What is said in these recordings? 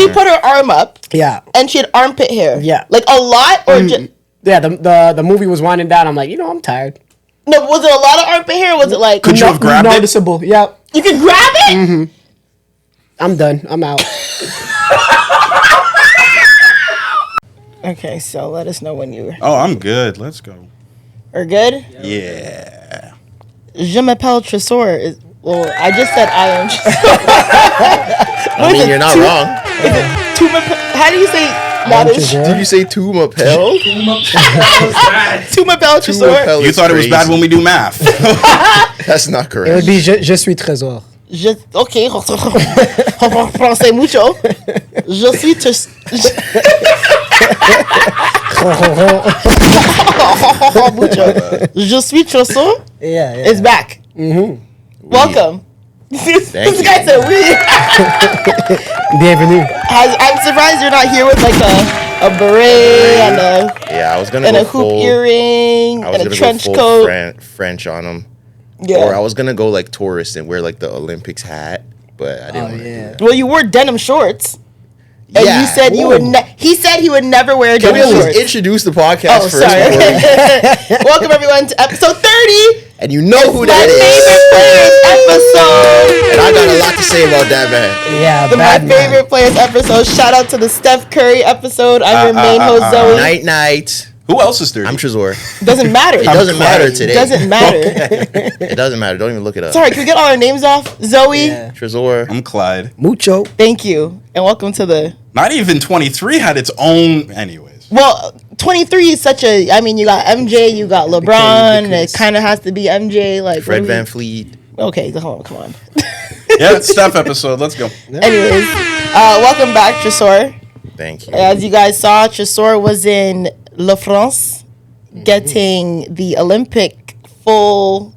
she put her arm up. Yeah. And she had armpit hair. Yeah. Like a lot or just... Yeah, the movie was winding down. I'm like, I'm tired. No, was it a lot of armpit hair or was it like... Could you have grabbed noticeable. it? Yeah. You could grab it? Mm-hmm. I'm done. I'm out. Okay, so let us know when you Oh, I'm good. Let's go. are good. Yeah. Je m'appelle Tresor. Well, I just said I am. I mean, you're not wrong. How do you say that is? Did you say tu m'appelle? Tu m'appelle Tresor. You thought it was bad when we do math. That's not correct. It would be je suis Tresor. Ok, français mucho. Je suis mucho. Je suis Tresor. Yeah. It's back. Mm-hmm. Welcome. This guy said we. Bienvenue. I'm surprised you're not here with like a beret and I was gonna and go a hoop full, earring and a trench full coat. French on them. Yeah. Or I was gonna go like tourist and wear like the Olympics hat, but I didn't. Want to. Well, you wore denim shorts. And yeah. you said you would. He said he would never wear Can denim we shorts. introduce the podcast first? Sorry. Welcome everyone to episode 30. And you know who that is. My favorite players episode. And I got a lot to say about that, man. Yeah, my favorite players episode. Shout out to the Steph Curry episode. I'm your main host, Zoe. Night. Who else is 30? I'm Tresor. Doesn't matter. It doesn't matter today. Doesn't matter. It doesn't matter. Don't even look it up. Sorry, can we get all our names off? Zoe. Yeah. Tresor. I'm Clyde. Mucho. Thank you. And welcome to the... Not even 23 had its own... Anyways. Well, 23 is such a... I mean, you got MJ, you got LeBron. It kind of has to be MJ. Like Fred Van Fleet. Okay, come on. Yeah, it's Steph episode. Let's go. Anyways, welcome back, Tresor. Thank you. As you guys saw, Tresor was in La France getting the Olympic full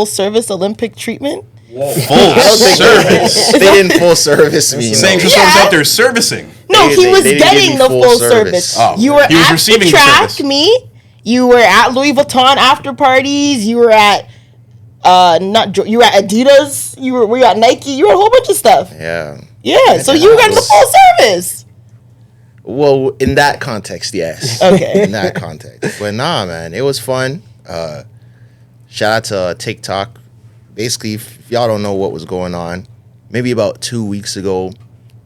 service Olympic treatment. Full service. They didn't full service me. Saying Tresor was out there servicing. No, he was they getting the full service. Oh, you were he was at receiving the track service. meet. You were at Louis Vuitton after parties. You were at you were at Adidas. Were you at Nike? You were at a whole bunch of stuff. Yeah. So you were getting the full service. Well, in that context, yes. Okay. In that context. But nah, man, it was fun. Shout out to TikTok. Basically, if y'all don't know what was going on, maybe about 2 weeks ago,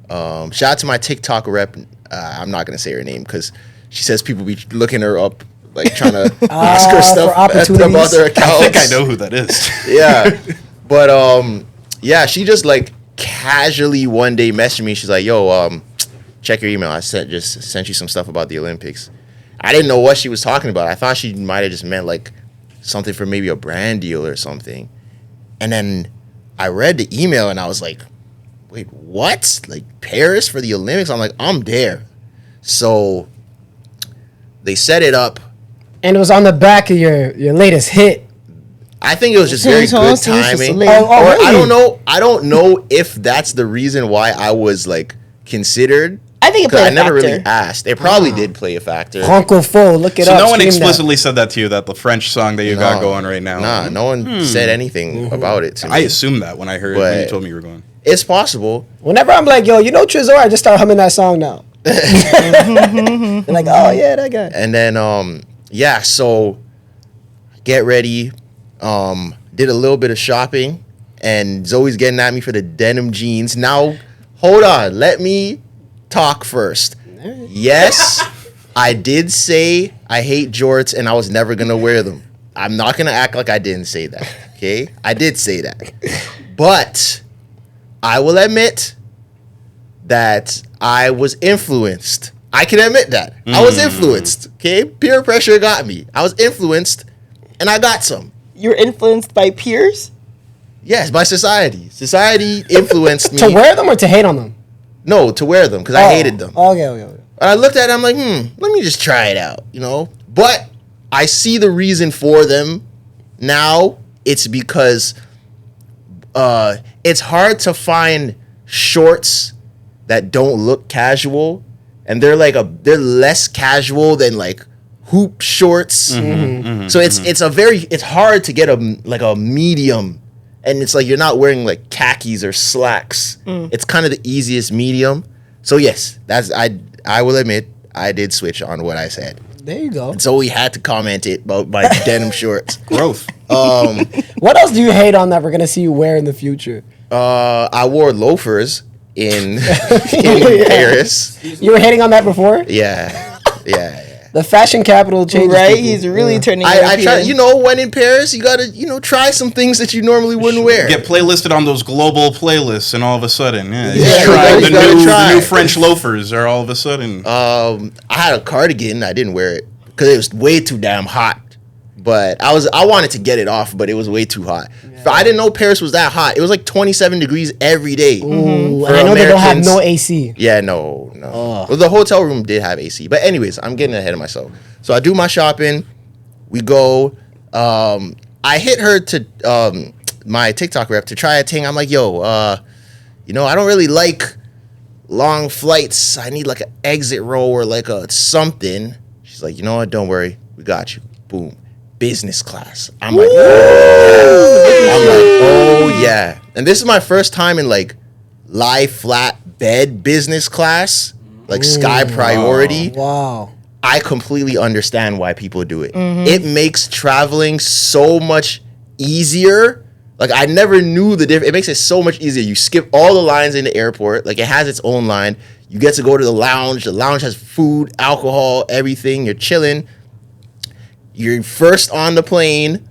shout out to my TikTok rep. I'm not going to say her name because she says people be looking her up, like trying to ask her stuff about their accounts. I think I know who that is. Yeah. But, yeah, she just like casually one day messaged me. She's like, yo, check your email. I just sent you some stuff about the Olympics. I didn't know what she was talking about. I thought she might have just meant like something for maybe a brand deal or something. And then I read the email and I was like, wait, what? Like Paris for the Olympics? I'm like, I'm there. So they set it up. And it was on the back of your latest hit. I think it was just very good timing. Really? I don't know if that's the reason why I was like considered. I think it played a factor. I never really asked. It probably did play a factor. Francophone, look it so up. So no one explicitly said that to you, that the French song that you got going right now? Nah, no one said anything about it to me. I assumed that when I heard when you told me you were going. It's possible. Whenever I'm like, yo, Tresor, I just start humming that song now. They're like, oh yeah, that guy. And then yeah, so get ready. Did a little bit of shopping, and Zoe's getting at me for the denim jeans. Now, hold on, let me talk first. Yes, I did say I hate jorts and I was never gonna wear them. I'm not gonna act like I didn't say that. Okay, I did say that, but I will admit that I was influenced. I can admit that I was influenced. Okay, peer pressure got me. I was influenced, and I got some. You're influenced by peers? Yes, by society. Society influenced me. To wear them or to hate on them? No, to wear them, because I hated them. Okay. I looked at it, I'm like, let me just try it out, But I see the reason for them now. It's because it's hard to find shorts that don't look casual, and they're less casual than like hoop shorts. So it's hard to get a medium, and it's like you're not wearing like khakis or slacks. It's kind of the easiest medium. So yes, I will admit I did switch on what I said. There you go. Zoe had to comment it about my denim shorts. Growth. What else do you hate on that we're gonna see you wear in the future? I wore loafers in Paris. You were hating on that before? Yeah. The fashion capital changes. Right? people. He's really turning. I try, when in Paris, you gotta, try some things that you normally wouldn't wear. Get playlisted on those global playlists, and all of a sudden, Yeah, you you try gotta try. the new French loafers are all of a sudden. I had a cardigan. I didn't wear it because it was way too damn hot. But I wanted to get it off, but it was way too hot. Yeah. I didn't know Paris was that hot. It was like 27 degrees every day. Ooh, and I know they don't have no AC. Yeah, no. Well, the hotel room did have AC. But anyways, I'm getting ahead of myself. So I do my shopping. We go. I hit her to my TikTok rep to try a thing. I'm like, yo, I don't really like long flights. I need like an exit row or like a something. She's like, you know what? Don't worry. We got you. Boom. Business class. I'm like, oh yeah. And this is my first time in like lie flat bed business class, like sky priority. Wow. I completely understand why people do it. Mm-hmm. It makes traveling so much easier. Like I never knew the difference. It makes it so much easier. You skip all the lines in the airport. Like it has its own line. You get to go to the lounge. The lounge has food, alcohol, everything. You're chilling. You're first on the plane,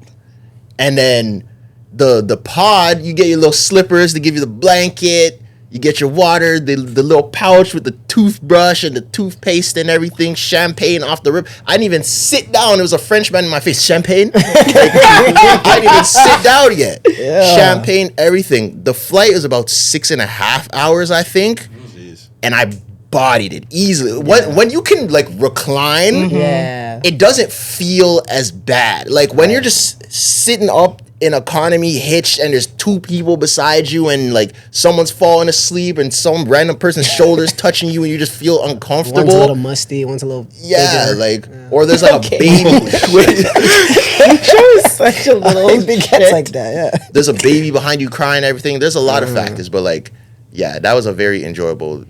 and then the pod, you get your little slippers, they give you the blanket, you get your water, the little pouch with the toothbrush and the toothpaste and everything, champagne off the rip. I didn't even sit down. There was a Frenchman in my face. Champagne? I didn't even sit down yet. Yeah. Champagne, everything. The flight is about 6.5 hours, I think, and I bodied it easily. When you can like recline, it doesn't feel as bad. Like when you're just sitting up in economy hitched and there's two people beside you and like someone's falling asleep and some random person's shoulders touching you and you just feel uncomfortable. One's a little musty, one's a little bigger. Or there's like a baby. Such a little it gets like that. Yeah. There's a baby behind you crying, everything. There's a lot of factors, but like. Yeah, that was a very enjoyable.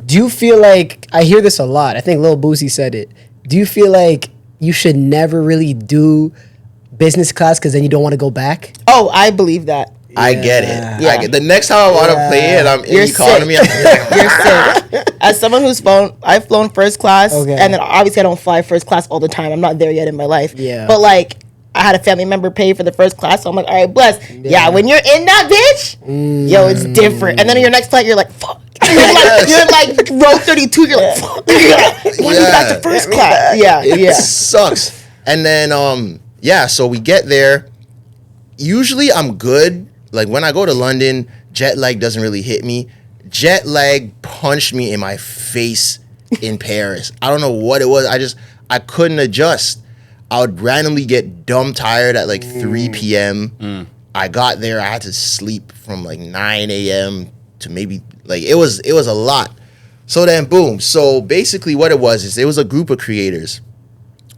Do you feel like, I hear this a lot, I think Lil Boosie said it, do you feel like you should never really do business class because then you don't want to go back? Oh, I believe that. I get it. Yeah. The next time I want to play it, I'm in economy. You're sick. As someone I've flown first class, and then obviously I don't fly first class all the time. I'm not there yet in my life. Yeah. But like, I had a family member pay for the first class, so I'm like, all right, bless. Yeah, when you're in that bitch, yo, it's different. And then on your next flight, you're like, fuck. You're like row 32, you're like, fuck. When you back to first class. It sucks. And then, so we get there. Usually I'm good. Like when I go to London, jet lag doesn't really hit me. Jet lag punched me in my face in Paris. I don't know what it was. I couldn't adjust. I would randomly get dumb tired at like 3 p.m. I got there. I had to sleep from like 9 a.m. to maybe like it was a lot. So then boom. So basically what it was is it was a group of creators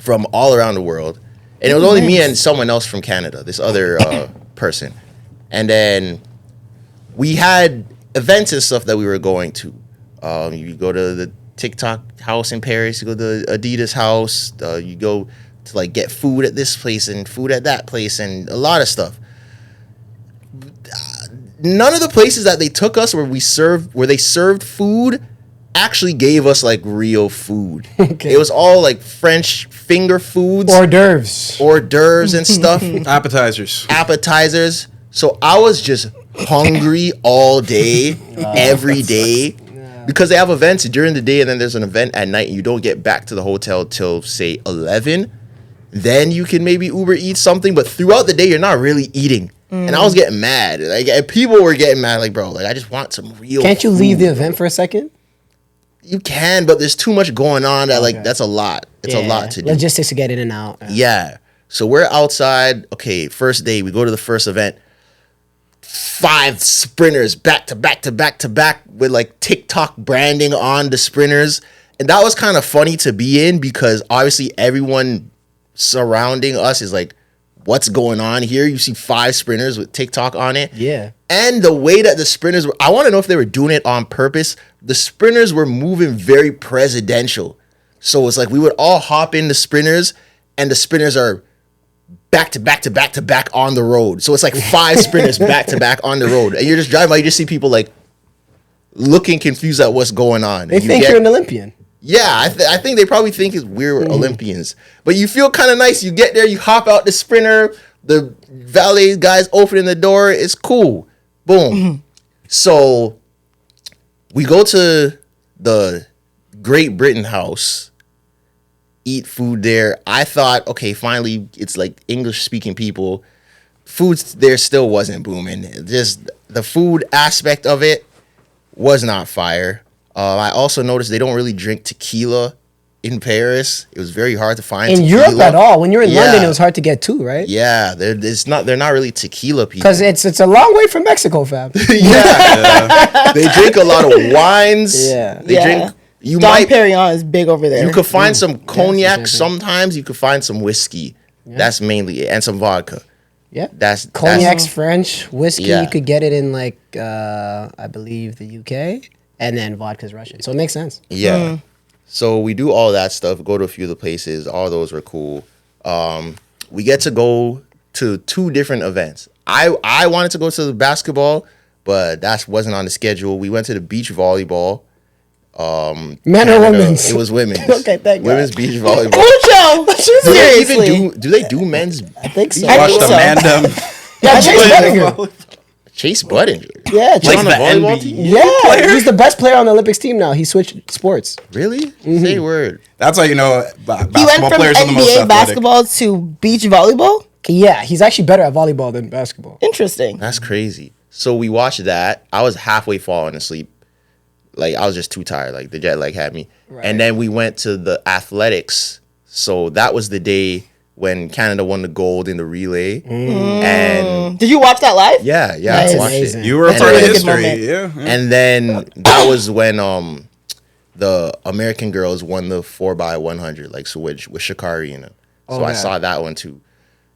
from all around the world. And it was only me and someone else from Canada, this other person. And then we had events and stuff that we were going to. You go to the TikTok house in Paris, you go to the Adidas house, you go to like get food at this place and food at that place and a lot of stuff. None of the places that they took us where they served food actually gave us like real food. It was all like French finger foods. Hors d'oeuvres and stuff. Appetizers. So I was just hungry all day, every day. Because they have events during the day and then there's an event at night and you don't get back to the hotel till say 11. Then you can maybe Uber eat something, but throughout the day you're not really eating. And I was getting mad. Like and people were getting mad. Like, bro, like I just want some real. Can't you leave the event for a second? You can, but there's too much going on that like that's a lot. It's a lot to do. Logistics to get in and out. Yeah. So we're outside. Okay, first day we go to the first event. 5 sprinters back to back to back to back with like TikTok branding on the sprinters, and that was kind of funny to be in because obviously everyone surrounding us is like what's going on here? You see 5 sprinters with TikTok on it. Yeah. And the way that the sprinters were, I want to know if they were doing it on purpose. The sprinters were moving very presidential. So it's like we would all hop in the sprinters, and the sprinters are back to back to back to back on the road. So it's like 5 sprinters back to back on the road. And you're just driving by, you just see people like looking confused at what's going on. They think you're an Olympian. Yeah, I think they probably think we're Olympians. But you feel kind of nice. You get there, you hop out the sprinter, the valet guy's opening the door. It's cool. Boom. So we go to the Great Britain house, eat food there. I thought, okay, finally, it's like English-speaking people. Food there still wasn't booming. Just the food aspect of it was not fire. I also noticed they don't really drink tequila in Paris. It was very hard to find in tequila. Europe at all. When you're in London, it was hard to get too, right? Yeah, they're not really tequila people. Because it's a long way from Mexico, fam. Yeah. They drink a lot of wines. Yeah. They drink. Dom Perignon is big over there. You could find some cognac sometimes. You could find some whiskey. Yeah. That's mainly it. And some vodka. Yeah. Cognac's French. Whiskey, you could get it in like, I believe, the UK. And then vodka's Russian. So it makes sense. Yeah. So we do all that stuff, go to a few of the places. All those were cool. We get to go to 2 different events. I wanted to go to the basketball, but that wasn't on the schedule. We went to the beach volleyball. Men or women's? It was women's. Okay, thank you. Women's beach volleyball. Mucho. Seriously. Do they do men's? I think so. Watched Amanda. Yeah, Chase Budinger. Chase Budinger. Yeah, Like on the the volleyball NBA. team? Yeah, he's the best player on the Olympics team now. He switched sports. Really? Say word. That's how you know He basketball went from players are the most NBA athletic. basketball to beach volleyball? Yeah, he's actually better at volleyball than basketball. Interesting. That's crazy. So we watched that. I was halfway falling asleep. Like, I was just too tired. Like, the jet lag had me. Right. And then we went to the athletics. So that was the day when Canada won the gold in the relay. And did you watch that live? yeah, That's I watched amazing. it. You were a And part of then- history. moment. Yeah. And then that was when the American girls won the 4x100, like, so with Sha'Carri in it. So I saw that one too.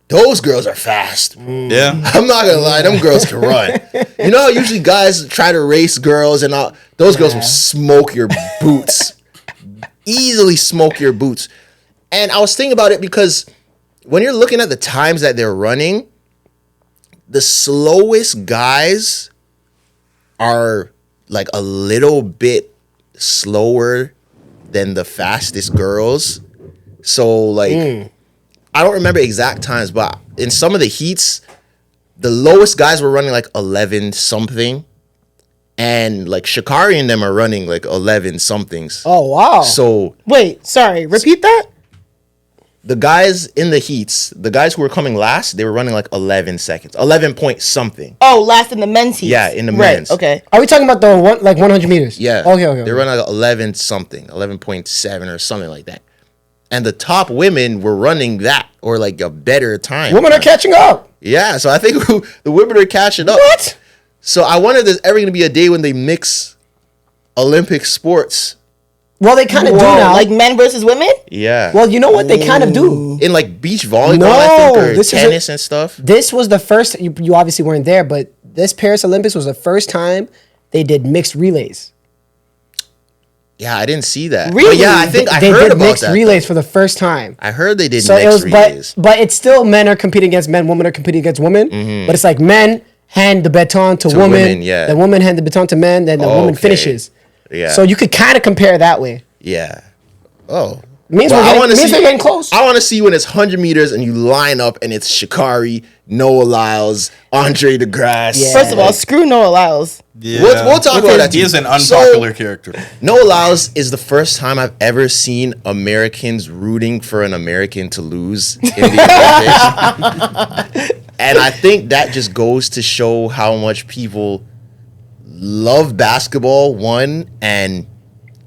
Those girls are fast. Yeah. I'm not gonna lie, them girls can run. You know, usually guys try to race girls and all. Those girls will smoke your boots, easily smoke your boots. And I was thinking about it because when you're looking at the times that they're running, the slowest guys are like a little bit slower than the fastest girls. So like. I don't remember exact times, but in some of the heats, the lowest guys were running like 11 something, and like Sha'Carri and them are running like 11 somethings. Oh, wow. So Wait, sorry. Repeat that? the guys in the heats, the guys who were coming last, they were running like 11 seconds, 11 point something. Oh, last in the men's heat. Yeah, in the right, men's. Okay. Are we talking about the 100 meters? Yeah. Okay. They're running like 11 something, 11.7 or something like that. And the top women were running that or like a better time. Women are catching up. Yeah, so I think the women are catching up. What? So I wonder if there's ever going to be a day when they mix Olympic sports. Well, they kind of do now. Like men versus women? Yeah. Well, you know what? They kind of do. in like beach volleyball, No, I think, or this is tennis and stuff. This was the first, you obviously weren't there, but this Paris Olympics was the first time they did mixed relays. Yeah, I didn't see that. Really? But yeah, I think I They heard did about mixed that. relays for the first time. I heard they did So it mixed was, relays. but it's still men are competing against men, women are competing against women. But it's like men hand the baton to women, yeah. the women hand the baton to men, then the woman Okay. finishes. Yeah. So you could kind of compare that way. Yeah. Oh. Means Well, we're getting close. I want to see when it's 100 meters and you line up and it's Sha'Carri, Noah Lyles, Andre DeGrasse. Yeah. First of all, screw Noah Lyles. Yeah. We'll talk about that. He too. is an unpopular character. Noah Lyles is the first time I've ever seen Americans rooting for an American to lose in the Olympics. And I think that just goes to show how much people love basketball, one, and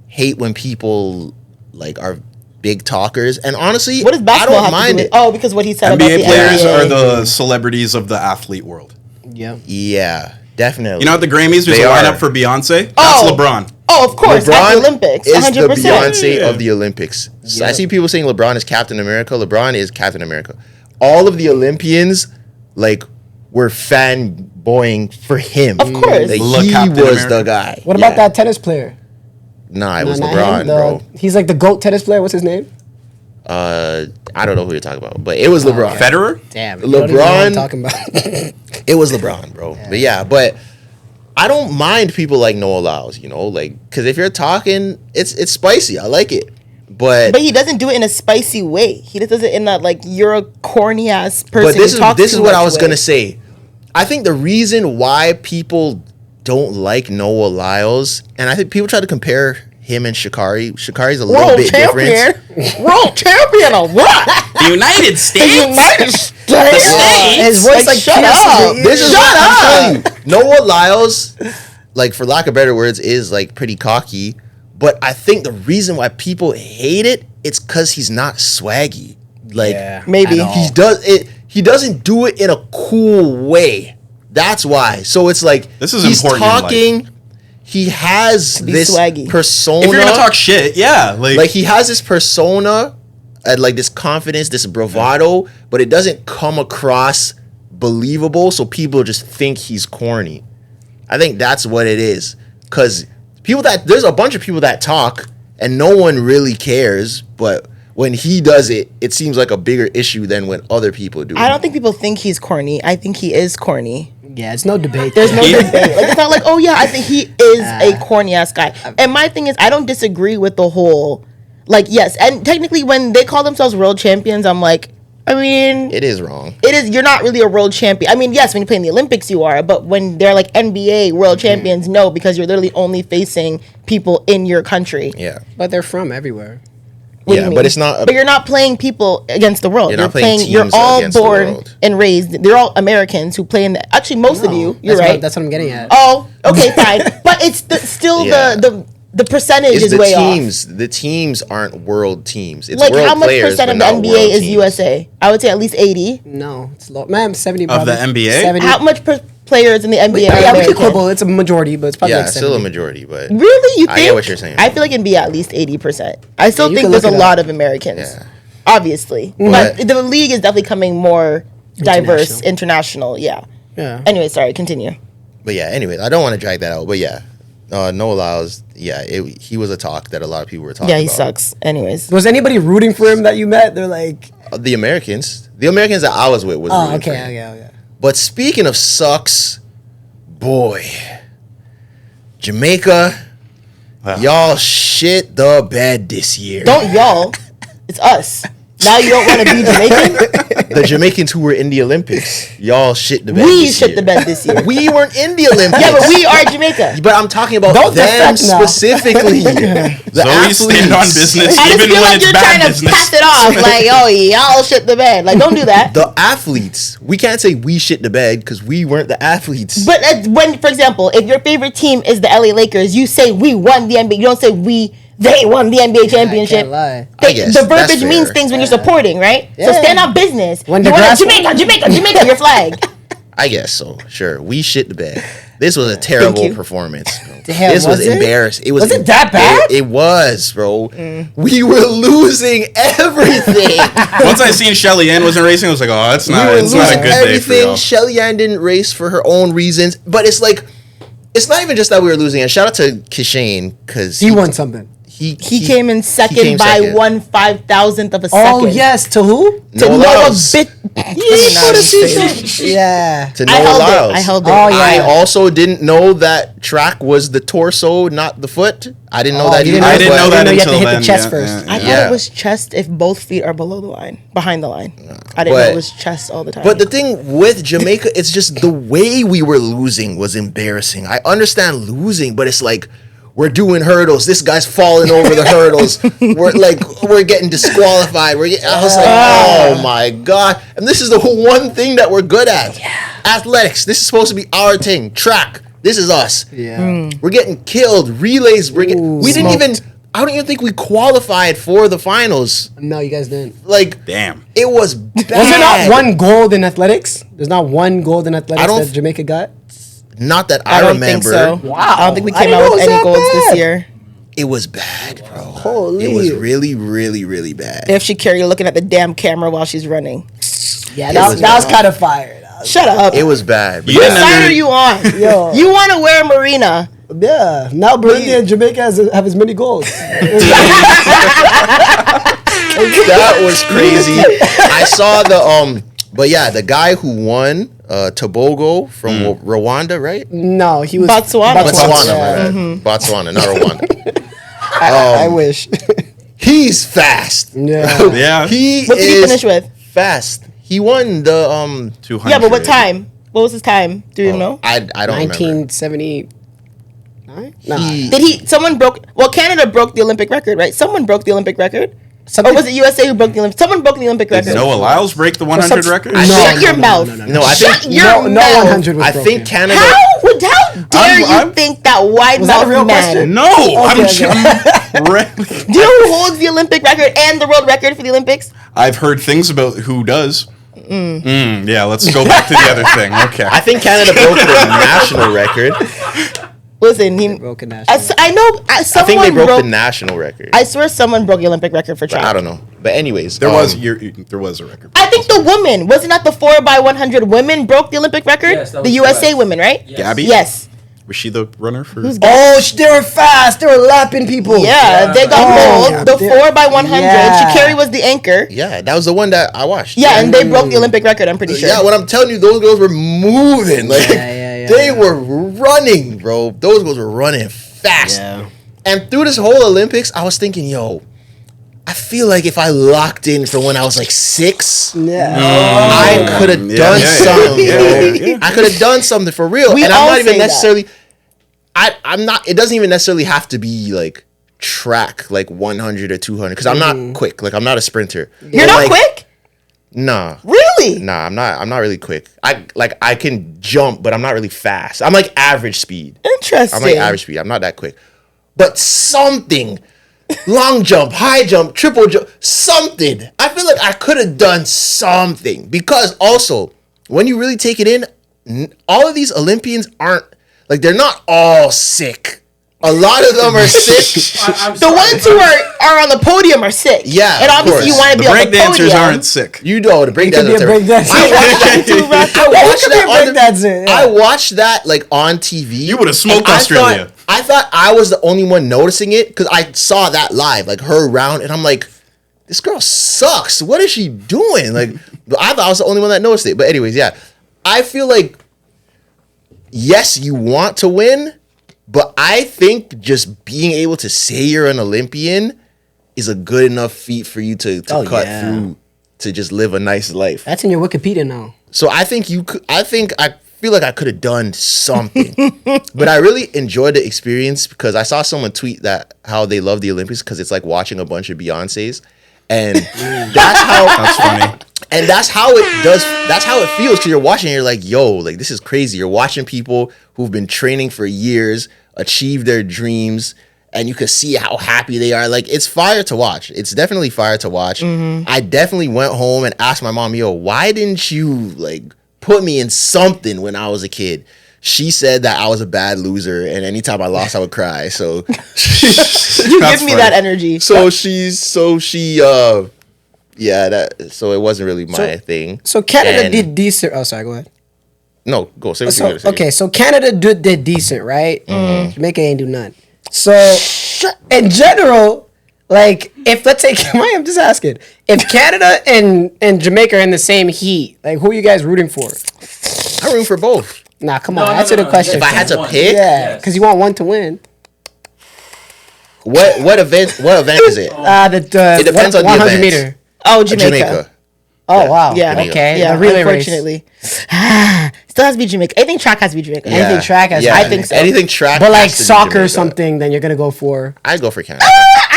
hate when people like are big talkers. And honestly, What does basketball I don't have mind to do it. with? Oh, because what he said about NBA the players NBA. are the celebrities of the athlete world. Yeah. Yeah, definitely. You know at the Grammys, there's They a are. lineup for Beyonce. That's Oh. LeBron. Oh, of course, at the Olympics, is 100%. the Beyonce Yeah. of the Olympics. So I see people saying LeBron is Captain America. LeBron is Captain America. all of the Olympians like were fanboying for him. Of course. Like, Look, he Captain was America. the guy. What about that tennis player? Nah, it was Not LeBron, him, bro. He's like the GOAT tennis player. What's his name? I don't know who you're talking about, but it was LeBron. Federer? Damn. You don't even know what I'm talking about. It was LeBron, bro. But I don't mind people like Noah Lyles, you know, like, because if you're talking, it's spicy. I like it. But he doesn't do it in a spicy way. He just does it in that like you're a corny ass person. But this is what I was way. gonna say. I think the reason why people don't like Noah Lyles, and I think people try to compare him and Sha'Carri. Sha'Carri's a little bit different. World champion of what? The United States? United States. His voice like shut up. This is what I'm telling you. Noah Lyles, like for lack of better words, is like pretty cocky. But I think the reason why people hate it, it's because he's not swaggy. Like maybe he doesn't do it in a cool way. That's why. So it's like this is he's important talking. He has this swaggy. persona. If you're gonna talk shit, like he has this persona, like this confidence, this bravado, but it doesn't come across believable. So people just think he's corny. I think that's what it is. Because there's a bunch of people that talk and no one really cares, but when he does it, it seems like a bigger issue than when other people do. I don't think people think he's corny. I think he is corny. Yeah, it's no debate. There's no debate. Like, it's not like, oh yeah, I think he is a corny ass guy. And my thing is, I don't disagree with the whole, like, yes. And technically, when they call themselves world champions, I'm like, I mean, it is wrong. It is. You're not really a world champion. I mean, yes, when you play in the Olympics, you are. But when they're like NBA world champions, no, because you're literally only facing people in your country. Yeah, but they're from everywhere. Yeah, but it's not. But you're not playing people against the world. You're not playing teams You're all against the born world. and raised. They're all Americans who play in the. Actually, most of you. You're right. That's what I'm getting at. Oh, okay, fine. But it's still the percentage It's is the way teams. off. The teams aren't world teams. It's Like world how much players, percent of but the not NBA world is teams. USA? I would say at least 80. No, it's low. Man, 70 Of probably. the NBA? 70. How much players in the NBA are Yeah, we American? could quibble. It's a majority, but it's probably Yeah, like it's 70. still a majority, but Really? You think? I get what you're saying. I feel like it'd be at least 80%. I still you think can there's a look it lot up. of Americans. Yeah. Obviously. But the league is definitely becoming more diverse, international. Yeah. Yeah. Anyway, sorry, continue. But yeah, anyway, I don't want to drag that out. But yeah, Noah Lyles, he was a talk that a lot of people were talking about. Yeah, he sucks. Anyways. Was anybody rooting for him that you met? They're like, The Americans that I was with was oh, rooting for okay, him. okay. But speaking of sucks, boy, Jamaica, y'all shit the bed this year. Don't y'all. It's us. Now you don't want to be Jamaican? The Jamaicans who were in the Olympics, y'all shit the bed We this shit year. the bed this year. We weren't in the Olympics. Yeah, but we are Jamaica. But I'm talking about Don't them defect now. specifically. The Zoe stand on business I just even feel when like it's you're bad trying to business. pass it off. Like, oh, y'all shit the bed. Like, don't do that. The athletes. We can't say we shit the bed because we weren't the athletes. But when, for example, if your favorite team is the LA Lakers, you say we won the NBA. You don't say they won the NBA championship. can't lie. I guess, The that's verbiage means fair. things when you're supporting, right? So Yeah. stand on business. When You the want grass- Jamaica, your flag. I guess so. Sure. We shit the bed. This was a terrible you. performance. Damn, This was was it? embarrassing. Was it that bad? It was, bro. We were losing everything. Once I seen Shelly Ann wasn't racing, I was like, oh, it's not a good day for y'all. Shelly Ann didn't race for her own reasons, but it's like, it's not even just that we were losing. And shout out to Kishane because He won something. He came in second came by second. 1/5000th of a second. Oh, yes. To who? To Noah Noah Lyles. Yeah. To I Noah held Lyles. it. I held it. Oh, yeah. I also didn't know that track was the torso, not the foot. I didn't know Oh, that you either. didn't know I didn't but- know that you have to until hit the then. chest yeah, first. yeah, I yeah. thought it was chest if both feet are below the line, behind the line. I didn't know But- it was chest all the time. But the thing with Jamaica, it's just the way we were losing was embarrassing. I understand losing, but it's like we're doing hurdles. This guy's falling over the hurdles. We're getting disqualified. I was like, oh my god! And this is the one thing that we're good at. Yeah. Athletics. This is supposed to be our thing. Track. This is us. Yeah. We're getting killed. Relays. We didn't even. I don't even think we qualified for the finals. No, you guys didn't. Like, Damn. it was bad. Was there not one gold in athletics? There's not one gold in athletics I don't that Jamaica got? Not that I I don't remember. think so. Wow. I don't think we I came didn't out know with it was any that golds bad. this year. It was bad, bro. Holy. It was really, really, really bad. If Shakira looking at the damn camera while she's running. Yeah, that was kind of fire. Shut up. It was bad. What side are you on? Yo. You want to wear Marina. Yeah. Now Brittney and Jamaica have as many goals. That was crazy. I saw but yeah, the guy who won, Tobago from Rwanda, right? No, he was Botswana, my bad. Botswana, not Rwanda. I wish. He's fast. Yeah. What did he finish with? Fast. He won the 200. Yeah, but what time? What was his time? Do you know? I don't remember. 1979. Nah. Someone broke. Well, Canada broke the Olympic record, right? Someone broke the Olympic record. Or was it USA who broke the Olympic? Someone broke the Olympic record. Did Noah Lyles break the 100 record? Shut your mouth. No, I think your mouth. 100 was I broken. think Canada. How dare you think that wide Was that a mouth real man? question? No, I'm Do you know who holds the Olympic record and the world record for the Olympics? I've heard things about who does. Yeah, let's go back to the other thing. Okay. I think Canada broke the national record. Listen, he broke a national record. I know. I think they broke the national record. I swear someone broke the Olympic record for track. I don't know, but anyways, There was a record. I think the woman wasn't that the 4x100 women broke the Olympic record. Yes, that was the USA correct. women, right? Yes. Gabby? Yes. Was she the runner for? Oh, they were fast. They were lapping people. Yeah, they got gold. The 4x100. Yeah. Sha'Carri was the anchor. Yeah, that was the one that I watched. Yeah, and they broke the Olympic record. I'm pretty sure. Yeah, what I'm telling you, those girls were moving. Like they were running, bro. Those girls were running fast. Yeah. And through this whole Olympics, I was thinking, yo, I feel like if I locked in from when I was like 6, I could have done something. Yeah. I could have done something for real. We and all I'm not even say that. necessarily. I'm not. It doesn't even necessarily have to be like track, like 100 or 200, because I'm not quick. Like I'm not a sprinter. You're not quick? Nah. Really? Nah, I'm not really quick. I can jump, but I'm not really fast. I'm like average speed. Interesting. I'm like average speed. I'm not that quick. But something, long jump, high jump, triple jump, something. I feel like I could have done something. Because also, when you really take it in, all of these Olympians aren't, like, they're not all sick. A lot of them are sick. The ones who are on the podium are sick. Yeah, and of obviously course. you want to be The on the break dancers podium. aren't sick. You know, the breakdancers. I watched that like on TV. You would have smoked Australia. I thought I was the only one noticing it because I saw that live, like her round, and I'm like, this girl sucks. What is she doing? Like, I thought I was the only one that noticed it. But anyways, yeah, I feel like yes, you want to win. But I think just being able to say you're an Olympian is a good enough feat for you to cut through to just live a nice life. That's in your Wikipedia now. So I think you could. I feel like I could have done something, but I really enjoyed the experience because I saw someone tweet that how they love the Olympics because it's like watching a bunch of Beyoncés, and that's funny. And that's how it does. That's how it feels because you're watching. And you're like, yo, like this is crazy. You're watching people who've been training for years achieve their dreams, and you can see how happy they are. Like it's fire to watch. It's definitely fire to watch. I definitely went home and asked my mom, yo, why didn't you like put me in something when I was a kid? She said that I was a bad loser, and anytime I lost, I would cry. So you give me that energy. So it wasn't really my thing. So Canada did decent. Oh, sorry, go ahead. No, go say what you're gonna say. Okay, so Canada did decent, right? Jamaica ain't do none. So in general, like if let's say I'm just asking, if Canada and Jamaica are in the same heat, like who are you guys rooting for? I'm rooting for both. Nah, come on, answer the question. If I had to pick, because you want one to win. What event is it? It depends on the 100 event. meter. Oh, Jamaica. Oh wow. Yeah. Okay. Yeah. Relay Unfortunately, still has to be Jamaica. I think track has to be Jamaica. Yeah. Anything track has. I think so. Anything track. But like has to be soccer or Jamaica. something, then you're gonna go for. I'd go for Canada.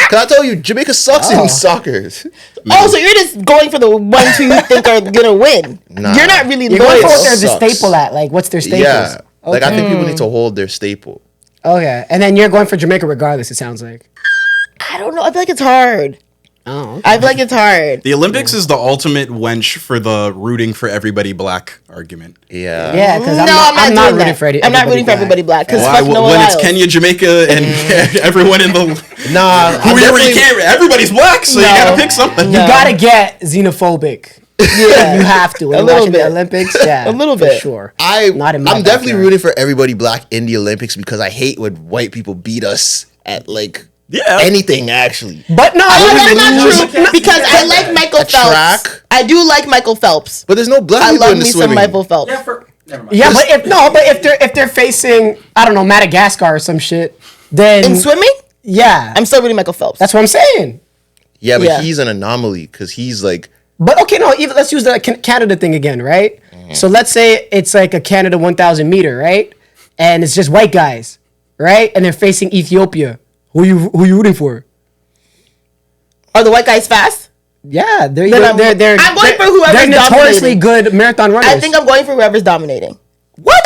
Cause I told you, Jamaica sucks in soccer. Oh, so you're just going for the ones who you think are gonna win. Nah. You're not really You're going going for for what they're the sucks. staple at. Like what's their staples? Yeah. Like I think people need to hold their staple. Okay, and then you're going for Jamaica regardless. It sounds like. I don't know. I feel like it's hard. Oh. Okay. I feel like it's hard. The Olympics is the ultimate wench for the rooting for everybody black argument. Yeah. Yeah, because No, I'm not doing rooting that. for I'm not rooting for everybody black because fuck Noah when Lyles. it's Kenya, Jamaica, and everyone in the Nah. everybody's black, so you gotta pick something. You gotta get xenophobic. Yeah, you have to. When A you're little watching the bit. Olympics, yeah, A little for bit. sure. I'm backyard. definitely rooting for everybody black in the Olympics because I hate when white people beat us at like anything actually. But no, That's not true because I like Michael Phelps. Track. I do like Michael Phelps. But there's no black I people love in the me some swimming. Michael Phelps. Never mind. Yeah, but if they're facing, I don't know, Madagascar or some shit, then In swimming, yeah, I'm still reading Michael Phelps. that's what I'm saying. Yeah, but Yeah. he's an anomaly because he's like But okay, no, even let's use the Canada thing again, right? So let's say it's like a Canada 1,000 meter, right? And it's just white guys, right? And they're facing Ethiopia. Who you rooting for? Are the white guys fast? Yeah, I'm going for whoever's They're notoriously dominating. good marathon runners. I think I'm going for whoever's dominating. What?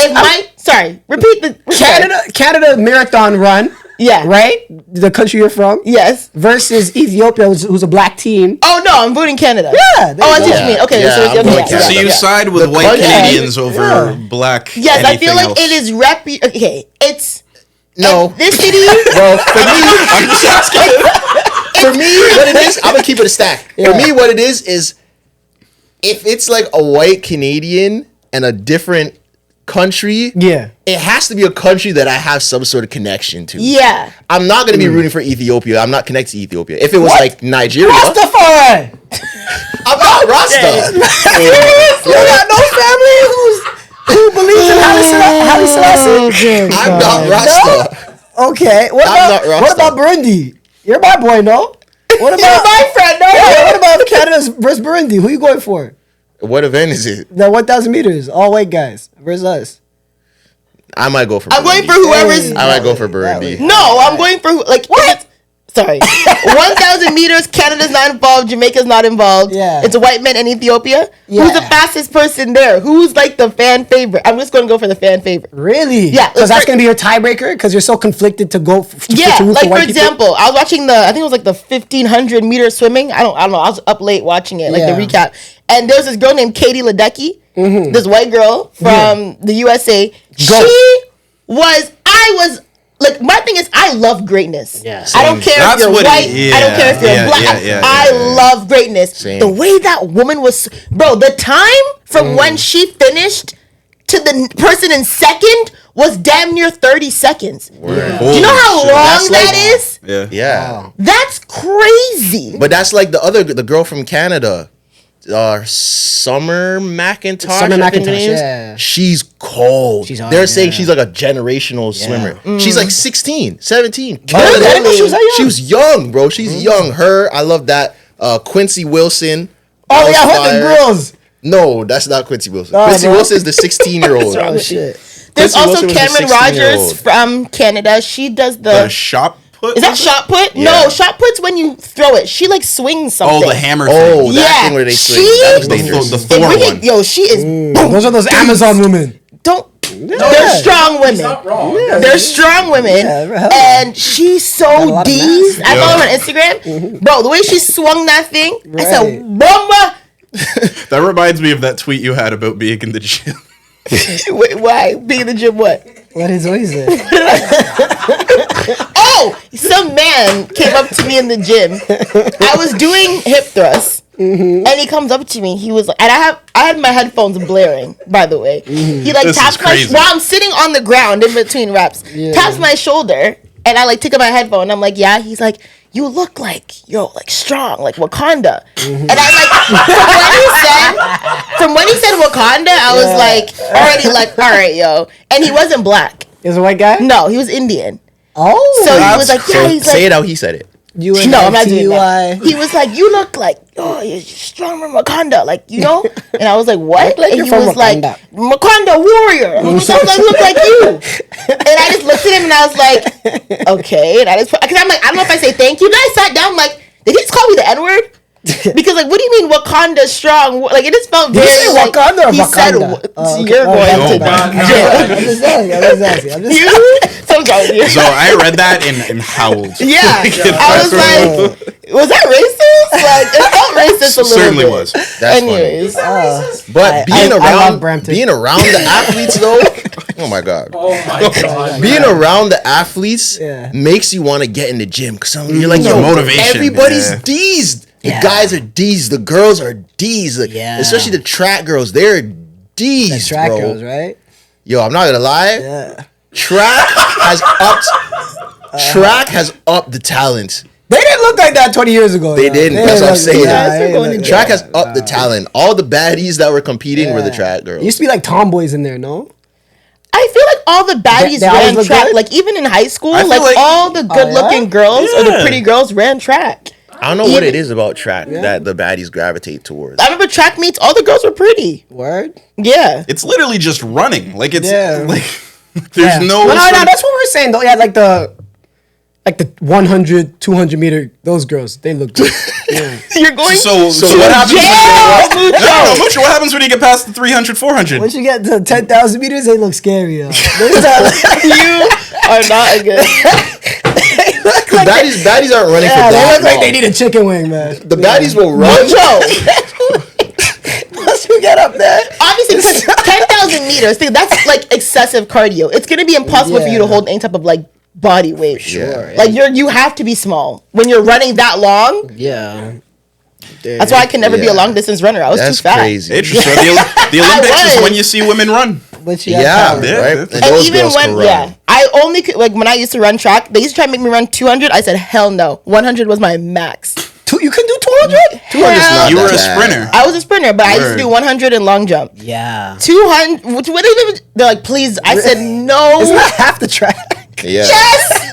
Repeat the Canada marathon run. Yeah. Right? The country you're from. Yes. Versus Ethiopia, who's a black team. Oh no, I'm voting Canada. Yeah. Oh, I see what you mean. Okay, Yeah, so I'm voting yeah, Canada. So you yeah. side with The white country- Canadians over black. Yes, I feel anything like else. it is okay. It's no. this city. Well, for me, I'm just asking. For me, what it is, I'm gonna keep it a stack. For me, what it is if it's like a white Canadian and a different country, Yeah. it has to be a country that I have some sort of connection to. Yeah. I'm not gonna be rooting for Ethiopia. I'm not connected to Ethiopia. If it was like Nigeria, Rastafari! I'm not Rasta. You got no family who believes in Haile Selassie? I'm not Rasta. Okay. What I'm about not Rasta. Burundi? You're my boy, no? What about my friend, no? Yeah, what about Canada versus Burundi? Who you going for? What event is it? The 1,000 meters, all white guys versus us. I might go for. I'm going Burundi. for whoever's. I might go for Burundi. No, I'm going for like what? Sorry, 1,000 meters. Canada's not involved. Jamaica's not involved. Yeah. It's a white man in Ethiopia. Yeah. Who's the fastest person there? Who's like the fan favorite? I'm just going to go for the fan favorite. Really? Yeah, Because that's like- going to be your tiebreaker because you're so conflicted to go. Yeah, to root like for white people? example, I was watching I think it was like the 1,500 meter swimming. I don't know. I was up late watching it, like Yeah. the recap. And there was this girl named Katie Ledecky, this white girl from the USA. Like, my thing is, I love greatness. Yeah, I don't care That's if you're what it- white. I don't care if you're yeah, black. yeah, I yeah. love greatness. Same. The way that woman was, bro, the time from when she finished to the person in second was damn near 30 seconds. Do you know how Holy shit. long That's like- that is? Yeah. Yeah, That's crazy. but that's like the girl from Canada, Summer McIntosh. Summer I think her McIntosh, name is. yeah. She's cold. She's hard, They're saying yeah. she's like a generational swimmer. She's like 16, 17. Really? I didn't know she was that young. She was young, bro. She's young. Her, I love that. Quincy Wilson. Oh, that was yeah, what fire. the girls? No, that's not Quincy Wilson. Oh, Quincy no. Wilson is the 16-year-old. Oh, shit. There's Quincy also Wilson was a Cameron 16-year-old. Rogers from Canada. She does The shot put. is that shot put? Yeah. No, shot put's when you throw it. She like swings something. Oh, the hammer Oh, thing. that Yeah, thing where they swing. she- That was The dangerous. Thor It really- one. yo, she is. Those are those Amazon women. Don't. They're strong women. Not wrong. They're strong women, Yeah, and she's so lot of D's. I follow her on Yeah. Instagram, bro. The way she swung that thing, I Right. said, "Bomba!" That reminds me of that tweet you had about being in the gym. Wait, why? Being in the gym, what? What is it? Oh, some man came up to me in the gym. I was doing hip thrusts, and he comes up to me. He was like, and I had my headphones blaring. By the way, he like This taps is my crazy. while I'm sitting on the ground in between reps. Taps my shoulder, and I like take out my headphone. I'm like, yeah. He's like, you look like you're like strong, like Wakanda. And I like from when he said Wakanda, I was like already like, all right, yo. And he wasn't black. Is a white guy? No, he was Indian. Oh. So he That's was like, yeah, So he's say like, it how he said it. You no, I'm not doing that. T-U-I. He was like, you look like, oh, you're strong from Wakanda, like, you know? And I was like, what? Like and you're he from was like, Wakanda. Wakanda warrior. And he sounds like, look like you. And I just looked at him and I was like, okay. And I just, because I'm like, I don't know if I say thank you. Then I sat down, like, did he just call me the N-word? Because, like, what do you mean Wakanda strong? Like, it just felt Did very, you say like, Wakanda or he said, Wakanda? Oh, okay. you're Oh, going okay. to Oh, God. I'm just asking. You? Something's wrong with you. So I read that and howled. Yeah, I was like, was that racist? Like, it felt racist a little Certainly bit. was. That's Anyways, But being I love around Brampton. being around the athletes though, oh my god. Oh my god. Being around the athletes Yeah. makes you want to get in the gym because you're like, yo, Motivation, everybody's yeah. D's. The guys are D's, the girls are D's. Like, especially the track girls, they're D's, The track bro. girls, right? Yo, I'm not gonna lie. Yeah. Track has upped the talent. They didn't look like that 20 years ago. They didn't. That's what I'm saying. Yeah, Track has upped the talent. All the baddies that were competing were the track girls. It used to be like tomboys in there, no? I feel like all the baddies They always ran look track. good? Like even in high school, I feel like like- all the good-looking girls or the pretty girls ran track. I don't know what it is about track that the baddies gravitate towards. I remember track meets. All the girls were pretty. Word? Yeah. It's literally just running. Like it's like there's Yeah. no. No, sort of- that's what we're saying though. Yeah, like the 100, 200 meter, those girls, they look good. Yeah. You're going So to what happens? jail, No, Mucho, what happens when you get past the 300, 400? Once you get to 10,000 meters, they look scary though. You are not a good. Baddies aren't running for Yeah, they that look like long. they need a chicken wing, man. The baddies will run. Once you get up there. Obviously, because 10,000 meters, think that's like excessive cardio. It's gonna be impossible for you to hold any type of like body weight. Sure. Like you have to be small when you're running that long. Yeah. That's why I can never be a long distance runner. I was That's too fat. crazy. Interesting. The Olympics is was. when you see women run. But Yeah, power. Yeah. right. And And And those even girls can when, run. I only could, like when I used to run track, they used to try to make me run 200. I said, hell no. 100 was my max. You can do 200? 200's not You that were a bad. sprinter. I was a sprinter, but I used to Word. do 100 and long jump. Yeah. 200, they're like, please. I said, no. It's not half the track. Yeah. Yes!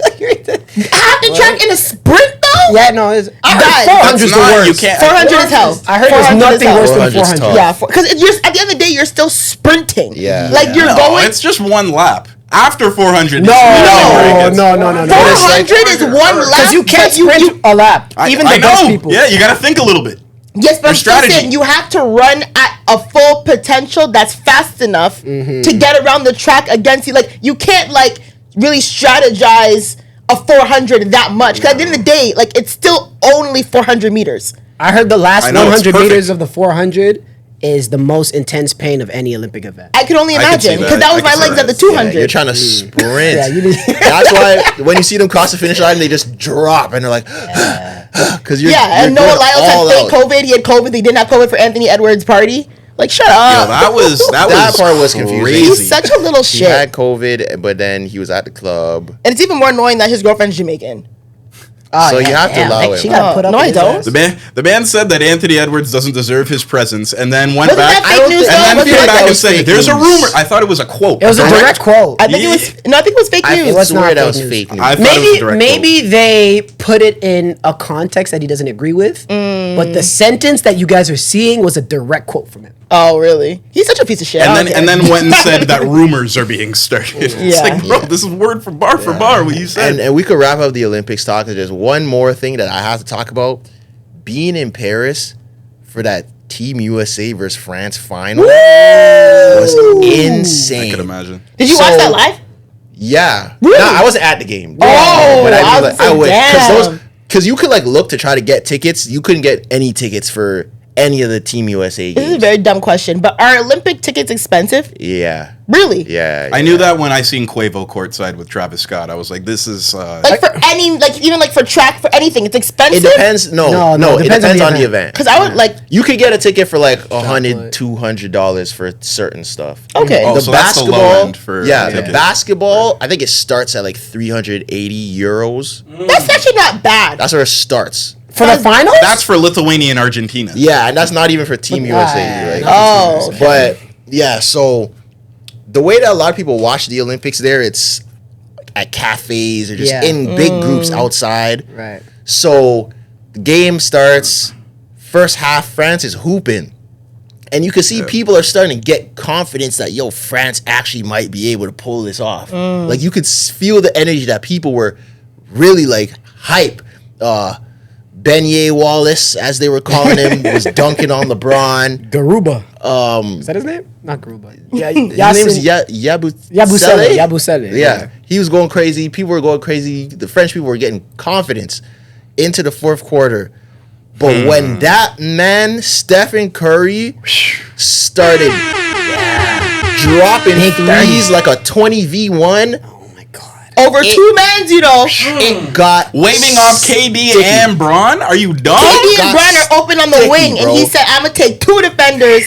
Half the track in a sprint though? Yeah, no, it's. I Guys, heard 400 is That's the not- worst. you can't- 400 is hell. I heard there's 400 is nothing hell. worse than 400 's 400. tough. Yeah, because at the end of the day, you're still sprinting. Yeah. Like you're No, going. it's just one lap. After 400, No, it's no. 400 is one lap. Because you can't but you- sprint a lap. Even the I best know. people. Yeah, you got to think a little bit. Yes, but Your I'm still strategy. saying you have to run at a full potential that's fast enough to get around the track against you. Like you can't like really strategize a 400 that much. Because at the end of the day, like it's still only 400 meters. I heard the last I know, it's 100 meters perfect. of the 400 is the most intense pain of any Olympic event. I could only I could see imagine that. because that was I my could see legs at the that. 200. You're trying to sprint. Yeah, you need. That's why when you see them cross the finish line, they just drop and they're like, because you're and you're Noah going Lyles had all fake out. COVID. He had COVID. They didn't have COVID for Anthony Edwards' party. Like, shut Yo, up. That part was confusing. crazy. He's such a little He shit. had COVID, but then he was at the club. And it's even more annoying that his girlfriend's Jamaican. So you have to allow She it. got put up No, with I his don't. ass. The man said that Anthony Edwards doesn't deserve his presence, and then went Wasn't back. that fake news, though? And then Wasn't came that back and was said, fake "There's a news? rumor." I thought it was a quote. It was a direct quote. I think it was. No, I think it was fake news. it was swear not that fake was news. fake news. I thought it was a Maybe direct maybe they put it in a context that he doesn't agree with, but the sentence that you guys are seeing was a direct quote from him. Oh, really? He's such a piece of shit. quote. I And don't then care. went and said that rumors are being started. It's Yeah. like, bro, this is word for bar what you said. And we could wrap up the Olympics talk. There's one more thing that I have to talk about. Being in Paris for that Team USA versus France final was insane. I could imagine. Did you watch So- that live? Yeah. Really? No, I wasn't at the game. Oh, but I I was would. damn. Because you could like look to try to get tickets. You couldn't get any tickets for any of the Team USA This is a games. very dumb question, but are Olympic tickets expensive? Yeah. Really? Yeah. I knew that when I seen Quavo courtside with Travis Scott. I was like, this is. Like for any, like even like for track, for anything, it's It expensive? depends. No, it depends on the event. Because I would like, You could get a ticket for like $100, $200 for certain stuff. okay. Oh, The so that's the low basketball, end for yeah, a the ticket. basketball. I think it starts at like 380 euros. That's actually not bad. That's where it starts. For the finals? That's for Lithuania and Argentina. Yeah, and that's not even for Team USA. Like, Oh, but yeah, so the way that a lot of people watch the Olympics there, it's at cafes or just Yeah. in big groups outside. Right. So the game starts, first half, France is hooping. And you can see people are starting to get confidence that, yo, France actually might be able to pull this off. Like, you could feel the energy that people were really, like, hype. Beignet Wallace, as they were calling him, was dunking on LeBron. Garuba. Is that his name? Not Garuba. Yeah, His name is Yabusele. Yabusele. Yeah, he was going crazy. People were going crazy. The French people were getting confidence into the fourth quarter. But when that man, Stephen Curry, started dropping Big threes like a 20v1, Oh my god. over two mans, you know. It got Waving off KD and Bron? Are you dumb? KD and Bron are open on the wing, bro. and he said, "I'm gonna take 2 defenders."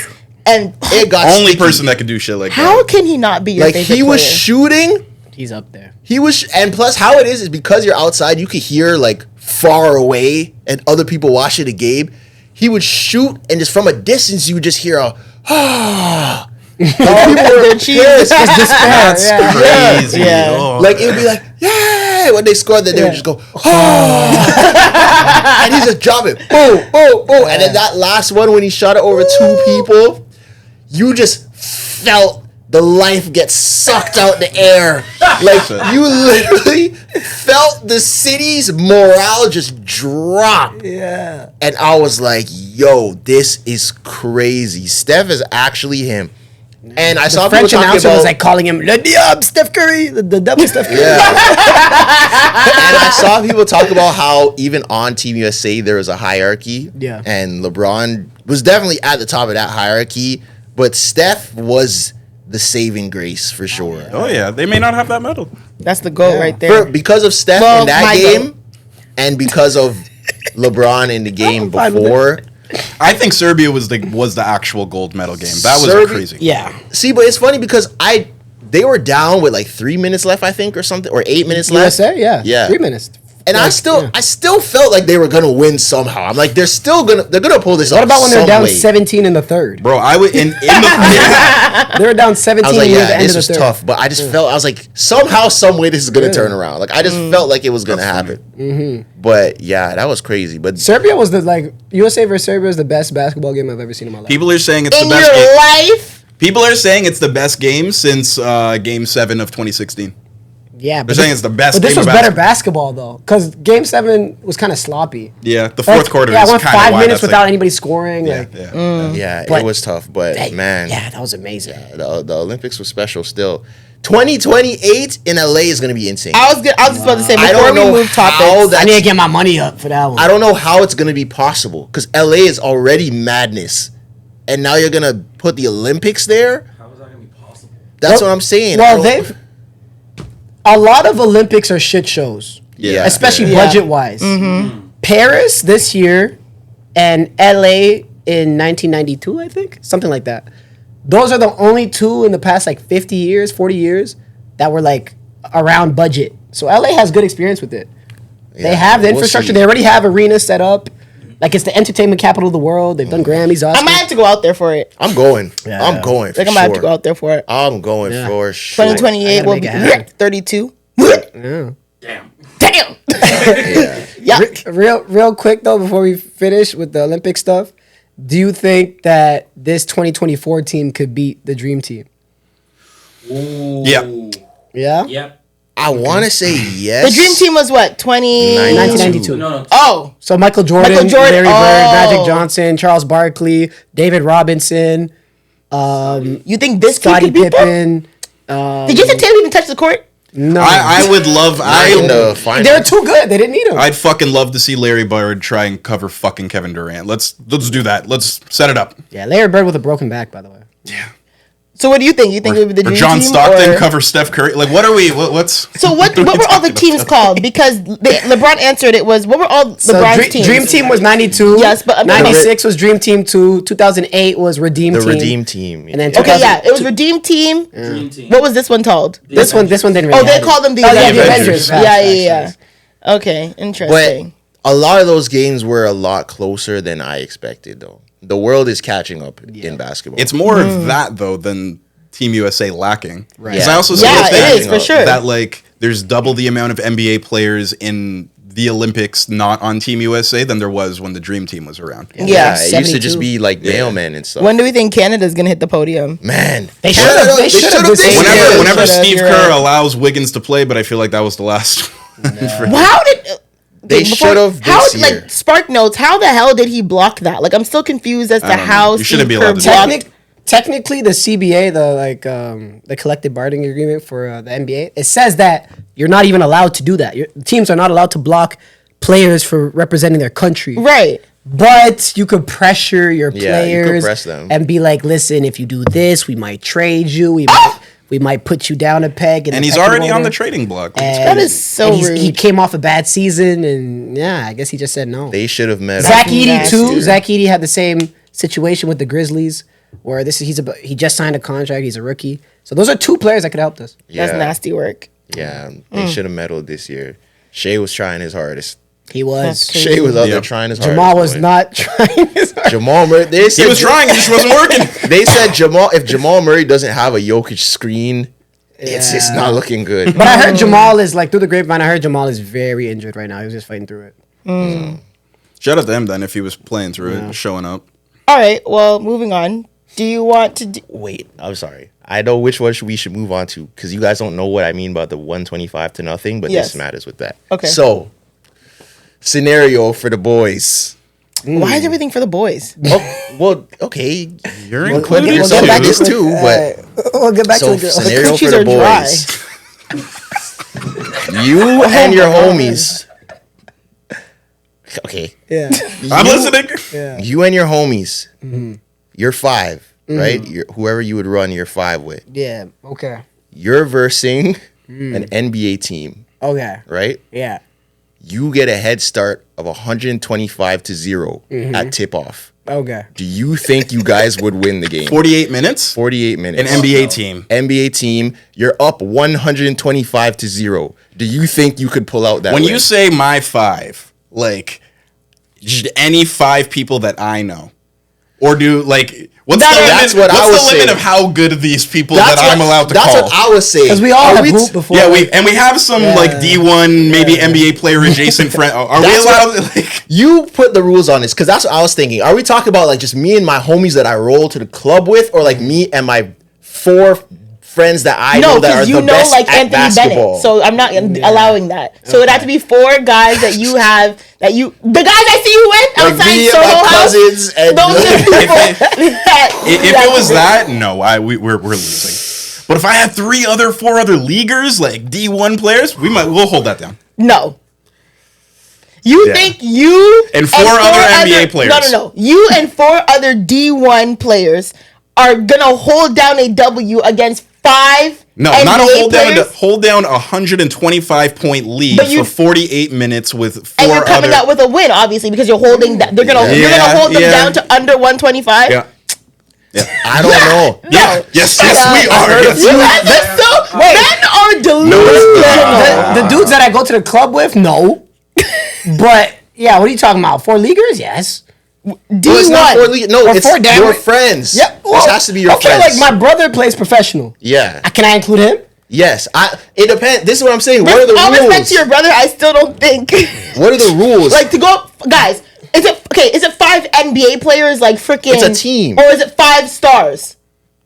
And it got Only sticky. person that could do shit like how that. can he not be your Like favorite he was player? shooting. He's up there. He was, and plus, how it is because you're outside, you could hear like far away, and other people watching the game. He would shoot, and just from a distance, you would just hear a ah. Like, people were pissed. That's crazy. Yeah. Oh, Like it would be like, yeah, when they scored, then they would just go, oh, and he's just dropping, boom, boom, boom, and then that last one when he shot it over 2 people, you just felt the life get sucked out the air. Like you literally felt the city's morale just drop. Yeah. And I was like, yo, this is crazy. Steph is actually him. And I saw French people talking announcer about, was like calling him Le Diable Steph Curry, the double Steph Curry. yeah. And I saw people talk about how even on Team USA there was a hierarchy. Yeah. And LeBron was definitely at the top of that hierarchy, but Steph was the saving grace for sure. Oh yeah, they may not have that medal. That's the goal right there. Because of Steph Well, in that my game, goal. and because of LeBron in the game fine with before. I think Serbia was the actual gold medal game. That was Serbia- crazy. Yeah. See, but it's funny because they were down with like 3 minutes left, I think, or something, or 8 minutes left. USA, yeah. Yeah. 3 minutes. And I still felt like they were gonna win somehow. I'm like, they're gonna pull this off. What about when they're some down way. 17 in the third? Bro, I would in the They were down 17 I was like, near yeah, the end this of was the third. tough, but I just felt I was like, somehow, some way, this is gonna turn around. Like I just felt like it was gonna happen. But yeah, that was crazy. But Serbia was USA versus Serbia was the best basketball game I've ever seen in my life. people are saying it's In the best your game. life, People are saying it's the best game since Game 7 of 2016. Yeah, They're saying it's the best But this game was of better basketball. basketball though, because Game 7 was kind of sloppy. Yeah, the fourth quarter Yeah, is I went kind of 5 minutes without anybody scoring. Yeah, Like, yeah. yeah, But- it was tough. But man, yeah, that was amazing. the Olympics was special still. 2028 in LA is gonna be insane. I was just about to say I before don't we know move how topics. that- I need to get my money up for that one. I don't know how it's gonna be possible because LA is already madness, and now you're gonna put the Olympics there. How is that gonna be possible? That's what I'm saying. I Well, don't- a lot of Olympics are shit shows, yeah, especially Yeah. budget wise. Paris this year and LA in 1992, I think, something like that. Those are the only two in the past like 50 years, 40 years that were like around budget. So LA has good experience with it. They Yeah, have the we'll infrastructure. see. They already have arenas set up. Like it's the entertainment capital of the world. They've done Grammys, Oscars. I might have to go out there for it. I'm going. Yeah. I'm going. For Like I might have to sure. go out there for it. I'm going Yeah. for sure. 2028 I will gotta be make it happen. 32. Yeah. Damn. Damn. Yeah. Yeah. Real quick though, before we finish with the Olympic stuff, do you think that this 2024 team could beat the Dream Team? Ooh. Yeah. Yeah. Yep. I want to say yes. The Dream Team was what? 1992. No. Oh. So Michael Jordan, Larry Bird, oh. Magic Johnson, Charles Barkley, David Robinson, You think this team Scottie could beat them? Pippen. Did you say Tatum even touch the court? No, I would love. Not in the finals. they're too good. They didn't need him. I'd fucking love to see Larry Bird try and cover fucking Kevin Durant. Let's do that. Let's set it up. Yeah, Larry Bird with a broken back, by the way. So what do you think? You think it would be the Or Dream John Team? Stockton or- cover Steph Curry. Like, what are we? What's? So what were all the teams called? Because LeBron answered it was what were all So LeBron's teams? Dream Team was 92. Yes, but 96 was Dream Team 2. 2008 was Redeem The Team. Redeem Team. And then Okay, 2000 yeah, it was Redeem Team. Dream team. What was this one called? This one didn't really Oh, they have it. called them the Oh, yeah, Avengers. the Avengers. Yeah, Facts, yeah. facts. Okay, But interesting. a lot of those games were a lot closer than I expected, though. The world is catching up in basketball. It's more of that though than Team USA lacking. Right. Because I also Yeah, saw it is for sure. that like there's double the amount of NBA players in the Olympics not on Team USA than there was when the Dream Team was around. Yeah, it used to just 72. be like mailmen and stuff. When do we think Canada's gonna hit the podium? Man, They should have. They should have. this year. Whenever should've, Steve you're Kerr right. allows Wiggins to play, but I feel like that was the last. How did They before- should've How this year. like Spark Notes? How the hell did he block that? Like I'm still confused as to don't know. how You shouldn't Steve be allowed Kerr to do that. blocked. Technically, the CBA, the collective bargaining agreement for the NBA, it says that you're not even allowed to do that. Teams are not allowed to block players for representing their country. Right. But you could pressure your Yeah, you could players press them. and be like, listen, if you do this, we might trade you. We might put you down a peg. And he's already on the trading block. That is so rude. He came off a bad season, and I guess he just said no. They should have met. Zach Edey too. Zach Edey had the same situation with the Grizzlies, where he just signed a contract. He's a rookie. So those are two players that could help us. That's nasty work. Yeah, they should have medaled this year. Shea was trying his hardest. He was. Shea was out there trying his hardest. Jamal was not trying his hardest. Jamal Murray. He was trying, it just wasn't working. They said if Jamal Murray doesn't have a Jokic screen, it's not looking good. But I heard Jamal is through the grapevine. I heard Jamal is very injured right now. He was just fighting through it. So. Shout out to him then if he was playing through it, showing up. All right. Well, moving on. Do you want to? Wait, I'm sorry. I know which one we should move on to because you guys don't know what I mean about the 125-0, but this matters with that. Okay. So, scenario for the boys. Why is everything for the boys? Oh, well, okay. You're including included yourself in this too, but we'll get back to the girls. scenario The for coochies the are dry. boys. You and your homies. Okay. Yeah. I'm listening. Yeah. You and your homies. You're 5, right? Whoever you would run your 5 with. Yeah. Okay. You're versing an NBA team, Okay. right? Yeah. You get a head start of 125-0 at tip-off. Okay. Do you think you guys would win the game? 48 minutes? 48 minutes. An NBA team. NBA team, you're up 125-0. Do you think you could pull out that When win? you say my 5, like, any 5 people that I know? Or do, like, what's That's the limit, what I was saying. of how good these people that I'm allowed to that's call? That's what I was saying. Because we all have hooped before. Yeah, we have some like D1, maybe NBA player adjacent friend. Are we allowed? You put the rules on this because that's what I was thinking. Are we talking about like just me and my homies that I roll to the club with, or like me and my 4 friends that I know that are the best like at Anthony basketball? Bennett, so I'm not allowing that. So it'd have to be 4 guys that you have the guys I see you with Like outside me and Soho my House. cousins and Those are the people. If it was that, no, we're losing. But if I had 4 other leaguers, like D1 players, we'll hold that down. No. You think you and 4 other NBA players? No. You and 4 other D1 players are gonna hold down a W against 5 No, NBA not a players? hold down 125-point lead for 48 minutes with 4 and you're coming out with a win, obviously, because you're holding that. You're gonna hold them down to under 125. Yeah. I don't know. Yes, we are. Men are delusional. The dudes that I go to the club with, no. But yeah, what are you talking about? 4 leaguers? Yes. D1. Well, it's not 4 leaguers. No, Or it's 4 your friends. Yeah, This has to be your okay, friends. like my brother plays professional. Yeah. Can I include him? Yes. It depends. This is what I'm saying. What are the All rules? respect to your brother, I still don't think. What are the rules? Like to go, guys. Is it 5 NBA players like freaking? It's a team. Or is it 5 stars?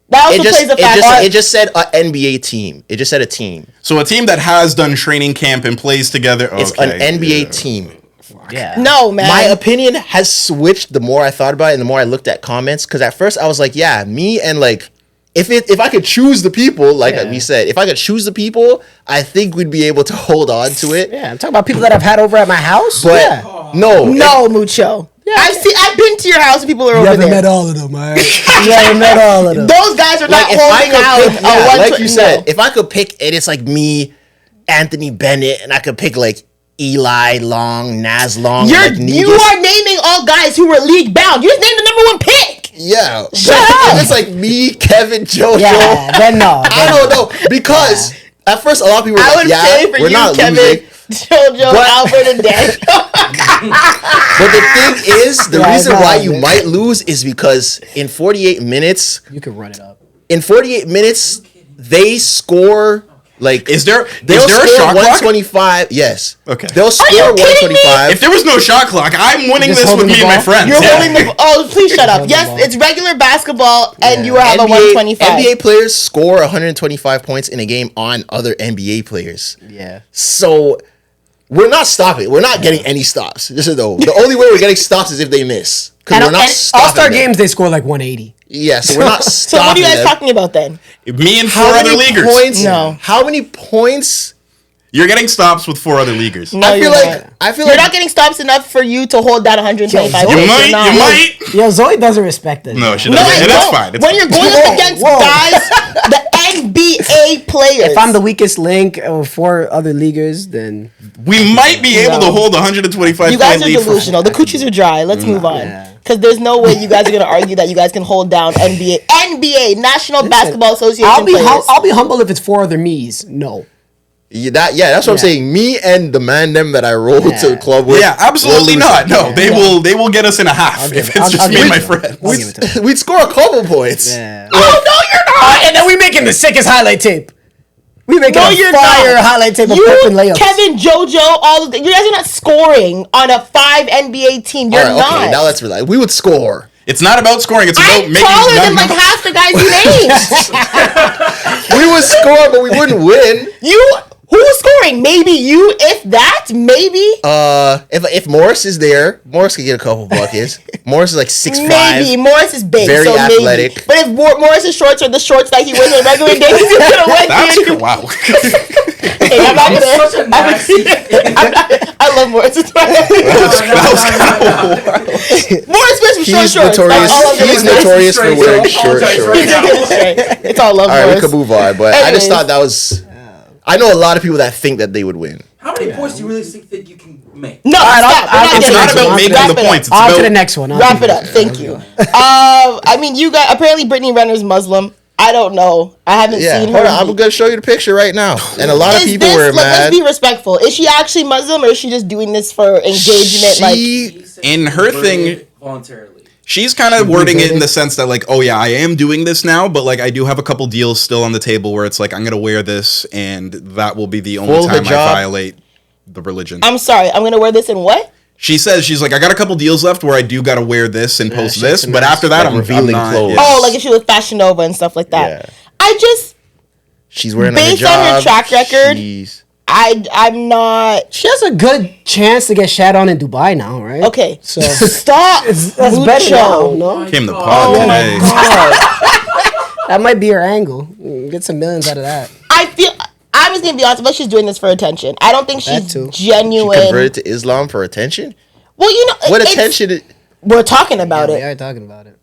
That also plays a factor. It just said an NBA team. It just said a team. So a team that has done training camp and plays together. It's an NBA team. Yeah. No, man. My opinion has switched the more I thought about it and the more I looked at comments. Because at first I was like, yeah, me and like, if I could choose the people, like we said, if I could choose the people, I think we'd be able to hold on to it. Yeah, I'm talking about people that I've had over at my house. But no, Mucho. Yeah. I've been to your house and people are over there. You haven't met all of them, all right? You haven't met all of them. Those guys are not if holding out. Like you said, if I could pick, and it's like me, Anthony Bennett, and I could pick like Eli Long, Naz Long. You are naming all guys who were league bound. You just named the #1 pick. Yeah. Shut up. If it's like me, Kevin, JoJo. Yeah, then no. I don't know. Because at first a lot of people were I like, would say for we're you, not Kevin, losing. JoJo, Albert, and Daniel. But the thing is, the reason why you might lose is because in 48 minutes, you can run it up. In 48 minutes, they score like is there a clock? shot 125. Yes. Okay. They'll score 125. If there was no shot clock, I'm winning this with me and my friends. You're holding the please shut up. Yes, it's regular basketball and you have a 125. NBA players score 125 points in a game on other NBA players. Yeah. So we're not stopping. We're not getting any stops. This is the only way we're getting stops is if they miss. Because we're not stopping All-Star games, they score like 180. Yeah, so we're not stopping. So what are you guys talking about then? Me and 4 other leaguers. Points, no. How many points? You're getting stops with 4 other leaguers. No, I feel like you're not getting stops enough for you to hold that 125. You might. Yo, Zoe doesn't respect that. No, she doesn't. And that's fine. When you're going up against guys, the NBA NBA players. If I'm the weakest link of 4 other leaguers, then We might be able to hold 125 you guys point are lead. delusional. The coochies are dry. Let's move on. Yeah. Because there's no way you guys are going to argue that you guys can hold down NBA, National Basketball Association players. I'll be humble if it's 4 other me's. No. That's what I'm saying. Me and the man them that I roll to the club with. Yeah, absolutely will not. lose. No, they will get us in a half if it's just me and my friends. I'll give it to them. We'd score a couple points. Yeah. Oh, no, you're not. And then we making the sickest highlight tape. We making No, a you're fire not. highlight tape of You, Pippen layups. Kevin, JoJo, all of the, you guys are not scoring on a 5 NBA team. You're All right, not. okay, now let's relax. We would score. It's not about scoring. It's about I'm making taller than none- like half the guys you named. We would score, but we wouldn't win. Who's scoring? Maybe you, if that, maybe. If Morris is there, Morris could get a couple buckets. Morris is like 6'5". Maybe Morris is big, Very so athletic. maybe. But if Morris's shorts are the shorts that he wears on regular days, he's gonna win. That's wow. Hey, I'm not gonna. Such a nasty. I love Morris. Morris wears He's short shorts. notorious. All of them He's are nice. notorious for wearing short Apologize shorts. right now. It's all love All right, we Morris. could move on. But I Anyways. just thought that was. I know a lot of people that think that they would win. How many points do you really think that you can make? No, right, stop. We're I'll not get It's getting not next into about one. making Wrap the it up. points. It's On to the about next one. Wrap it up. Thank you. I mean, you got apparently Brittney Renner's Muslim. I don't know. I haven't Yeah, seen hold her. on. I'm gonna show you the picture right now. And a lot of people were Let's mad. be respectful. Is she actually Muslim, or is she just doing this for engagement? She- in her thing. Voluntarily. She's kind of wording it in the sense that like, oh yeah, I am doing this now, but like I do have a couple deals still on the table where it's like I'm gonna wear this, and that will be the only Full time I hijab. violate the religion. I'm sorry. I'm gonna wear this in what? She says she's like, I got a couple deals left where I do gotta wear this and post she's this, a but nice- after that, like I'm revealing not, clothes. yeah. Oh, like if she was Fashion Nova and stuff like that. Yeah. I just She's wearing a Based on her hijab. track record, She's- I'm not She has a good chance to get shat on in Dubai now, right? okay. So Stop. that's better now, Mucho. no? Came the pod Oh my today. That might be her angle. Get some millions out of that. I'm just gonna be honest. But she's doing this for attention. I don't think That she's too. She genuine. converted to Islam for attention. Well, you know What it's- attention? We're talking about We it. are talking about it.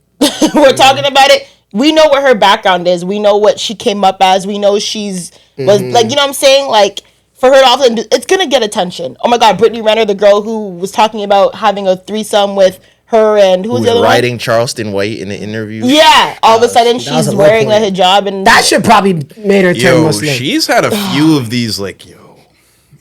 We're talking about it. We know what her background is. We know what she came up as. We know she's was like, you know what I'm saying? Like for her to all of a sudden, it's gonna get attention. Oh my God, Brittney Renner, the girl who was talking about having a threesome with her and who was Who's the other one? riding Charleston White in the interview? Yeah, all of a sudden was she's a low wearing a point. hijab and That should probably made her turn Yo, Muslim. she's had a few of these like,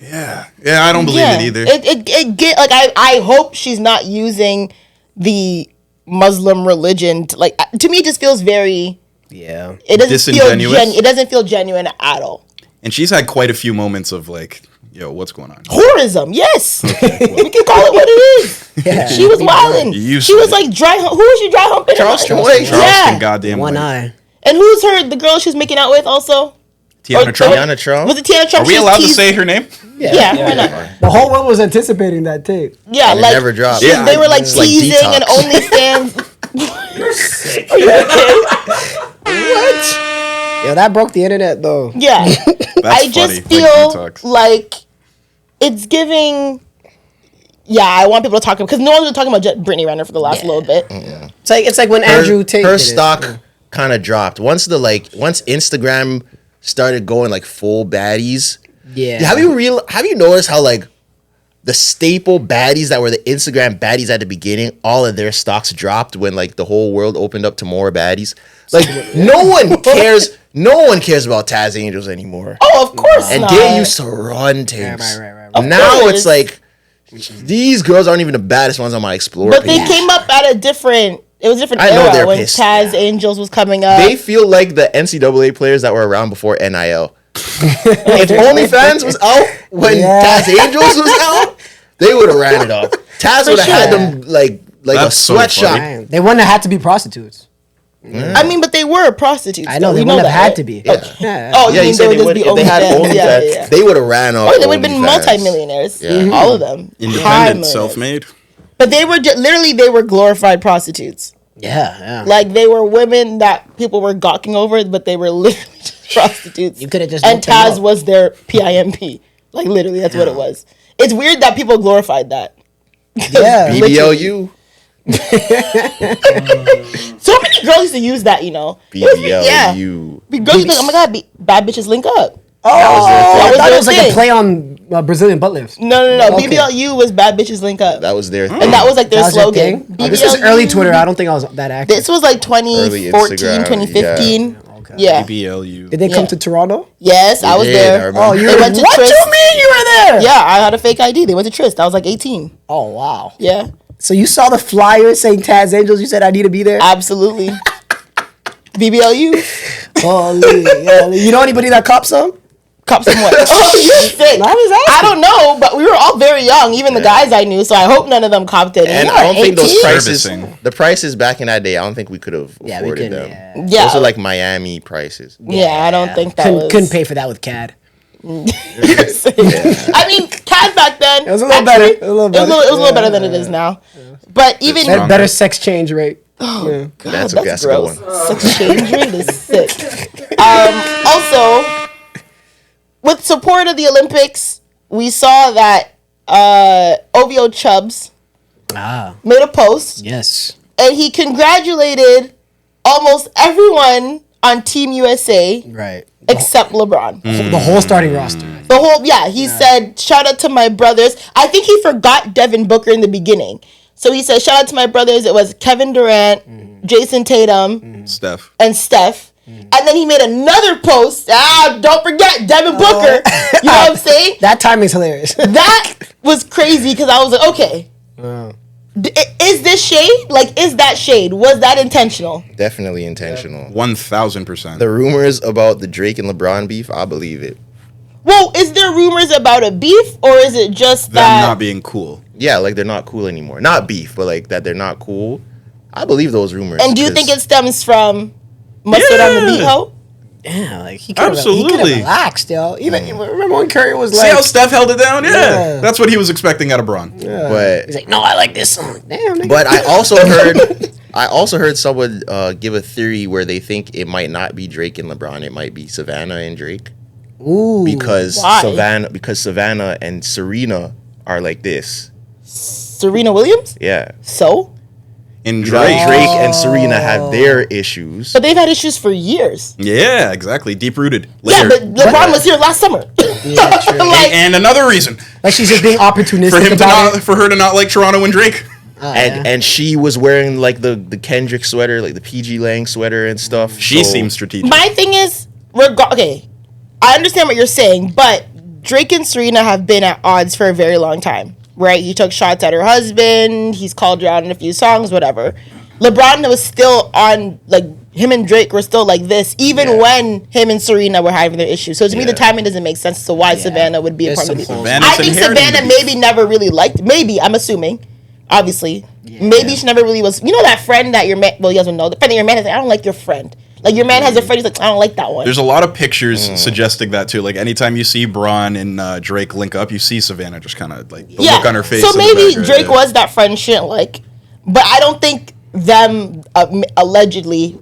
yeah, I don't believe it either. It get like I hope she's not using the Muslim religion to, like to me it just feels very Yeah. it doesn't feel Disingenuous? it doesn't feel genuine at all. And she's had quite a few moments of like, yo, what's going on? Whorism, yes. We can call it what it is. Yeah. She was wilding. You She was said like who was she dry humping? Charleston White. Charleston, Yeah. goddamn One White. eye. And who's the girl she was making out with also? Tiana Or- Trump. Tiana Trump. Was it Tiana Trump? Are we She was allowed to teased- say her name? Yeah, why not? The whole world was anticipating that tape. Yeah, And it like never dropped. she- Yeah, they were like it's like teasing Detox. and OnlyFans. You're sick. Are you okay? Yo, that broke the internet though. Yeah. I just funny, like feel Detox. like it's giving. Yeah, I want people to talk because no one's been talking about Brittney Renner for the last little bit. It's like when Andrew Tate. her did it. stock kind of dropped once Instagram started going like full baddies. Yeah. Have you noticed how like the staple baddies that were the Instagram baddies at the beginning, all of their stocks dropped when like the whole world opened up to more baddies? Like no one cares. No one cares about Taz Angels anymore. Oh, of course And not. they used to run tapes. Right. Of Now course. it's like these girls aren't even the baddest ones on my Explore But page. they came up at a different. It was a different I know era they're when pissed. Taz Angels was coming up. They feel like the NCAA players that were around before NIL. If OnlyFans was out when Yeah. Taz Angels was out, they would have ran it up. Taz would have had sure. them like That's a so sweatshop. funny. Damn. They wouldn't have had to be prostitutes. I mean, but they were prostitutes. I know though. they We wouldn't that, have had right? to be. Yeah. Oh, Yeah, you you mean said they they would would. just If be they had OnlyFans. OnlyFans, Yeah. they would have ran up. Oh, they would have been OnlyFans. multimillionaires. Yeah. All of them. High Independent, millionaires. self-made. But they were literally they were glorified prostitutes. Yeah. Like they were women that people were gawking over, but they were literally just prostitutes. You coulda just and looked them Taz up. was their PIMP. Like literally, that's what it was. It's weird that people glorified that. Yeah. BBLU. So many girls used to use that, you know. It was- BBLU. Girl, you think, oh my God, bad bitches link up. Oh, I thought it was like thing. a play on Brazilian butt lifts. No. Okay. BBLU was bad bitches link up. That was their thing. And that was like their That was your slogan. thing? Oh, this was early Twitter. I don't think I was that active. This was like 2014, 2015. Yeah. Okay. Yeah. BBLU. Did they come to Toronto? Yes, I was did, I there. remember. Oh, you They went to what? Tris. You mean you were there? Yeah, I had a fake ID. They went to Trist. I was like 18. Oh wow. Yeah, So you saw the flyer saying Taz Angels. You said I need to be there. absolutely. BBLU. Holy, you know anybody that copped some? Cop some what? Oh, you're sick. I was asking. I don't know, but we were all very young, even the guys I knew, so I hope none of them copped it. And You I know, don't think those 18? prices, Servicing. the prices back in that day, I don't think we could have Yeah, we afforded couldn't, them. Yeah. Those are like Miami prices. Yeah, I don't think that was... Couldn't pay for that with CAD. I mean, CAD back then... It was a little better. It was a little better. It was a little better than it is now. But even... Better sex change rate. Yeah. That's God, a good one. Sex change rate is sick. Also, with support of the Olympics, we saw that OVO Chubbs made a post Yes. and he congratulated almost everyone on Team USA Right. except LeBron. The whole starting roster. The whole, he said, shout out to my brothers. I think he forgot Devin Booker in the beginning. So he said, shout out to my brothers. It was Kevin Durant, Jason Tatum, Steph. and Steph. And then he made another post. Don't forget Devin Booker. You know what I'm saying? That timing's hilarious. That was crazy because I was like, okay. Is this shade? Like, is that shade? Was that intentional? Definitely intentional. 1,000%. The rumors about the Drake and LeBron beef, I believe it. Well, is there rumors about a beef or is it just Them that... not being cool. Yeah, like they're not cool anymore. Not beef, but like that they're not cool. I believe those rumors. And do you think it stems from Mustard on the Beat Ho? Yeah, like he could have Absolutely. relaxed, yo. Even remember when Curry was See like, how Steph held it down? Yeah. Yeah. That's what he was expecting out of Bron. But he's like, no, I like this song. Damn, nigga. But I also heard someone give a theory where they think it might not be Drake and LeBron. It might be Savannah and Drake. Ooh, Because Why? Savannah and Serena are like this. Serena Williams? Yeah. So? In You know, Drake. Drake and Serena have their issues. But they've had issues for years. Yeah, exactly. Deep rooted. Yeah, but LeBron was here last summer. Yeah, true. Like, And another reason like she's just being opportunistic for her to not like Toronto and Drake. And she was wearing like the Kendrick sweater, like the PG Lang sweater and stuff. She so- seems strategic. my thing is, okay, I understand what you're saying, but Drake and Serena have been at odds for a very long time, right? He took shots at her husband. He's called her out in a few songs, whatever. LeBron was still on, like, him and Drake were still like this, even when him and Serena were having their issues. So to me, the timing doesn't make sense as to why Savannah would be a part of it. Savannah's I think inheriting Savannah the beef. maybe never really liked, maybe, I'm assuming, obviously. Maybe she never really was, you know that friend that your man, well, you guys don't know, the friend that your man is like, I don't like your friend. Like, your man has a friend, he's like, I don't like that one. There's a lot of pictures suggesting that too. Like anytime you see Bron and Drake link up, you see Savannah just kind of like the look on her face. So in the maybe background, Drake yeah. was that friend she didn't like, but I don't think them allegedly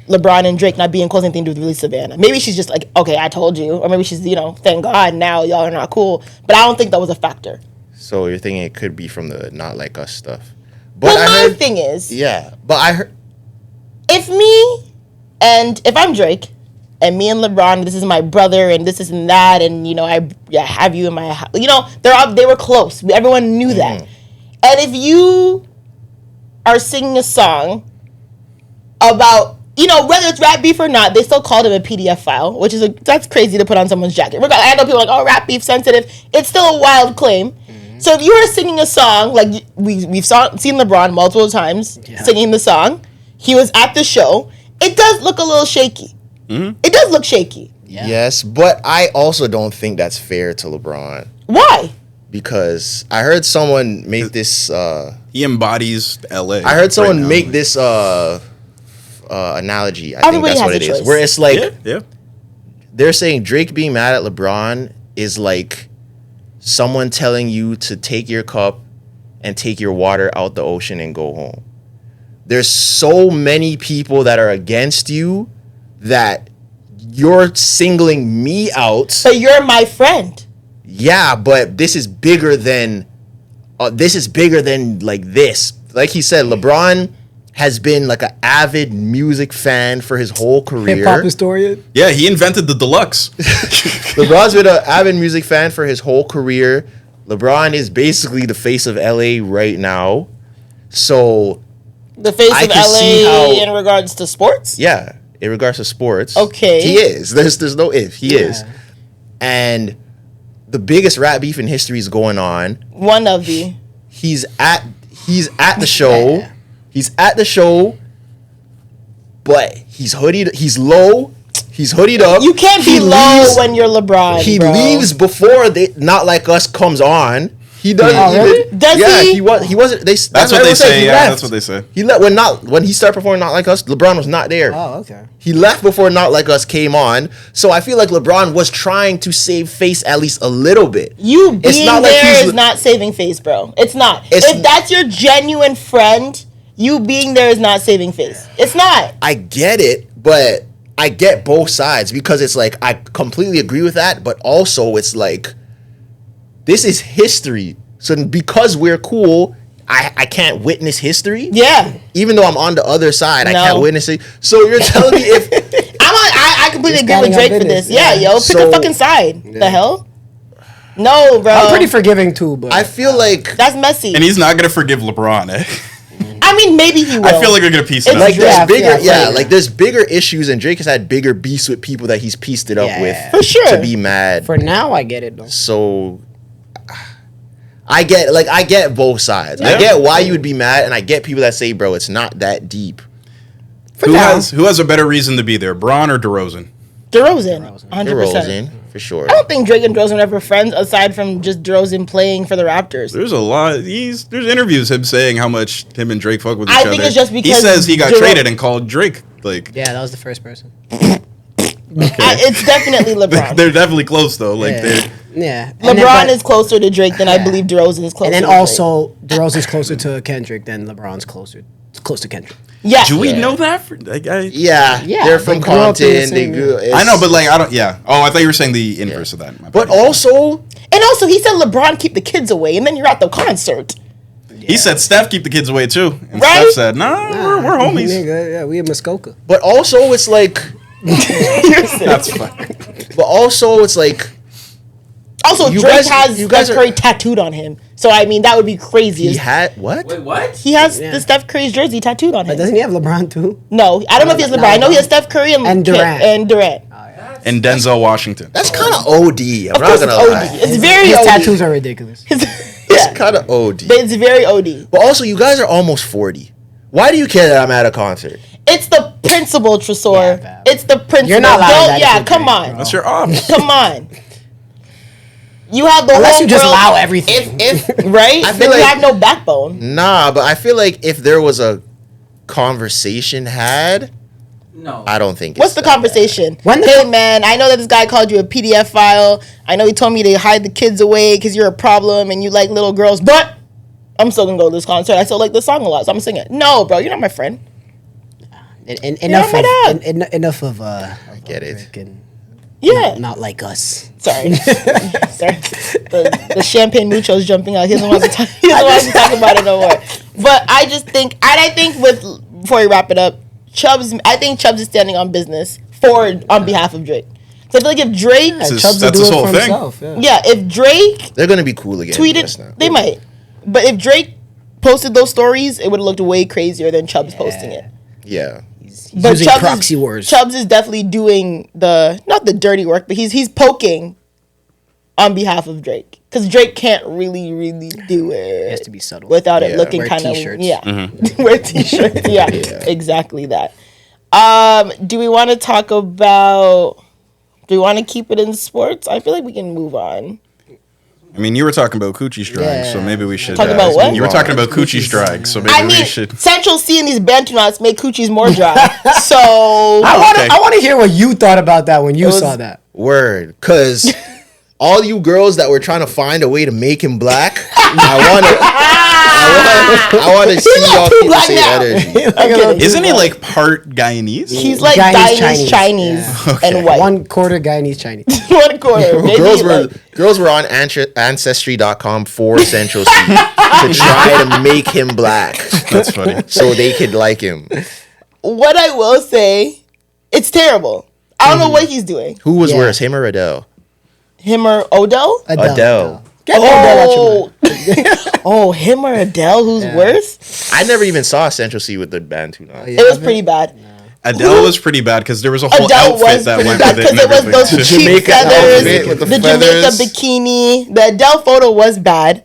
LeBron and Drake not being close anything to do with really Savannah. Maybe she's just like, okay, I told you, or maybe she's thank God now y'all are not cool. But I don't think that was a factor. So you're thinking it could be from the not like us stuff. But I my heard, thing is, yeah, but I heard if I'm Drake, and me and LeBron, this is my brother, and this and that, and I have you in my house. They were close. Everyone knew that. And if you are singing a song about, whether it's rap beef or not, they still called him a PDF file, which is that's crazy to put on someone's jacket. I know people are like, oh, rap beef sensitive. It's still a wild claim. So if you are singing a song, like we've seen LeBron multiple times singing the song, he was at the show. It does look a little shaky. It does look shaky. Yeah. yes, but I also don't think that's fair to LeBron Why? because I heard someone make this. He embodies LA. I heard someone right now. make this analogy. I think Everybody that's has what a it is. choice. Where it's like Yeah. they're saying Drake being mad at LeBron is like someone telling you to take your cup and take your water out the ocean and go home. There's so many people that are against you that you're singling me out. But you're my friend. Yeah, but this is bigger than like this. Like he said, LeBron has been like an avid music fan for his whole career. Hip hop historian. Yeah, he invented the deluxe. LeBron's been an avid music fan for his whole career. LeBron is basically the face of LA right now. So The face I of can see LA how- in regards to sports? yeah, in regards to sports, Okay. he is. There's no if. He is. And the biggest rap beef in history is going on. One of the. He's at the show. He's at the show, but he's hoodied. He's low. He's hoodied up. You can't be He low leaves- when you're LeBron. He bro. leaves before Not Like Us comes on. He doesn't. Oh, really? even, Does yeah, he? He wasn't. That's That's what they say. Yeah, that's what they say. He left when he started performing Not Like Us. LeBron was not there. Oh, okay. He left before Not Like Us came on. So I feel like LeBron was trying to save face at least a little bit. You being not like there he's- is not saving face, bro. It's not. It's- If that's your genuine friend, you being there is not saving face. It's not. I get it, but I get both sides because it's like I completely agree with that, but also it's like this is history. So because we're cool, I can't witness history. Yeah. Even though I'm on the other side, I No. can't witness it. So you're telling me if I completely Just agree with standing Drake on for this. business, Yeah, yeah. yo. Pick So- a fucking side. The hell? No, bro. I'm pretty forgiving too, but I feel like That's messy. And he's not gonna forgive LeBron. Eh? I mean, maybe he will. I feel like they're gonna piece it It's up. like there's Yeah, bigger yeah. like there's bigger issues and Drake has had bigger beefs with people that he's pieced it up Yeah. with For sure. to be mad. for now I get it though. So I get both sides. I Yeah. get why you would be mad, and I get people that say, "Bro, it's not that deep." Who now. has a better reason to be there, Braun or DeRozan? DeRozan. 100%. DeRozan for sure. I don't think Drake and DeRozan are ever friends aside from just DeRozan playing for the Raptors. There's a lot. There's interviews him saying how much him and Drake fuck with each I other. think it's just because he says he got Dero- traded and called Drake like. Yeah, that was the first person. It's definitely LeBron. They're definitely close though. Like Yeah. they're Yeah. And LeBron then, is closer to Drake than I believe DeRozan is closer. and then to Drake. also DeRozan's closer to Kendrick than LeBron's close to Kendrick. yeah. Do we know that? Like, Yeah, they're from they grew up in the Compton. They same- grew. I know, but like I don't. Yeah. Oh, I thought you were saying the inverse of that. My But bad. also, And also, he said LeBron keep the kids away, and then you're at the concert. he said Steph keep the kids away too, and Right? Steph said, "Nah, we're homies." Nigga, yeah, we in Muskoka. it's like, That's fine. but also it's like, Also, You Drake guys- has you guys Steph are- Curry tattooed on him. So, I mean, that would be crazy. he had what? Wait, what? He has Yeah. the Steph Curry's jersey tattooed on him. But doesn't he have LeBron too? No, I don't know if he has No, LeBron. I know he LeBron. has Steph Curry And Durant. And Durant. And Denzel Washington. That's kind of OD. I'm Of not course gonna it's lie. OD. It's very His OD. tattoos are ridiculous. It's Yeah. kind of OD. But it's very OD. But also, you guys are almost 40. Why do you care that I'm at a concert? It's the principle, Tresor. Yeah, fam. It's the principle. You're not allowed Don't- that Yeah, if come you're on. Drake, That's your off. Come on. You have the Unless whole you just world- allow everything. If right, I then feel you like- have no backbone. Nah, but I feel like if there was a conversation had, No. I don't think. What's it's the that conversation? When the- Hey man, I know that this guy called you a PDF file. I know he told me to hide the kids away because you're a problem and you like little girls. But I'm still gonna go to this concert. I still like this song a lot, so I'm gonna sing it. No, bro, you're not my friend. Enough my of dog. enough of I get it. freaking Yeah. not like us. Sorry. Sorry. The champagne mucho's jumping out. He doesn't want to talk. He doesn't want to talk about it no more. But I just think, and I think before we wrap it up, I think Chubbs is standing on business on behalf of Drake. So I feel like if Drake, That's his- Chubbs will that's do his it whole for thing. himself, yeah. yeah, if Drake They're gonna be cool again. just now. tweeted, they might. But if Drake posted those stories, it would have looked way crazier than Chubbs posting it. Yeah. He's But using Chubbs proxy is, words. Chubbs is definitely doing not the dirty work, but he's poking on behalf of Drake because Drake can't really do it. It has to be subtle. without it Yeah. looking Wear kind of t-shirts. wear t-shirts. Yeah, exactly that. Do we want to talk about? Do we want to keep it in sports? I feel like we can move on. I mean, you were talking about coochie strikes, so Yeah. maybe we should. Talk about what? You were talking about coochie strikes, so maybe I we mean, should. Central C and these Bantu Knots make coochies more dry. So Okay. I want to hear what you thought about that when you was- saw that. Word, cause all you girls that were trying to find a way to make him black, I I want to see y'all keep the same energy. I'm kidding. Isn't he like part Guyanese? He's like Guyanese Chinese and white. 1/4 Guyanese Chinese. 1/4. Maybe Girls were on Ancestry.com for Central C to try to make him black. That's funny. So they could like him. What I will say, it's terrible. I don't know what he's doing. Who was worse, him or Adele? Him or Odell? Adele. Get Odell out your mind. Oh, him or Adele? Who's worse? I never even saw Central C with the Bantu Knots. It was pretty bad. Adele was pretty bad because there was a whole Adele outfit was that pretty went bad with it. because it was those and cheap Jamaica feathers, outfit with the Jamaica feathers. bikini. The Adele photo was bad.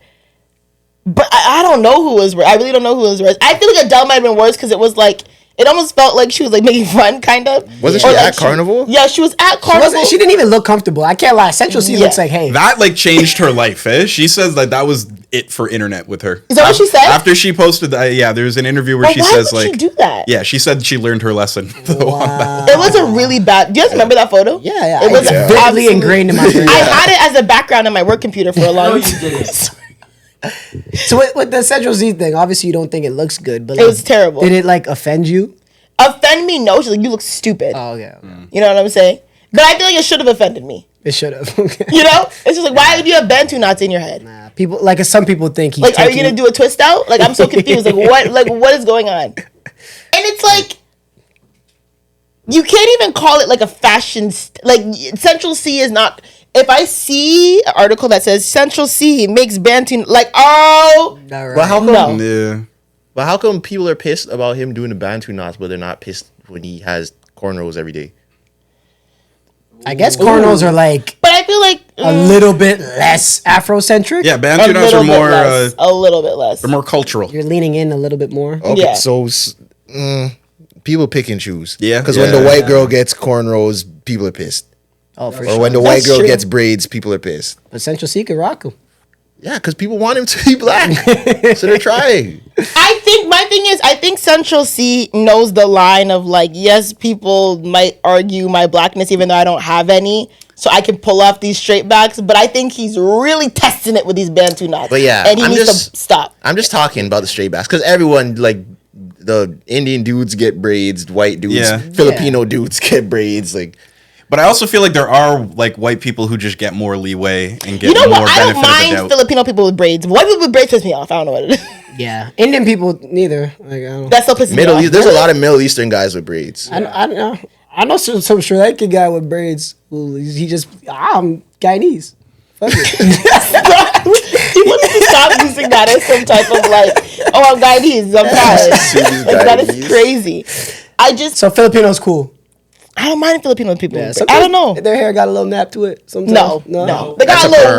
But I don't know who was worse. I really don't know who was worse. I feel like Adele might have been worse because it was like, it almost felt like she was like making fun, kind of. Wasn't Or she like at Carnival? Yeah, she was at Carnival. She didn't even look comfortable. I can't lie. Central C looks like, hey. that like changed her life. She says that was it for internet with her. Is that what she said? After she posted that, yeah, there's an interview where But she why says would like, she do that? yeah, she said she learned her lesson. Wow. It was a really bad. Do you guys remember that photo? Yeah. It was It's vividly absolute- ingrained in my brain. I had it as a background in my work computer for a long No, time. you didn't. So with the Central Z thing, obviously you don't think it looks good, but It was terrible. Did it like offend you? Offend me? No. She's like, you look stupid. Oh yeah, You know what I'm saying? But I feel like it should have offended me. it should have. You know? It's just like, why would you have Bantu knots in your head? Nah, people like some people think he's Like, are you taking- gonna do a twist out? Like, I'm so confused. Like, what is going on? And it's like, you can't even call it like a fashion. Like, Central C is not. If I see an article that says Central C makes Bantu, like, oh, All right. But how come? No. Yeah. But how come people are pissed about him doing the Bantu Knots, but they're not pissed when he has cornrows every day? I guess cornrows are like but I feel like a little bit less Afrocentric. Yeah, a Bantu Knots little are bit more less. A little bit less. they're more cultural. You're leaning in a little bit more. Okay, Yeah. so people pick and choose. Yeah. Because when the white girl gets cornrows, people are pissed. Oh, for Or sure. when the That's white girl true. gets braids, people are pissed. But Central C could rock 'em. Yeah, because people want him to be black. So they're trying. I think my thing is, I think Central C knows the line of like, yes, people might argue my blackness even though I don't have any, so I can pull off these straight backs. But I think he's really testing it with these Bantu knots. But yeah, and he I'm needs just- to stop. I'm just talking about the straight backs because everyone, like, the Indian dudes get braids, white dudes, Yeah. Filipino dudes get braids. Like, But I also feel like there are like white people who just get more leeway and get You know more what? I benefit don't of the mind doubt. Filipino people with braids. White people with braids piss me off. I don't know what it is. Yeah, Indian people neither. Like I don't. That still pisses me Middle off. East, there's a lot of Middle Eastern guys with braids. I don't know. I know some Sri Lankan guy with braids. Who he just I'm Guyanese. Fuck it. People need to stop using that as some type of like, oh, I'm Guyanese. I'm fine. Like, that is Guyanese. crazy. I just, So Filipinos cool. I don't mind Filipino people. Yeah, with braids. I don't know. Their hair got a little nap to it. Sometimes. No. They got That's a a little perm.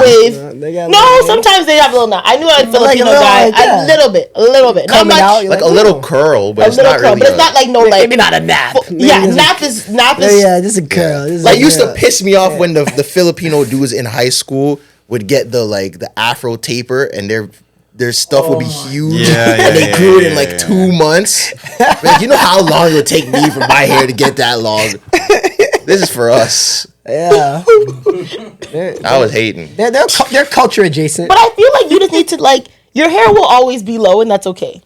wave. They got a No, little- sometimes they have a little knot. I knew a Filipino little, guy. like that. A little bit. Not Coming much. out, you're Like a oh. little curl, but A it's little not curl, really. but it's not like no like. Maybe not a nap. Maybe Yeah, just a- nap is. Yeah, just a curl. Just Like a used to curl. piss me off when the Filipino dudes in high school would get the afro taper and their stuff would be huge Yeah, and they yeah, grew it yeah, in like yeah. 2 months. Like, you know how long it would take me for my hair to get that long? This is for us. Yeah. I was hating. They're culture adjacent. But I feel like you just need to like your hair will always be low and that's okay.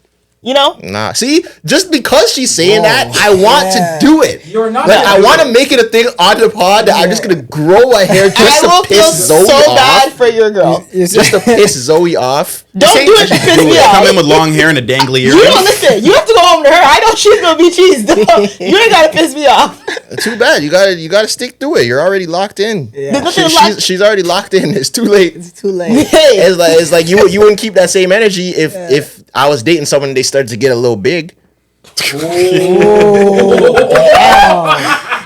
You know? Nah, see, just because she's saying that, I want Yeah. to do it. You're not Like, gonna I do want to it. make it a thing on the pod that I'm just gonna grow my hair just I will to feel piss Zoe so off. bad for your girl. Just to piss Zoe off. Don't do it to piss me Come in off. with long hair and a dangly You earring. don't listen. You have to go home to her. I know she's gonna be cheesed. You ain't gotta piss me off. Too bad. You gotta stick through it. You're already locked in. Yeah. There's nothing to lock- She's already locked in. It's too late. It's too late. Hey, It's like you wouldn't keep that same energy if I was dating someone and they started to get a little big.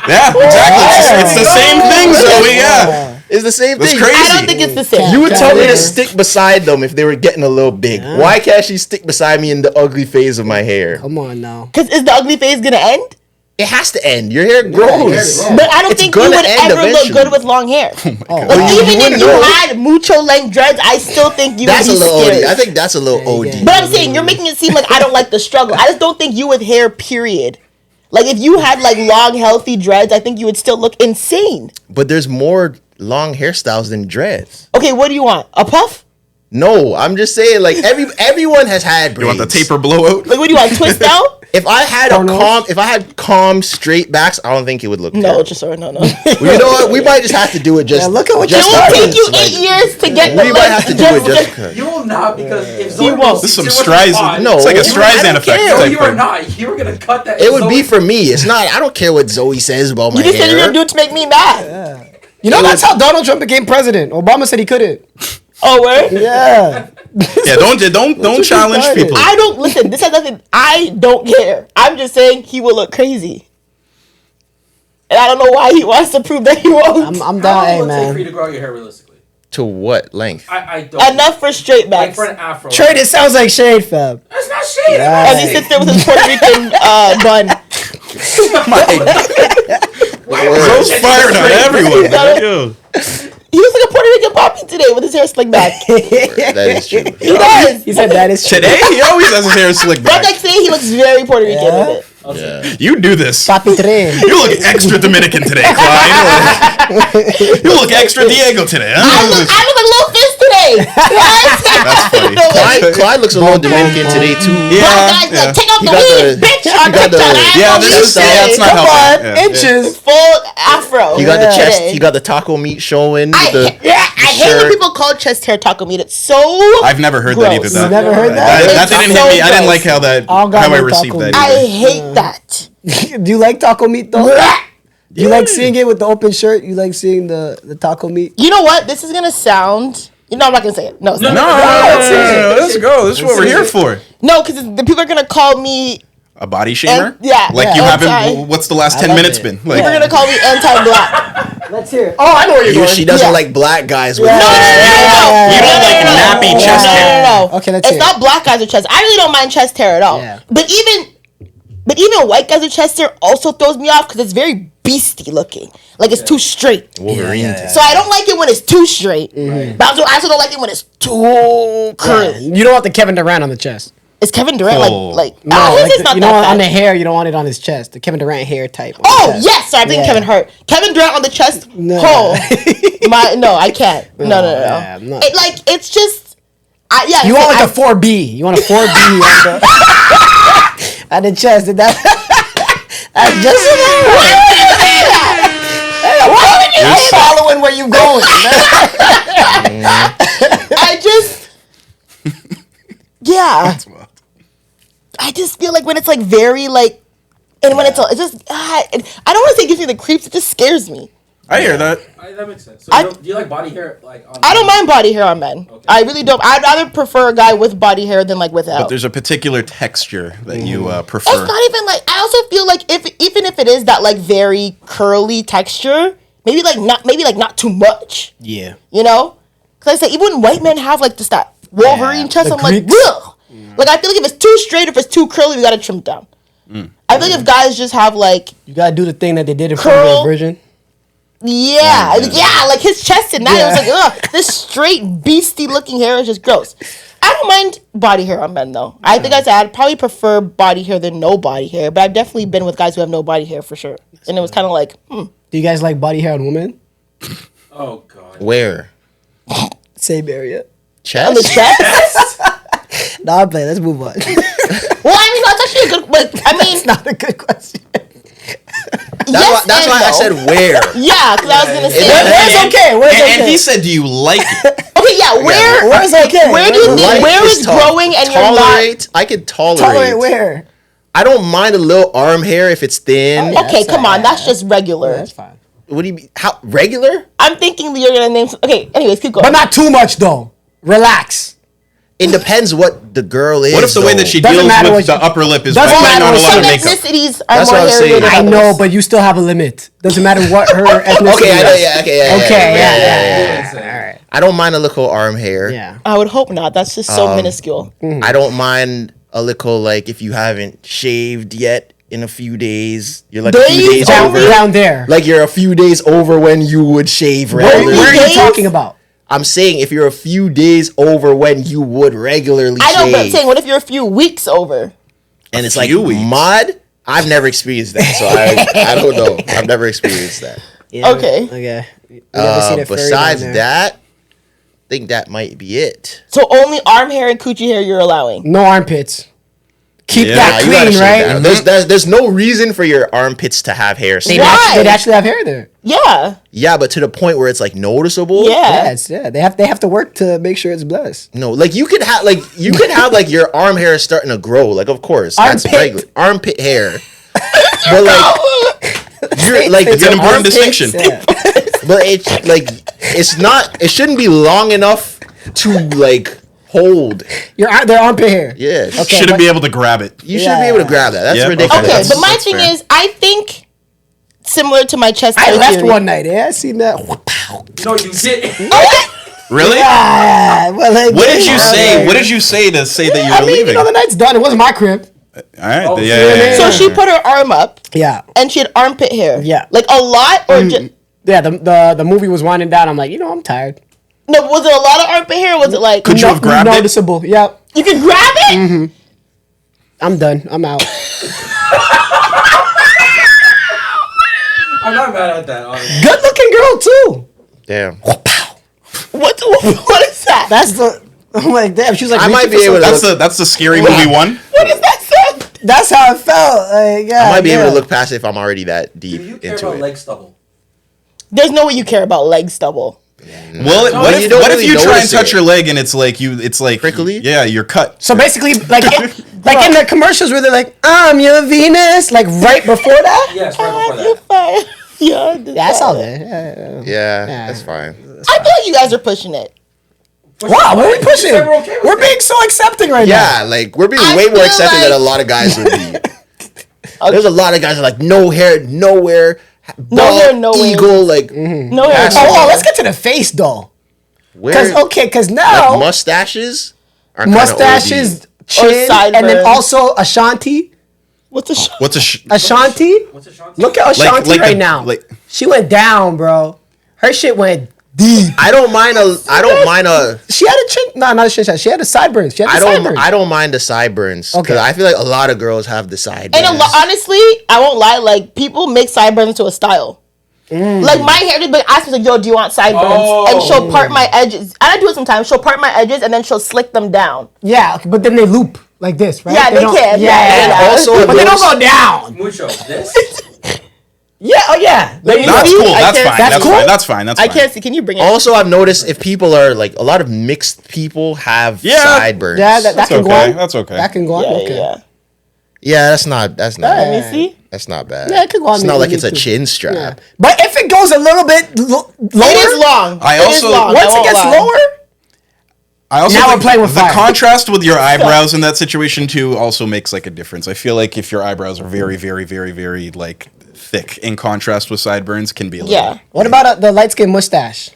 Yeah, exactly. It's the same thing, Zoe. Yeah. It's the same That's thing. crazy. I don't think it's the same. You would tell me Yeah. to stick beside them if they were getting a little big. Why can't she stick beside me in the ugly phase of my hair? Come on now. Because is the ugly phase gonna end? It has to end. Your hair grows. Yeah. But I don't It's think you gonna would end ever look eventually. good with long hair. Oh, Like, Well, you even if wouldn't you know. had mucho length dreads, I still think you That's a would be little scary. OD. I think that's a little Yeah, OD. yeah. But I'm saying you're making it seem like I don't like the struggle. I just don't think you with hair, period. Like if you had like long, healthy dreads, I think you would still look insane. But there's more long hairstyles than dreads. Okay, what do you want? A puff? No, I'm just saying, like everyone has had braids. You want the taper blowout? Like, what do you want? Twist out? If I had calm straight backs, I don't think it would look. No, terrible. Tresor, no. Well, you know what? We might just have to do it. Just look at what It you will started. take you 8 years to get the We might have to do it just because. You will not, because if You Zoe won't. This is some sees it with the pod- Streisand. No, It's like a I don't Streisand effect. care. No, type you are thing. not. You were gonna cut that. It would Zoe- be for me. It's not. I don't care what Zoe says about my You just said you're hair. gonna do it to make me mad. You know, that's how Donald Trump became president. Obama said he couldn't. Oh, where? Yeah. Yeah, don't challenge started. people. I don't listen. This has nothing. I don't care. I'm just saying he will look crazy, and I don't know why he wants to prove that he won't. I'm How down, long hey, will it take for you man. to grow your hair realistically? To what length? I don't. Enough for straight Like backs. for an afro. Trade, it sounds like shade, fam. That's not shade. Yeah. As he sits there with his Puerto Rican bun. Zoe's fired on everyone. Yeah. Yo. He looks like a Puerto Rican poppy today with his hair slicked back. That is true. He does. He said that is true. Today, he always has his hair slicked But back. like today, he looks very Puerto Rican Yeah. with it. Yeah. You do this. Papi Tre. You look extra Dominican today, Clyde. You look extra Diego today. I look like Little Fizz today. That's funny. Clyde looks a little Dominican today too. Yeah. Take out He the got weed, the- bitch. he On got the- TikTok. I Yeah, know this you is say. that's not Come on, helping. Yeah. inches. Full afro. You got the chest. today. You got the taco meat showing. I the hate when shirt. people call chest hair taco meat. It's so. I've never heard gross. that either. You never heard that? That didn't hit me. I didn't like how that. I don't got How I no received taco that. meat. I Either. hate that. Do you like taco meat though? Do you like seeing it with the open shirt? You like seeing the taco meat? You know what? This is gonna sound. You know, I'm not gonna say it. No, it's No, not. let's go. This is what we're here for. No, because the people are gonna call me. A body shamer? Yeah. Like Yeah. you Anti- haven't. What's the last 10 love minutes it. been? Like, People are gonna call me anti-black. Let's hear it. Oh, I know where you're going. She doesn't Yeah. like black guys with No, no, no, no, no. You don't like nappy chest hair. No. Okay, let's It's hear not black guys with chest. I really don't mind chest hair at all. Yeah. But even white guys with chest hair also throws me off because it's very beastie looking. Like it's too straight. Wolverine. Yeah. So I don't like it when it's too straight. But I also don't like it when it's too curly. You don't want the Kevin Durant on the chest. Is Kevin Durant Oh. like No, his like is not you that know, bad. on the hair, you don't want it on his chest. The Kevin Durant hair type. on the Oh chest. yes, sorry, I'm thinking Yeah. Kevin Hart. Kevin Durant on the chest. No. Oh, no, I can't. No. yeah, no. It, like it's just, You want like a 4B. You want a 4B on the, on the chest. And that's just. I'm following where you going. I just, yeah. I just feel like when it's like very like, and when it's just, I don't want to say it gives me the creeps. It just scares me. I hear that. That makes sense. So I- do you like body hair? Like on I don't mind body hair on men. Okay. I really don't. I'd rather prefer a guy with body hair than like without. But there's a particular texture that you prefer. It's not even like, I also feel like even if it is that like very curly texture, maybe not too much. Yeah. You know? Because I say even when white men have like just that Wolverine Yeah, chest, the I'm like, Greeks. ugh. Like I feel like if it's too straight, if it's too curly, we gotta trim it down. I feel like if guys just have like, You gotta do the thing that they did in Curl. Front Virgin. yeah, like his chest and that, it was like, ugh, this straight beastie looking hair is just gross. I don't mind body hair on men though. I think I'd probably prefer body hair than no body hair, but I've definitely been with guys who have no body hair for sure. And it was kind of like, Do you guys like body hair on women? Oh god. Where? Same area. on the Chest? chest. Nah, I'm playing. Let's move on. Well, I mean, that's actually a good, but I mean, It's not a good question. That's why I said where. yeah, because I was gonna say, Where's okay? Where's okay? And he said, "Do you like it?" okay, yeah, Where's okay? where do you Where's think, Like where is tol- growing and you're not? tolerate? I could tolerate. tolerate where? I don't mind a little arm hair if it's thin. Oh, yeah. Okay, That's come on, alright. that's just regular. That's fine. What do you mean? How regular? I'm thinking that you're gonna name some. Okay, anyways, keep going. But not too much though. Relax. It depends what the girl is. What if the way though? that she Doesn't deals matter with what the you- upper lip is Doesn't by putting matter on a what lot some of makeup? ethnicities are That's more what I'm hair saying. than I others. know, but you still have a limit. Doesn't matter what her ethnicity Okay, is. yeah. All right. I don't mind a little arm hair. Yeah. I would hope not. That's just so minuscule. I don't mind a little, like, if you haven't shaved yet in a few days. You're like a few Days? days Down, over. down there. Like you're a few days over when you would shave Where regularly. are you days? talking about? I'm saying if you're a few days over when you would regularly I know, shave. but I'm saying, what if you're a few weeks over? And it's like few weeks. mud. I've never experienced that, so I don't know. I've never experienced that. Yeah, Okay. Okay. You ever seen a furry Besides down there? that, think that might be it. So only arm hair and coochie hair you're allowing. No armpits. Keep that You gotta clean, shave right? that. There's no reason for your armpits to have hair. They'd Why? actually have hair there. Yeah. Yeah, but to the point where it's like noticeable. Yeah. They have to work to make sure it's blessed. No, like you could have like your arm hair starting to grow. Like of course, that's Armpit. regular armpit hair. But like you're like It's an important armpits, distinction. yeah. but it's like it's not. It shouldn't be long enough to like hold. Their armpit hair. Yeah, Shouldn't be able to grab it. you should be able to grab that. That's Yeah. ridiculous. Okay, That's- but my that's thing fair. is, I think similar to my chest I hair left theory. one night. Yeah, I seen that. No, you did. Really? Ah, well, like, What did you yeah, say? yeah. What did you say to say that you I were mean, leaving? the night's done. It wasn't my crib. All right. Oh, yeah. So she put her arm up Yeah. and she had armpit hair. Yeah. Like a lot or just Yeah, the movie was winding down. I'm like, I'm tired. no? Was it a lot of armpit hair? Or was it like Could you have grabbed it? Noticeable. Yep. you could grab it? I'm done. I'm out. I'm not mad at that, honestly. Good looking girl too. Damn. What is that? That's the. I'm like, damn. She was like, I might reaching be for able to something. That's the scary movie one. What is that sound? That's how it felt. Like, yeah, I might be able yeah. to look past it if I'm already that deep Do you care into about it. leg stubble? There's no way you care about leg stubble. Well, what you if, don't what if really you try and notice touch it. your leg and it's like Prickly? Yeah, you're cut. So basically, like in the commercials where they're like, "I'm your Venus," like right before that. Yes, right before You're that. fine. Yeah, That's all there. Yeah, that's fine. I feel like you guys are pushing it. Wow, what are we pushing? said we're okay with We're it. being so accepting right now. Yeah, like we're being I way more feel accepting than a like- lot of guys would be. There's a lot of guys that are like no hair, nowhere, No hair, bald nowhere. eagle, like No hair. That's- Oh, let's get to the face though. where Because like now mustaches are kinda mustaches, OD. chin, and then sideburns. also Ashanti. What's a shot? What's a Ashanti. What's a shot? Look at Ashanti like right the- now. like- She went down, bro. Her shit went deep. I don't mind a. She had a chin. No, not a chin shot. She had a sideburns. She had the sideburns. I don't mind the sideburns. Okay. Okay. I feel like a lot of girls have the sideburns. And honestly, I won't lie. Like people make sideburns into a style. Like my hair, but ask me like, "Yo, do you want sideburns?" Oh. And she'll part my edges. And I do it sometimes. She'll part my edges and then she'll slick them down. Yeah, okay, but then they loop like this, right? Yeah, they don't- can. Yeah, Yeah. Also, but they don't those- go down. Mucho. This? Yeah, oh yeah. Let me That's see. cool. I That's can't- fine. that's That's cool? fine. That's fine. That's I fine. can't see. Can you bring it? Also, I've noticed if people are like a lot of mixed people have Yeah. sideburns. Yeah, that That's can go okay. on. That's okay. That can go on. Yeah, Okay. yeah. Yeah, that's not. Let me see. That's not bad. Yeah, it could go on It's me- not like me it's a too. chin strap. Yeah. But if it goes a little bit lower, It is long. I It is also- long. I once it won't gets lie. lower, I also Now think we're playing with the fire. contrast with your eyebrows in that situation too also makes like a difference. I feel like if your eyebrows are very, very, very, very like thick in contrast with sideburns, can be a little. Yeah. what about the light skin mustache?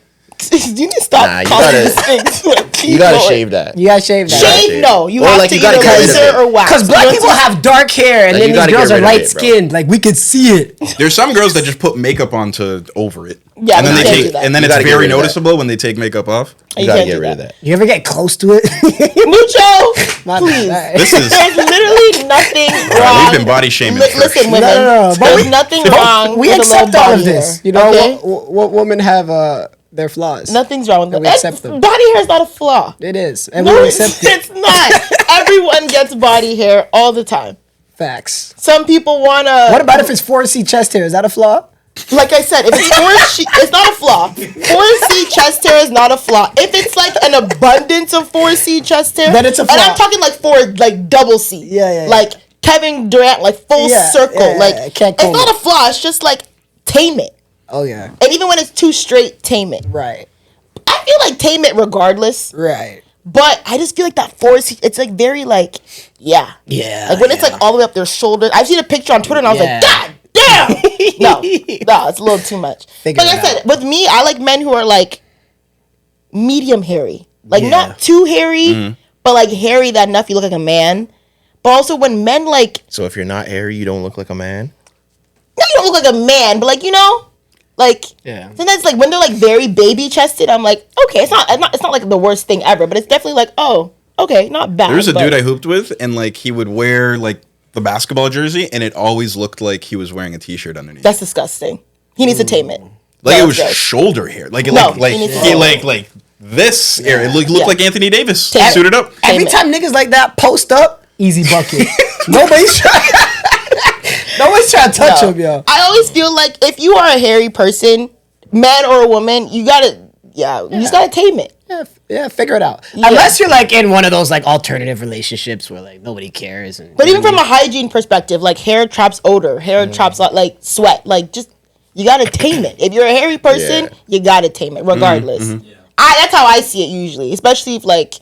You need to stop Nah, you calling gotta- these things. Like, You gotta keep shave going. that. You gotta shave that. Shave? shave. No. You Or, have like, to you gotta either get rid of laser it. or wax. Because black You people have dark hair, and Like, then you these gotta girls get are rid of light it, bro. skinned. Like we could see it. There's some girls that just put makeup onto over it. Yeah, and then you they can't do take that. and then You it's gotta get very rid of that. noticeable when they take makeup off. You You gotta can't get do rid of that. that. You ever get close to it? Mucho, My please. bad. This is There's literally nothing wrong. we've been body shaming. for Listen, sure. women. No. But There's nothing wrong. we with a accept little all body of this. hair, You know, okay? what women have their flaws. Nothing's wrong with And we that. accept them. Body hair is not a flaw. It is, and No, we it's, accept it. it's not. Everyone gets body hair all the time. Facts. Some people wanna. What about if it's 4C chest hair? Is that a flaw? Like I said, if it's 4C, it's not a flaw. 4C chest hair is not a flaw. If it's like an abundance of 4C chest hair, Then it's a And flaw. I'm talking like like double C. Yeah. Like Kevin Durant, like full Yeah, circle. yeah, like yeah. Can't it's comb not it. a flaw. It's just like tame it. Oh yeah. And even when it's too straight, tame it. Right. I feel like tame it regardless. Right. But I just feel like that 4C, it's like very like, yeah. Yeah. Like when it's like all the way up their shoulders. I've seen a picture on Twitter and I was Yeah. like, God damn! No, it's a little too much. Figure Like it I said, out. with me, I like men who are like medium hairy. Like Yeah. not too hairy, but like hairy that enough you look like a man. But also when men like, So if you're not hairy, you don't look like a man. no, you don't look like a man, but like, you know, like Yeah. sometimes like when they're like very baby chested, I'm like, okay, it's not like the worst thing ever, but it's definitely like, oh, okay, not bad. There was a but- dude I hooped with, and like he would wear like the basketball jersey, and it always looked like he was wearing a t-shirt underneath. That's disgusting. He needs to tame it. Like it That's was gross. shoulder hair. Like it No, like he needs to he tame like this area. It looked like Anthony Davis Tame suited up. Every time niggas like that post up, easy bucket. Nobody's trying to touch him, yo. I always feel like if you are a hairy person, man or a woman, you just gotta tame it. Yeah, figure it out. Yeah. Unless you're like in one of those like alternative relationships where like nobody cares. But even from a hygiene perspective, like hair traps odor, hair traps like sweat. Like just you gotta tame it. If you're a hairy person, you gotta tame it regardless. That's how I see it usually, especially if like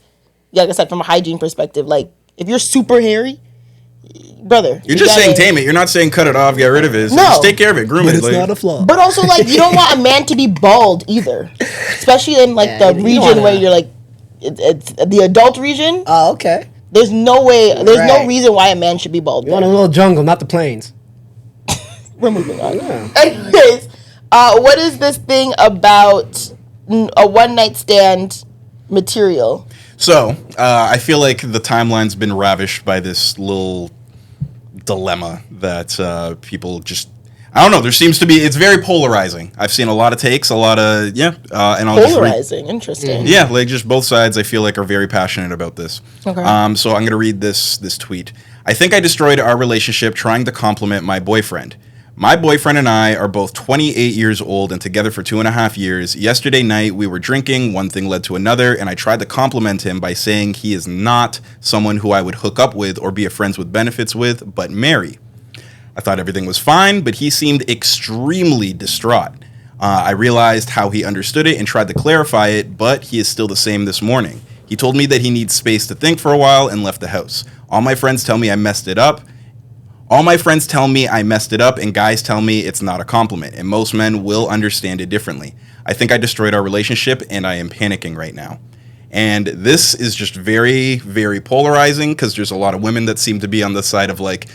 I said, from a hygiene perspective, like if you're super hairy, brother, you're just saying tame it. You're not saying cut it off, get rid of it. So just take care of it, groom it. It's not a flaw. But also, like, you don't want a man to be bald either, especially in like the region where you're like, it's the adult region. Oh, okay. There's no way. There's no reason why a man should be bald. You want a little jungle, not the plains. We're moving on. Yeah. Anyways, what is this thing about a one night stand material? So, I feel like the timeline's been ravished by this little dilemma that people just... I don't know. There seems to be... It's very polarizing. I've seen a lot of takes, a lot of... and I'll polarizing. Interesting. Yeah, like just both sides, I feel like, are very passionate about this. Okay. So I'm going to read this tweet. I think I destroyed our relationship trying to compliment my boyfriend. My boyfriend and I are both 28 years old and together for 2.5 years. Yesterday night, we were drinking. One thing led to another, and I tried to compliment him by saying he is not someone who I would hook up with or be a friends with benefits with, but marry. I thought everything was fine, but he seemed extremely distraught. I realized how he understood it and tried to clarify it, but he is still the same this morning. He told me that he needs space to think for a while and left the house. All my friends tell me I messed it up. And guys tell me it's not a compliment, and most men will understand it differently. I think I destroyed our relationship, and I am panicking right now. And this is just very, very polarizing, because there's a lot of women that seem to be on the side of like,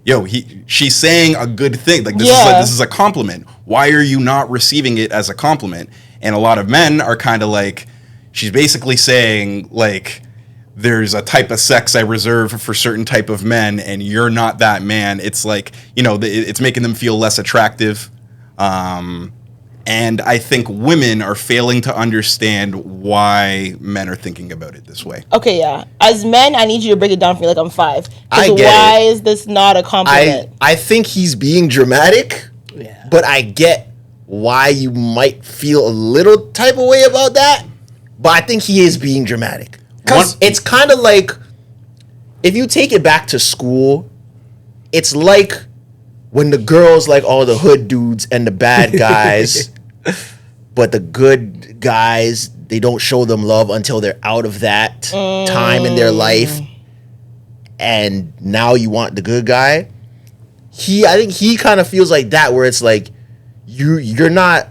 yo, she's saying a good thing. Like this is a compliment. Why are you not receiving it as a compliment? And a lot of men are kind of like, she's basically saying like, there's a type of sex I reserve for certain type of men, and you're not that man. It's like, it's making them feel less attractive. And I think women are failing to understand why men are thinking about it this way. Okay, yeah. As men, I need you to break it down for me like I'm 5. I get why is this not a compliment? I think he's being dramatic, but I get why you might feel a little type of way about that. But I think he is being dramatic. Because it's kind of like, if you take it back to school, it's like when the girls like all the hood dudes and the bad guys, but the good guys, they don't show them love until they're out of that time in their life. And now you want the good guy. I think he kind of feels like that, where it's like, you're not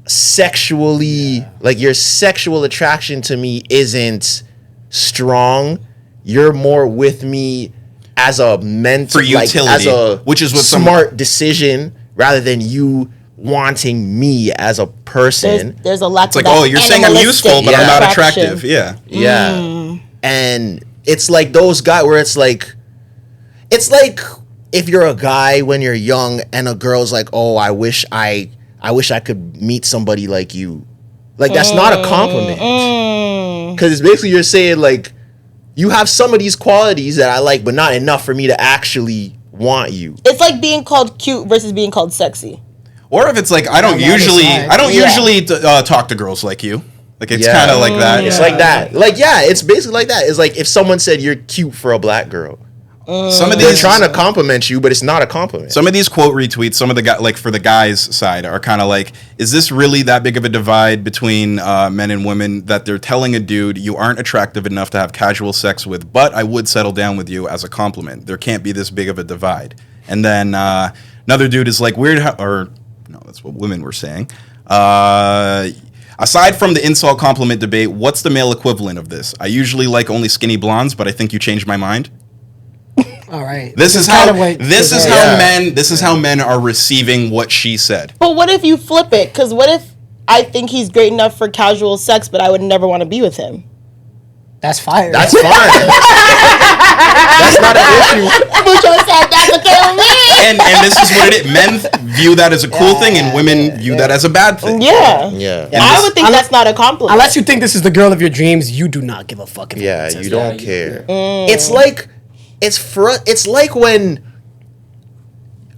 sexually, like your sexual attraction to me isn't strong. You're more with me as a mental, for utility, like, as a which is what smart decision, rather than you wanting me as a person. There's a lot. It's like, oh, you're saying I'm useful, but I'm not attractive. Yeah. And it's like those guys where it's like if you're a guy when you're young and a girl's like, oh, I wish I could meet somebody like you. Like, that's not a compliment. Because it's basically you're saying, like, you have some of these qualities that I like, but not enough for me to actually want you. It's like being called cute versus being called sexy. Or if it's like, I don't usually talk to girls like you. Like, it's kind of like that. It's like that. Like, it's basically like that. It's like if someone said you're cute for a black girl. Some of these, they're trying to compliment you, but it's not a compliment. Some of these quote retweets, some of the guys, like for the guys' side, are kind of like, is this really that big of a divide between men and women that they're telling a dude you aren't attractive enough to have casual sex with, but I would settle down with you as a compliment. There can't be this big of a divide. And then another dude is like, weird, or no, that's what women were saying. Aside from the insult compliment debate, what's the male equivalent of this? I usually like only skinny blondes, but I think you changed my mind. All right. This is how men are receiving what she said. But what if you flip it? Because what if I think he's great enough for casual sex, but I would never want to be with him? That's fire. That's fine. That's not an issue. Mucho said that's okay with me. And this is what it is. Men view that as a cool thing, and women view that as a bad thing. Yeah. I would think that's not a compliment. Unless you think this is the girl of your dreams, you do not give a fuck. If Yeah, you don't care. Mm. It's like it's like when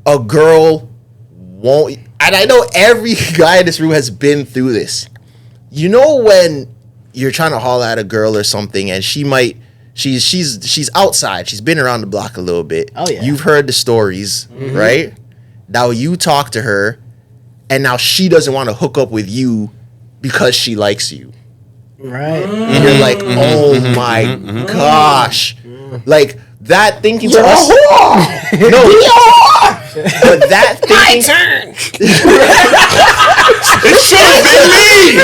a girl won't, and I know every guy in this room has been through this. You know when you're trying to holler at a girl or something, and she's outside, she's been around the block a little bit. Oh yeah, you've heard the stories, right? Now you talk to her, and now she doesn't want to hook up with you because she likes you. Right. And you're like, oh my gosh. Like, that thinking to us. No. But that thinking. My turn. It should have been me.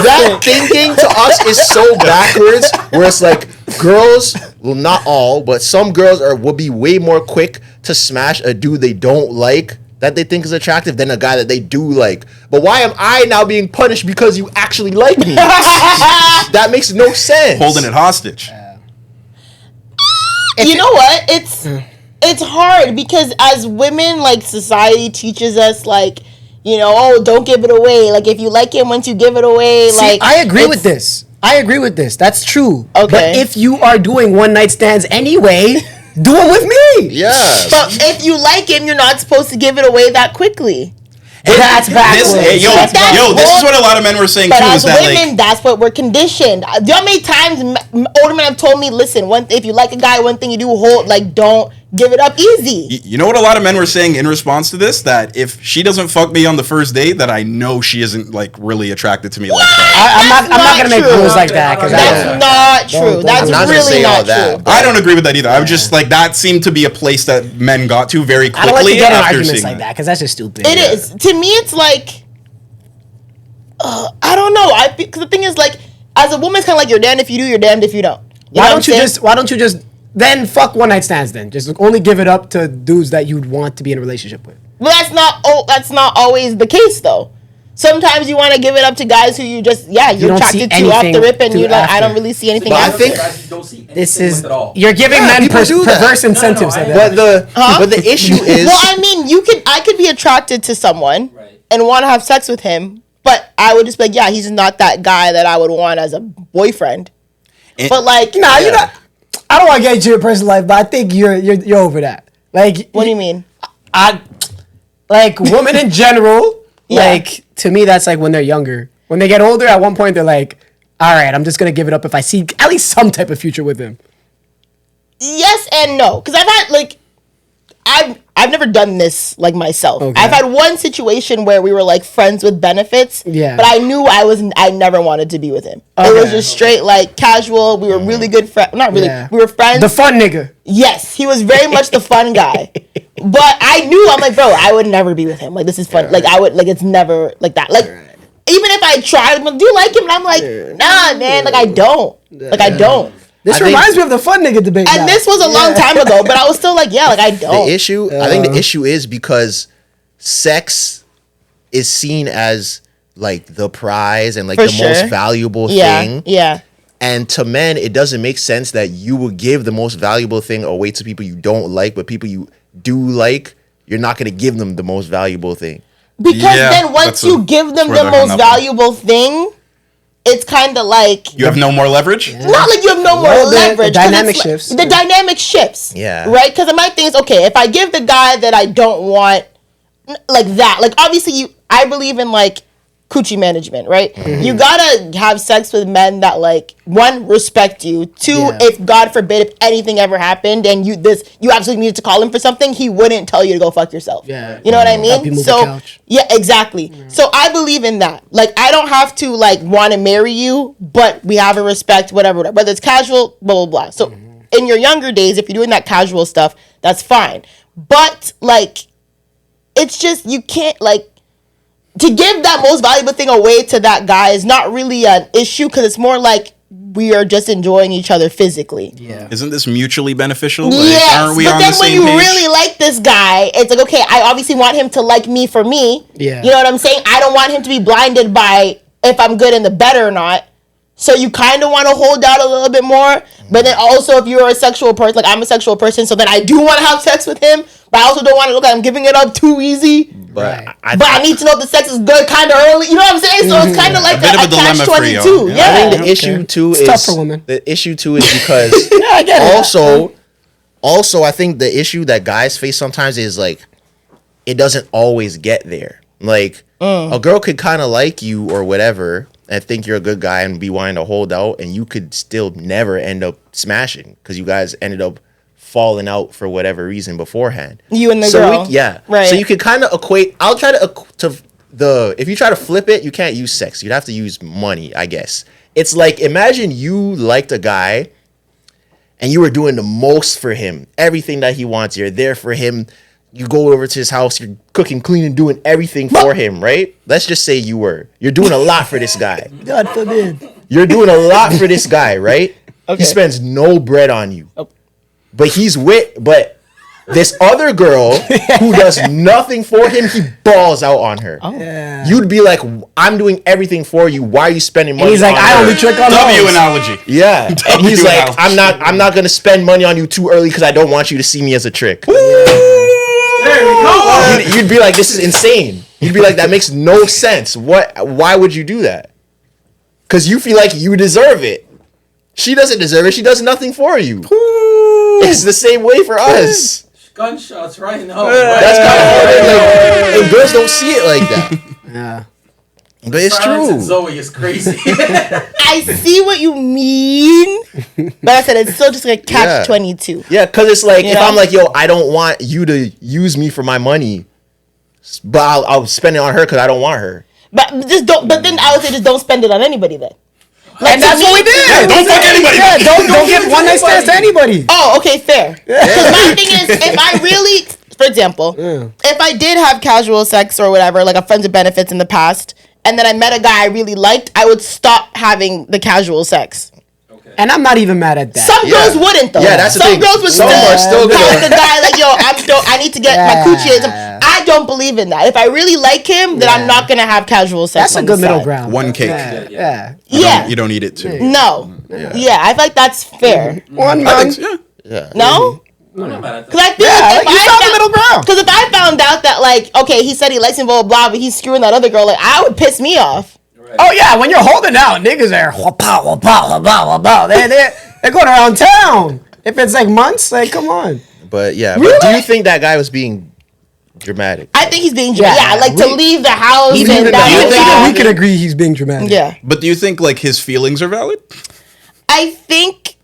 That thinking to us is so backwards, where it's like, girls, well, not all, but some girls will be way more quick to smash a dude they don't like, that they think is attractive, than a guy that they do like. But why am I now being punished because you actually like me? That makes no sense. Holding it hostage. You know what? It's hard because as women, like, society teaches us, like, you know, oh, don't give it away. Like, if you like him, once you give it away, See, like, I agree with this. That's true. Okay. But if you are doing one night stands anyway, do them with me. Yeah. But if you like him, you're not supposed to give it away that quickly. That's backwards. This is what a lot of men were saying But too. as Is that women, like, that's what we're conditioned. Do you know how many times older men have told me, listen, if you like a guy, one thing you do, don't give it up easy. you know what a lot of men were saying in response to this? That if she doesn't fuck me on the first date, that I know she isn't like really attracted to me like that. I'm not gonna make true. rules like that. That's not true. That's I'm not gonna really say all not that, true. I don't agree with that either. I was just like, that seemed to be a place that men got to very quickly. I don't like to get in after arguments seeing like that because that's just stupid. It is. To me, it's like, I don't know. Because the thing is, like, as a woman, it's kind of like you're damned if you do, you're damned if you don't. Why don't you just then fuck one night stands then? Just only give it up to dudes that you'd want to be in a relationship with. Well, that's not always the case, though. Sometimes you want to give it up to guys who you're attracted to off the rip, and you're like, I don't really see anything. But I after. think Guys, you don't see anything This is with it all. you're giving men people do that. perverse incentives. No, like that. But the issue is, Well, I mean, I could be attracted to someone Right. and want to have sex with him, but I would just be like, yeah, he's not that guy that I would want as a boyfriend. But like, Nah, you're not. I don't want to get into your personal life, but I think you're over that. Like, what do you mean? Like women in general. Yeah. Like to me, that's like when they're younger. When they get older, at one point they're like, all right, I'm just gonna give it up if I see at least some type of future with him. Yes and no, because I've never done this like myself. Okay. I've had one situation where we were like friends with benefits. Yeah. But I knew I never wanted to be with him. It was just straight like casual. We were really good friends. Not really. Yeah. We were friends. The fun nigga. Yes, he was very much the fun guy. But I knew, I'm like, bro, I would never be with him. Like, this is fun. Like, I would, like, it's never like that. Like, even if I tried, I'm like, do you like him? And I'm like, nah, man. Like, I don't. Like, I don't. This reminds me of the fun nigga debate. And this was a long time ago, but I was still like, yeah, like, I don't. the issue, I think the issue is because sex is seen as like the prize and like For the sure. most valuable Yeah, thing. yeah. And to men, it doesn't make sense that you would give the most valuable thing away to people you don't like, but people you do like, you're not going to give them the most valuable thing. Because Yeah, then once you give them that's where the they're hung most up on. valuable thing, it's kind of like... You have no more leverage? Not like you have no more Well, leverage. the 'cause dynamic it's like- shifts. The dynamic shifts. Yeah. Right? Because my thing is, okay, if I give the guy that I don't want, like that, like obviously I believe in like coochie management, right? Mm-hmm. You gotta have sex with men that like, one, respect you. Two, Yeah. if God forbid, if anything ever happened and you absolutely needed to call him for something, he wouldn't tell you to go fuck yourself. Yeah. You know what I Help you mean? move the couch. Yeah, exactly. So I believe in that. Like, I don't have to like want to marry you, but we have a respect, whatever, whether it's casual, blah, blah, blah. So in your younger days, if you're doing that casual stuff, that's fine. But like, it's just, you can't like, to give that most valuable thing away to that guy is not really an issue because it's more like we are just enjoying each other physically. Yeah. Isn't this mutually beneficial? Like, Yes, aren't we but on then the when same you page? really like this guy, it's like, okay, I obviously want him to like me for me. Yeah. You know what I'm saying? I don't want him to be blinded by if I'm good in the bed or not. So you kind of want to hold out a little bit more, but then also if you're a sexual person, like I'm a sexual person, so then I do want to have sex with him, but I also don't want to look like I'm giving it up too easy. But I need to know if the sex is good kind of early. You know what I'm saying? So it's kind of like a bit of a dilemma for you. catch-22. Yeah. I think the issue too is tough for women. The issue too is because I get it. also I think the issue that guys face sometimes is like it doesn't always get there. Like a girl could kind of like you or whatever and think you're a good guy and be wanting to hold out, and you could still never end up smashing because you guys ended up falling out for whatever reason beforehand. You and the girl. Right. So you can kind of equate. I'll try to if you try to flip it, you can't use sex. You'd have to use money, I guess. It's like, imagine you liked a guy and you were doing the most for him. Everything that he wants, you're there for him. You go over to his house, you're cooking, cleaning, doing everything for him, right? Let's just say you're doing a lot for this guy. God forbid. You're doing a lot for this guy, right? Okay. He spends no bread on you. Oh. But this other girl who does nothing for him, he balls out on her. Oh. Yeah. You'd be like, I'm doing everything for you. Why are you spending money? And he's like, I only trick on W analogy. Yeah. And he's like, I'm not gonna spend money on you too early because I don't want you to see me as a trick. There we go. You'd be like, this is insane. You'd be like, that makes no sense. Why would you do that? Because you feel like you deserve it. She doesn't deserve it. She does nothing for you. It's the same way for us. Gunshots right now. That's kind of hard. And girls don't see it like that. Yeah. But it's true. Zoe is crazy. I see what you mean, but I said it's still just like catch-22. Yeah, because it's like, if I'm like, yo, I don't want you to use me for my money, but I'll spend it on her because I don't want her. But just don't. But then I would say just don't spend it on anybody then. Like, and that's what we did. Yeah, don't fuck anybody. Yeah, don't give one night stands to anybody. Oh, okay, fair. Because my thing is, if I really, for example, if I did have casual sex or whatever, like a friends with benefits in the past, and then I met a guy I really liked, I would stop having the casual sex. Okay. And I'm not even mad at that. Some girls wouldn't though. Yeah, that's the thing. Some girls would Some are still tell good. the guy like, yo, I need to get my coochie. I don't believe in that. If I really like him, then I'm not gonna have casual sex. That's a good middle ground. One cake. Yeah. You don't need it too. No. Yeah, I feel like that's fair. One month. Yeah. No? I'm not mad at that. Because I feel like you found the middle ground. Because if I found out that, like, okay, he said he likes me, blah, blah, blah, but he's screwing that other girl, like, I would piss me off. Right. Oh, yeah, when you're holding out, niggas are they're going around town. If it's like months, like, come on. But yeah, Really? but do you think that guy was being dramatic? I think he's being dramatic. Yeah, like to leave the house and Even that. we could agree he's being dramatic. Yeah. But do you think like his feelings are valid? I think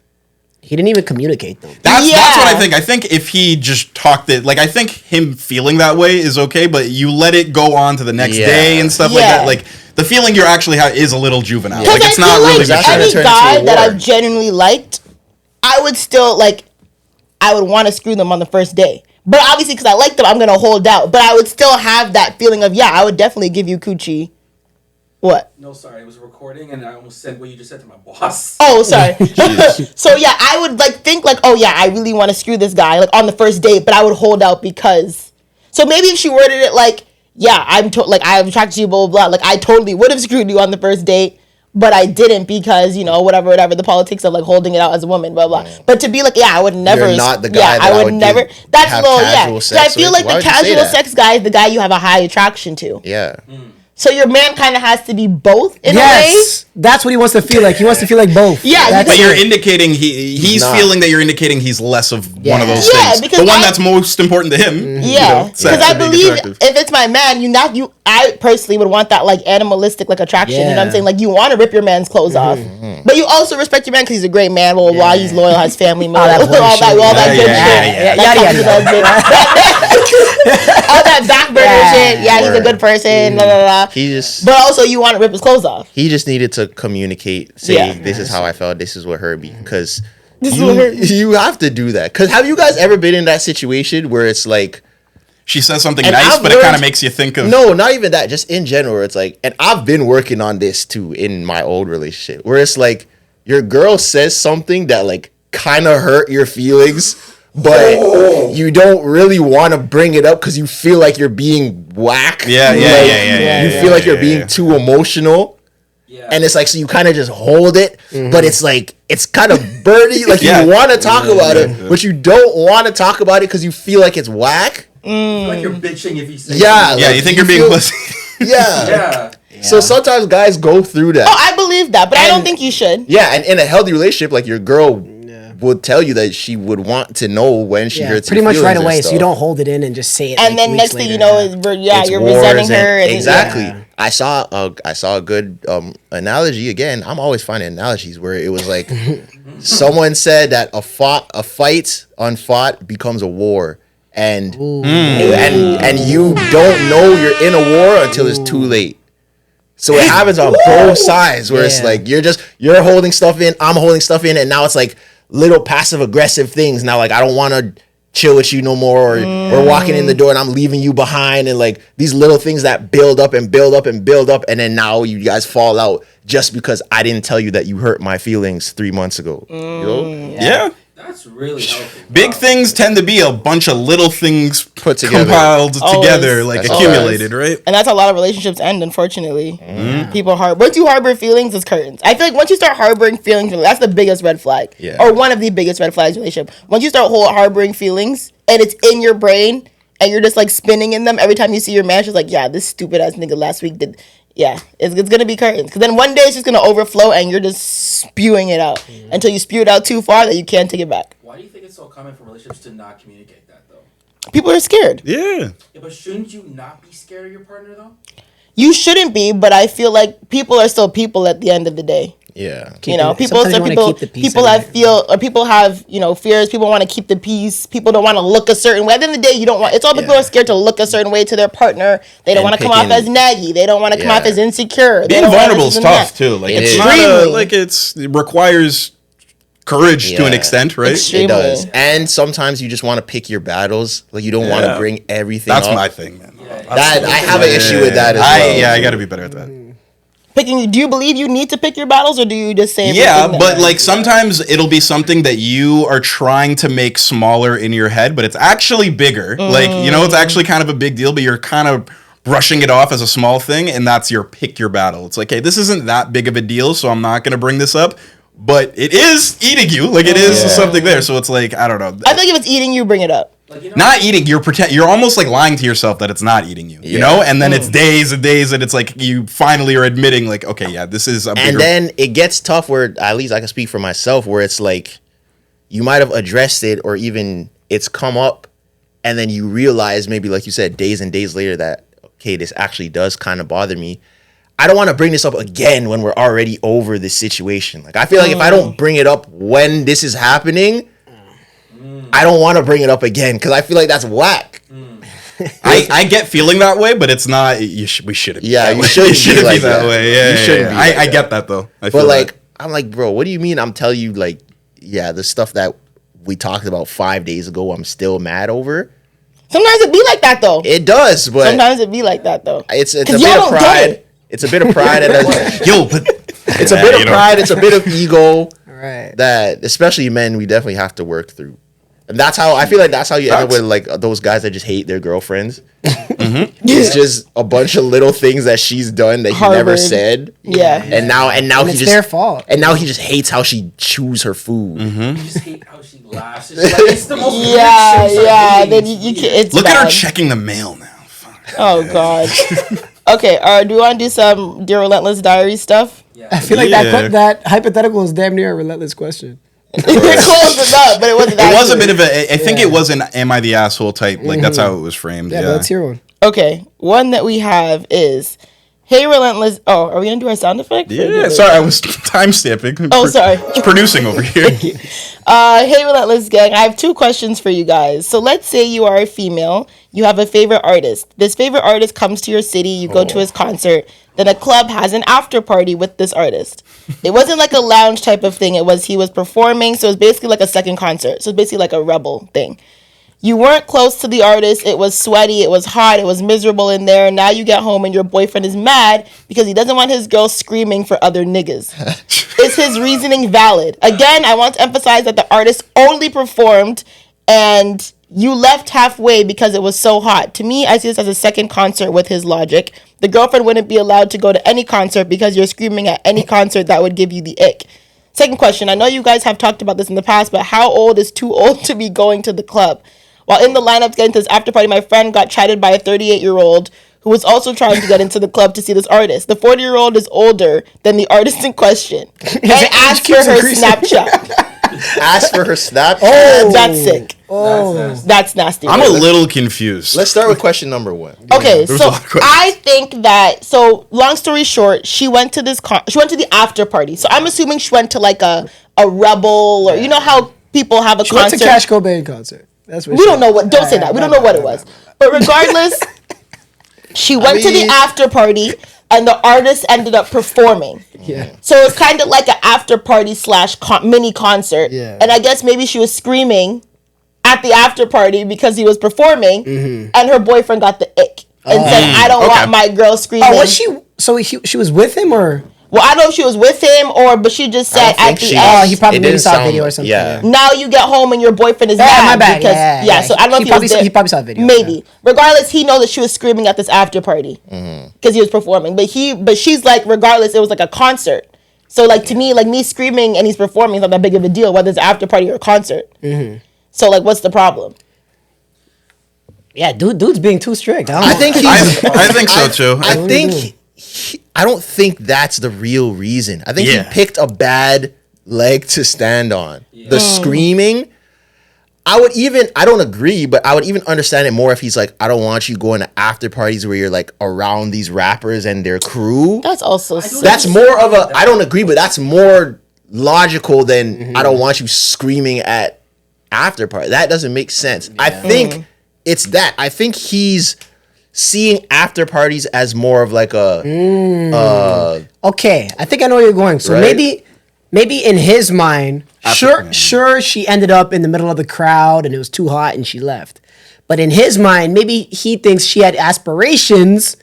He didn't even communicate them. That's what I think. I think if he just talked it, like I think him feeling that way is okay, but you let it go on to the next day and stuff like that. Like the feeling you're actually is a little juvenile. Like it's not really like any guy that I've genuinely liked, I would still like. I would want to screw them on the first day. But obviously, because I like them, I'm going to hold out. But I would still have that feeling of, I would definitely give you coochie. What? No, sorry. It was recording, and I almost said what you just said to my boss. Oh, sorry. So, I would, think, I really want to screw this guy, on the first date. But I would hold out because... So, maybe if she worded it I'm attracted to you, blah, blah, blah. I totally would have screwed you on the first date. But I didn't because, whatever, the politics of, holding it out as a woman, blah, blah. But to be I would never... You're not the guy that I would never... That's a little, Sex I feel like the casual sex guy is the guy you have a high attraction to. Yeah. So your man kind of has to be both in a way. That's what he wants to feel like. He wants to feel like both. Yeah. But you're indicating he's feeling that you're indicating he's less of one of those things. Because the one that's most important to him. Yeah. Because I believe if it's my man, I personally would want that animalistic attraction. You know what I'm saying? You want to rip your man's clothes off. But you also respect your man because he's a great man, blah, blah, blah. He's loyal, has family, all that good shit. All that back burner shit. Yeah, he's a good person, blah, blah, blah. But also you want to rip his clothes off. He just needed to communicate, say, this is how I felt, this is what hurt me. Because you have to do that. Because have you guys ever been in that situation where it's she says something nice, but it kind of makes you think of... No, not even that. Just in general, it's and I've been working on this too in my old relationship, where it's your girl says something that kind of hurt your feelings, but you don't really want to bring it up because you feel like you're being whack. Yeah. You feel like you're being too emotional. And it's like, so you kind of just hold it, but it's like, it's kind of birdy. Like you want to talk about it, but you don't want to talk about it because you feel like it's whack. I feel like you're bitching if you say like, you think you're being pussy. Yeah. So sometimes guys go through that. Oh, I believe that, but I don't think you should. Yeah, and in a healthy relationship, like your girl would tell you that she would want to know when she hurts pretty much right away, so you don't hold it in and just say it. And then next thing you know, you're resenting her. Exactly. I saw a good analogy. Again, I'm always finding analogies where it was like someone said that a fight unfought becomes a war. And you don't know you're in a war until it's too late. So it happens on both sides where it's like you're holding stuff in, I'm holding stuff in, and now it's like little passive aggressive things. Now like I don't want to chill with you no more, or we're walking in the door and I'm leaving you behind, and like these little things that build up and build up and build up, and then now you guys fall out just because I didn't tell you that you hurt my feelings 3 months ago. You know? Yeah. That's really healthy. Big things tend to be a bunch of little things put together, compiled together, like accumulated, right? And that's how a lot of relationships end, unfortunately. People once you harbor feelings, it's curtains. I feel like once you start harboring feelings, that's the biggest red flag, or one of the biggest red flags in a relationship. Once you start harboring feelings and it's in your brain and you're just like spinning in them every time you see your man, she's like, yeah, this stupid ass nigga last week did. Yeah, it's gonna be curtains. Because then one day it's just gonna overflow and you're just spewing it out until you spew it out too far that you can't take it back. Why do you think it's so common for relationships to not communicate that though? People are scared. Yeah, but shouldn't you not be scared of your partner though? You shouldn't be, but I feel like people are still people at the end of the day. Yeah, people have fears. People want to keep the peace. People don't want to look a certain way. At the end of the day, you don't want. It's all people are scared to look a certain way to their partner. They don't want to come off as naggy. They don't want to come off as insecure. Being vulnerable is tough too. Like it's not it requires courage to an extent, right? Extremely. It does. And sometimes you just want to pick your battles. Like you don't want to bring everything. That's up. my thing, man. That I have an issue with that as well. Yeah, I got to be better at that. Do you believe you need to pick your battles, or do you just say? Yeah, but like sometimes it'll be something that you are trying to make smaller in your head, but it's actually bigger. Like it's actually kind of a big deal, but you're kind of brushing it off as a small thing, and that's your pick your battle. It's like, hey, this isn't that big of a deal, so I'm not going to bring this up. But it is eating you, like it is something there. So it's like, I don't know. I think if it's eating you, bring it up. Like, not eating, you're almost like lying to yourself that it's not eating you, you know? And then it's days and days, and it's like you finally are admitting, like, okay, yeah, this is a bigger... And then it gets tough where, at least I can speak for myself, where it's like, you might have addressed it, or even it's come up, and then you realize maybe, like you said, days and days later that, okay, this actually does kind of bother me. I don't want to bring this up again when we're already over this situation. Like, I feel like if I don't bring it up when this is happening... I don't want to bring it up again because I feel like that's whack. I get feeling that way, but it's not. We shouldn't. Yeah, you shouldn't be that way. Yeah, you shouldn't be. I get that though. But like, I'm like, bro, what do you mean? I'm telling you, like, yeah, the stuff that we talked about 5 days ago, I'm still mad over. Sometimes it be like that though. It does, but sometimes it be like that though. It's a bit of pride. It's a bit of pride, and it's a bit of pride. It's a bit of ego. Right. That especially men, we definitely have to work through. And that's how I feel like that's how you end up with like those guys that just hate their girlfriends. It's just a bunch of little things that she's done that he never said. Yeah. And now it's their fault. And now he just hates how she chews her food. You just hate how she laughs. It's the most Then you can, it's look bad. at her checking the mail now. Fuck. Oh god. Okay, do you want to do some Dear Relentless Diaries stuff? Yeah. I feel like that hypothetical is damn near a relentless question. Close enough, but it wasn't. It was a bit of a. I think it was an "Am I the asshole?" type. Like that's how it was framed. Yeah, let's hear one. Okay, one that we have is, "Hey Relentless." Oh, are we gonna do our sound effect? Yeah. Sorry, I was time stamping. Oh, sorry. Producing over here. Hey Relentless gang, I have 2 questions for you guys. So let's say you are a female. You have a favorite artist. This favorite artist comes to your city. You go to his concert. Then a club has an after party with this artist. It wasn't like a lounge type of thing. He was performing. So it was basically like a second concert. So it's basically like a rebel thing. You weren't close to the artist. It was sweaty. It was hot. It was miserable in there. Now you get home and your boyfriend is mad because he doesn't want his girl screaming for other niggas. Is his reasoning valid? Again, I want to emphasize that the artist only performed and you left halfway because it was so hot. To me, I see this as a second concert with his logic. The girlfriend wouldn't be allowed to go to any concert because you're screaming at any concert that would give you the ick. Second question, I know you guys have talked about this in the past, but how old is too old to be going to the club? While in the lineup getting to this after party, my friend got chatted by a 38-year-old who was also trying to get into the club to see this artist. The 40-year-old is older than the artist in question and asked for her Snapchat. Ask for her Snapchat? Oh, that's sick. Oh, that's nasty. I'm a little confused. Let's start with question number 1. Okay, so I think that, so long story short, she went to the after party. So I'm assuming she went to like a Rebel, or you know how people have a concert. She went to Cash Cobain concert. That's what we don't know what, don't say that. We don't know what it was. But regardless, she went to the after party and the artist ended up performing. Yeah. So it's kind of like an after party / mini concert. Yeah. And I guess maybe she was screaming at the after party because he was performing, and her boyfriend got the ick and said, "I don't want my girl screaming." Oh, was she? So she was with him, or? Well, I don't know if she was with him but she just said at the end. Oh, he probably maybe saw a video or something. Yeah. Now you get home and your boyfriend is mad. My bad. Because, so I don't know if he probably saw a video. Maybe. Yeah. Regardless, he knows that she was screaming at this after party because he was performing. But she's like, regardless, it was like a concert. So like to me, like me screaming and he's performing is not that big of a deal, whether it's an after party or a concert. So like, what's the problem? Yeah, dude's being too strict. I think so too. I don't think that's the real reason. I think he picked a bad leg to stand on. The screaming, I don't agree, but I would even understand it more if he's like, I don't want you going to after parties where you're like around these rappers and their crew. That's also that's more of a, I don't agree, but that's more logical than I don't want you screaming at after party. That doesn't make sense. I think it's that. I think he's seeing after parties as more of like a okay, I think I know where you're going. So right? maybe in his mind, sure she ended up in the middle of the crowd and it was too hot and she left. But in his mind, maybe he thinks she had aspirations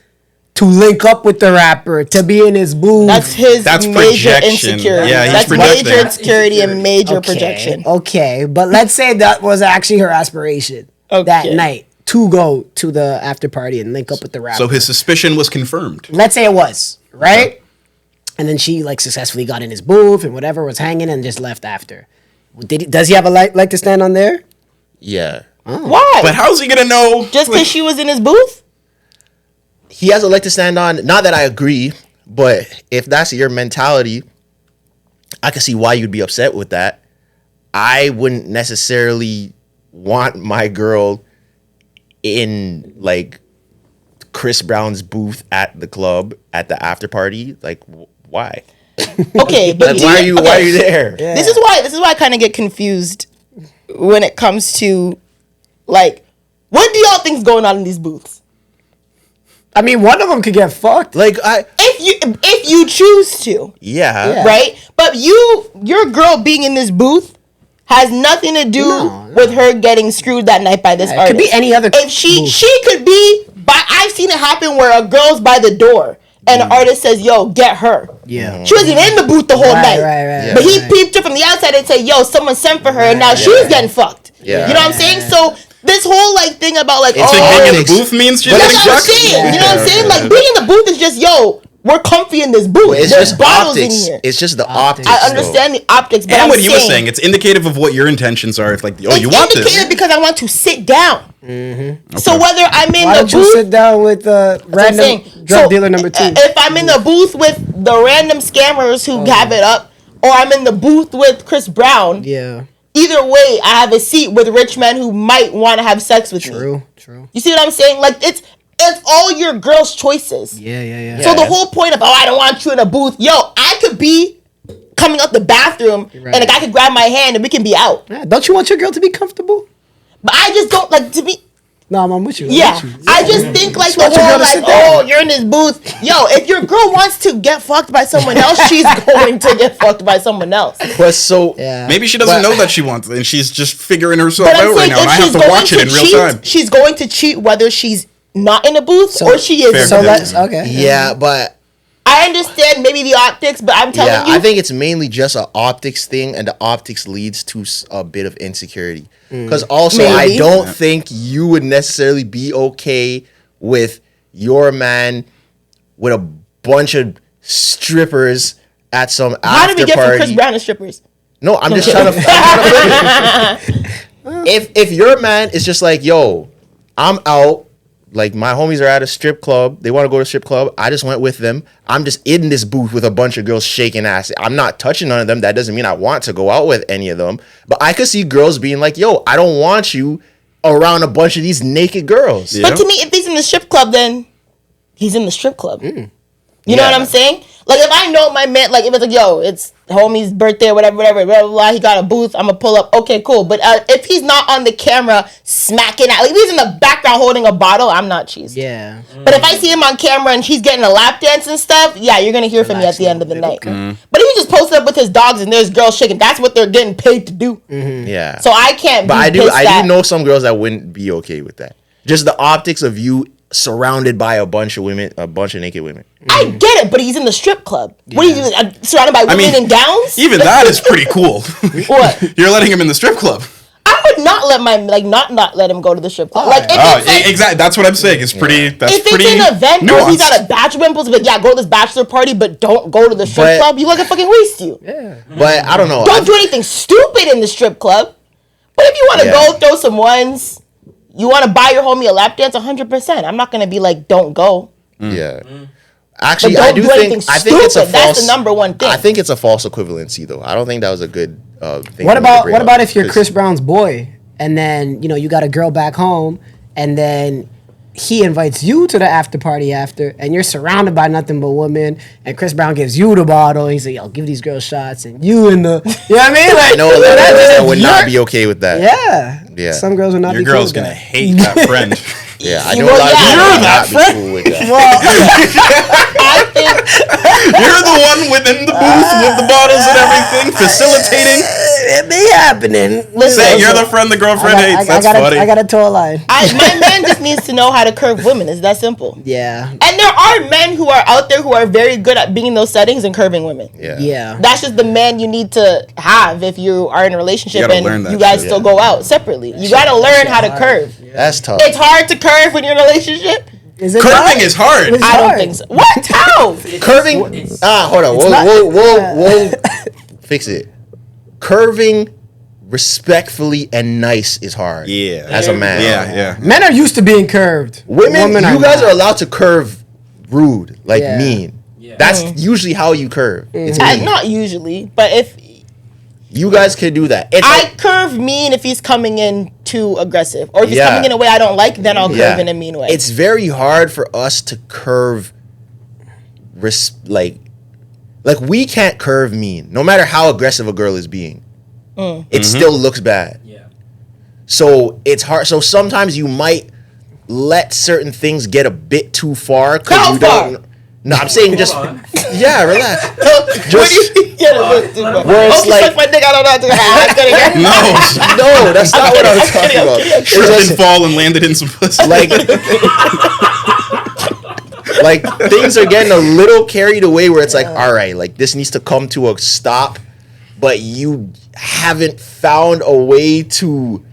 to link up with the rapper, to be in his booth. That's major projection. insecurity. Yeah, that's major insecurity and major projection. Okay, but let's say that was actually her aspiration that night, to go to the after party and link up with the rapper. So his suspicion was confirmed. Let's say it was, right? Okay. And then she like successfully got in his booth and whatever, was hanging and just left after. Does he have a leg to stand on there? Yeah. Oh. Why? But how's he gonna know? Just because she was in his booth? He has a leg to stand on. Not that I agree, but if that's your mentality, I can see why you'd be upset with that. I wouldn't necessarily want my girl in like Chris Brown's booth at the club at the after party. Like, why? Okay, but like, why are you there? Yeah. This is why I kind of get confused when it comes to like, what do y'all think's going on in these booths? I mean, one of them could get fucked. Like if you choose to, yeah, right. But your girl being in this booth has nothing to do with her getting screwed that night by this artist. It could be any other. If she could be, I've seen it happen where a girl's by the door and an artist says, "Yo, get her." Yeah, she wasn't in the booth the whole night. Right. But he peeped her from the outside and said, "Yo, someone sent for her," and now she's getting fucked. Yeah. You know what I'm saying? So this whole like thing about like, it's like being in the booth means she's that's getting what I'm fucked. saying. You know what I'm saying? Like being in the booth is just, yo, we're comfy in this booth. It's There's just bottles optics. in here. It's just the optics. I understand the optics, but And what he was saying, it's indicative of what your intentions are. If like, oh, you want this? It's indicated because I want to sit down. Okay. So whether I'm in Why the don't you booth, sit down with random drug dealer number 2? If I'm in the booth with the random scammers who have it up, or I'm in the booth with Chris Brown, either way, I have a seat with rich men who might want to have sex with me. True. You see what I'm saying? Like it's all your girl's choices. Yeah. So the whole point of, I don't want you in a booth. Yo, I could be coming out the bathroom and a guy could grab my hand and we can be out. Yeah, don't you want your girl to be comfortable? But I just don't like to be. No, I'm with you. I just think like the whole like, you're in this booth. Yo, if your girl wants to get fucked by someone else, she's going to get fucked by someone else. But so maybe she doesn't know that she wants it, and she's just figuring herself out right now. And I have to watch it in real time. She's going to cheat whether she's not in a booth or she is. So let's Yeah, but I understand maybe the optics, but I'm telling you. I think it's mainly just an optics thing, and the optics leads to a bit of insecurity. Because also, I don't think you would necessarily be okay with your man with a bunch of strippers at some after party. How did we get from Chris Brown to strippers? No, I'm just trying to. If your man is just like, yo, I'm out. Like, my homies are at a strip club. They want to go to a strip club. I just went with them. I'm just in this booth with a bunch of girls shaking ass. I'm not touching none of them. That doesn't mean I want to go out with any of them. But I could see girls being like, yo, I don't want you around a bunch of these naked girls. Yeah. But to me, if he's in the strip club, then he's in the strip club. You know what I'm saying? Like, if I know my man, like, if it's like, yo, it's homie's birthday or whatever, blah, blah, blah, he got a booth, I'm gonna pull up, okay, cool. But if he's not on the camera smacking out, like, if he's in the background holding a bottle, I'm not cheesed. Yeah. But if I see him on camera and he's getting a lap dance and stuff, yeah, you're gonna hear from me at the end of the night. But if he just posted up with his dogs and there's girls shaking, that's what they're getting paid to do. Yeah. So I can't But I do know some girls that wouldn't be okay with that. Just the optics of you surrounded by a bunch of women, a bunch of naked women. I get it, but he's in the strip club. What are you doing? Surrounded by women in gowns? Even that is pretty cool. What? You're letting him in the strip club. I would not let my not let him go to the strip club. Like, exactly. That's what I'm saying. It's pretty. That's if pretty. It's an event nuanced. or he's at a bachelor impulse, but yeah, go to this bachelor party, but don't go to the strip club. You like a fucking waste you. Yeah. But I don't know. Don't do anything stupid in the strip club. But if you want to go throw some ones, you want to buy your homie a lap dance, 100%. I'm not gonna be like, don't go. Yeah. Actually, but I don't do do think anything I think it's a stupid. false. That's the number one thing. I think it's a false equivalency, though. I don't think that was a good thing. What about if you're Chris Brown's boy and then you got a girl back home and then he invites you to the after party after and you're surrounded by nothing but women and Chris Brown gives you the bottle and he's like, yo, give these girls shots and you in the, you know what I mean? Like, I know a lot of girls that would not be okay with that. Yeah. Some girls would not Your be cool girl's with gonna that. hate that friend. Yeah, I know a lot of people would not be cool with that. I think You're the one within the booth with the bottles and everything, facilitating. It be happening. Say you're the friend the girlfriend hates. That's funny. I got a toe line. my man just needs to know how to curve women. It's that simple. Yeah. And there are men who are out there who are very good at being in those settings and curving women. Yeah. That's just the man you need to have if you are in a relationship and you guys still go out separately. You gotta learn how to curve. That's tough. It's hard to curve when you're in a relationship. Curving is hard. I don't think so. What? How? Curving. Hold on. We'll fix it. Curving respectfully and nice is hard. Yeah. As a man. Yeah. Men are used to being curved. Women you guys not. are allowed to curve rude, like Yeah. mean. Yeah. That's usually how you curve. It's mean. Not usually, but if you guys can do that. I curve mean if he's coming in too aggressive, or if he's coming in a way I don't like, then I'll curve in a mean way. It's very hard for us to curve, like we can't curve mean, no matter how aggressive a girl is being. It still looks bad. Yeah. So it's hard. So sometimes you might let certain things get a bit too far because you don't. No, I'm saying just relax. Just where it's like my dick, I don't know how to No, that's not what I was talking about. Tripped and fall and landed in some pussy. Like things are getting a little carried away where it's like, all right, like this needs to come to a stop, but you haven't found a way to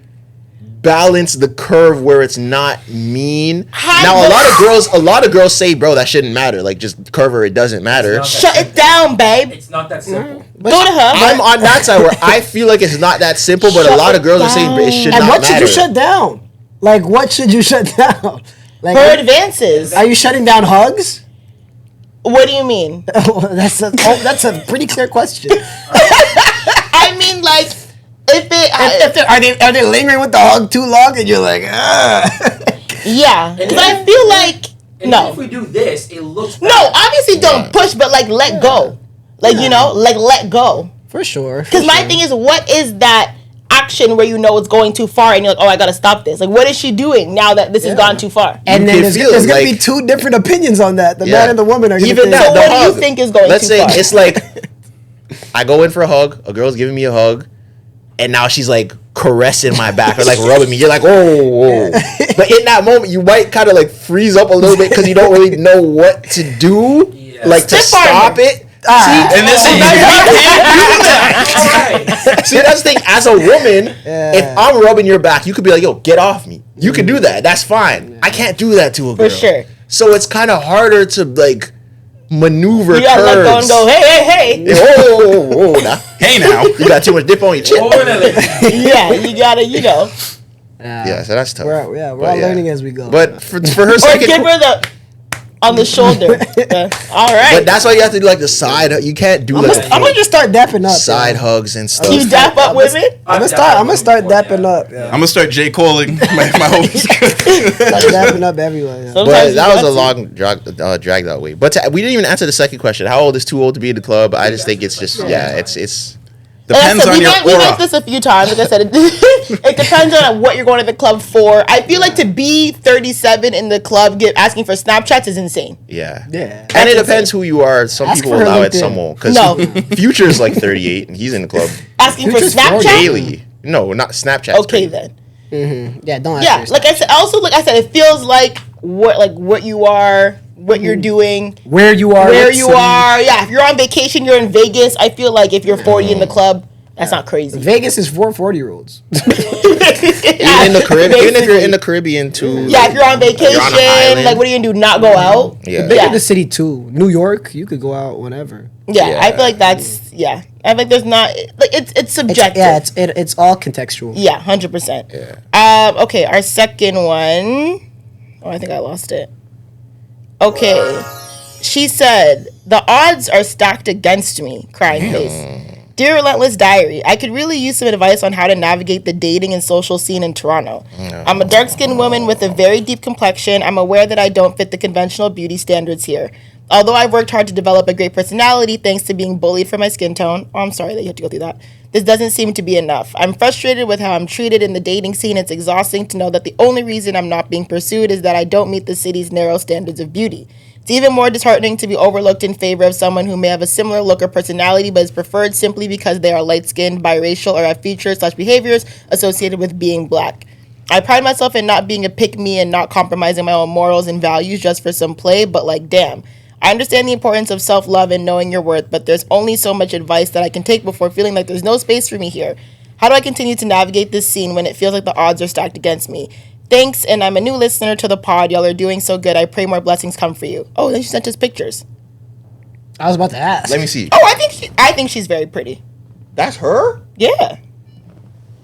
balance the curve where it's not mean. Now a lot of girls say, bro, that shouldn't matter. Like just curve her, it doesn't matter. Shut it down, babe. It's not that simple. Go to her. I'm on that side where I feel like it's not that simple, but a lot of girls are saying it should not matter. And what should you shut down? Like what should you shut down? Like her advances. Are you shutting down hugs? What do you mean? That's a pretty clear question. I mean, like, are they lingering with the hug too long, and you're like, yeah, because I feel like if we do this, it looks bad. No, obviously don't push, but like let go, like let go for sure. Because my thing is, what is that action where it's going too far, and you're like, oh, I gotta stop this. Like, what is she doing now that this has gone too far? And then there's gonna be two different opinions on that. The man and the woman are even that. So what do you think is going? Let's too far? say it's like I go in for a hug, a girl's giving me a hug, and now she's like caressing my back or like rubbing me. You're like, oh. But in that moment, you might kind of like freeze up a little bit because you don't really know what to do. Yeah. like to stop it. And this See, that's the thing. As a woman, if I'm rubbing your back, you could be like, "Yo, get off me." You can do that. That's fine. I can't do that to a girl. For sure. So it's kind of harder to like maneuver. You gotta let go and go, hey. Whoa, now. Hey, now. You got too much dip on your chin. Yeah, you gotta, Yeah, so that's tough. We're all learning as we go. But for her or second, give her the on the shoulder. All right. but that's why you have to do like the side. You can't do I'm gonna just start dapping up. side hugs and stuff. You dap up women? I'm gonna start dapping up. Yeah. I'm gonna start J. Coling my homies. Start dapping up everyone. Yeah. But that was a long drag that way. But we didn't even answer the second question. How old is too old to be in the club? I just think it's just it's Depends on your we aura. went this a few times. Like I said, it depends on what you're going to the club for. I feel like to be 37 in the club, asking for Snapchats is insane. Yeah. That's And it depends who you are. Some Ask people for her allow it, LinkedIn. some won't. Because No. Future's like 38 and he's in the club Asking for Future's Snapchat? 40. daily. No, not Snapchat. Okay, then. Yeah, don't. Yeah, ask like I said, it feels like what you are, what you're doing, where you are. where what you city. are. Yeah, if you're on vacation, you're in Vegas. I feel like if you're 40 in the club, that's not crazy. Vegas is for 40-year-olds. Even in the Caribbean, even if you're in the Caribbean too. Yeah, if you're on vacation, You're on an island. like what are you gonna do? Not go out? Yeah. Bigger Yeah. the city too. New York, you could go out whenever. Yeah, I feel like that's I think there's not like it's subjective. It's all contextual. Yeah, 100%. Yeah. Okay, our second one. Oh, I think I lost it. Okay. She said, "The odds are stacked against me." Crying face. Dear Relentless Diary, I could really use some advice on how to navigate the dating and social scene in Toronto. I'm a dark-skinned woman with a very deep complexion. I'm aware that I don't fit the conventional beauty standards here. Although I've worked hard to develop a great personality thanks to being bullied for my skin tone. Oh, I'm sorry that you have to go through that. This doesn't seem to be enough. I'm frustrated with how I'm treated in the dating scene. It's exhausting to know that the only reason I'm not being pursued is that I don't meet the city's narrow standards of beauty. It's even more disheartening to be overlooked in favor of someone who may have a similar look or personality but is preferred simply because they are light-skinned, biracial, or have features/behaviors associated with being black. I pride myself in not being a pick-me and not compromising my own morals and values just for some play, but like, damn. I understand the importance of self-love and knowing your worth, but there's only so much advice that I can take before feeling like there's no space for me here. How do I continue to navigate this scene when it feels like the odds are stacked against me? Thanks, and I'm a new listener to the pod. Y'all are doing so good. I pray more blessings come for you. Oh, then she sent us pictures. I was about to ask. Let me see. Oh, I think she's very pretty. That's her? Yeah.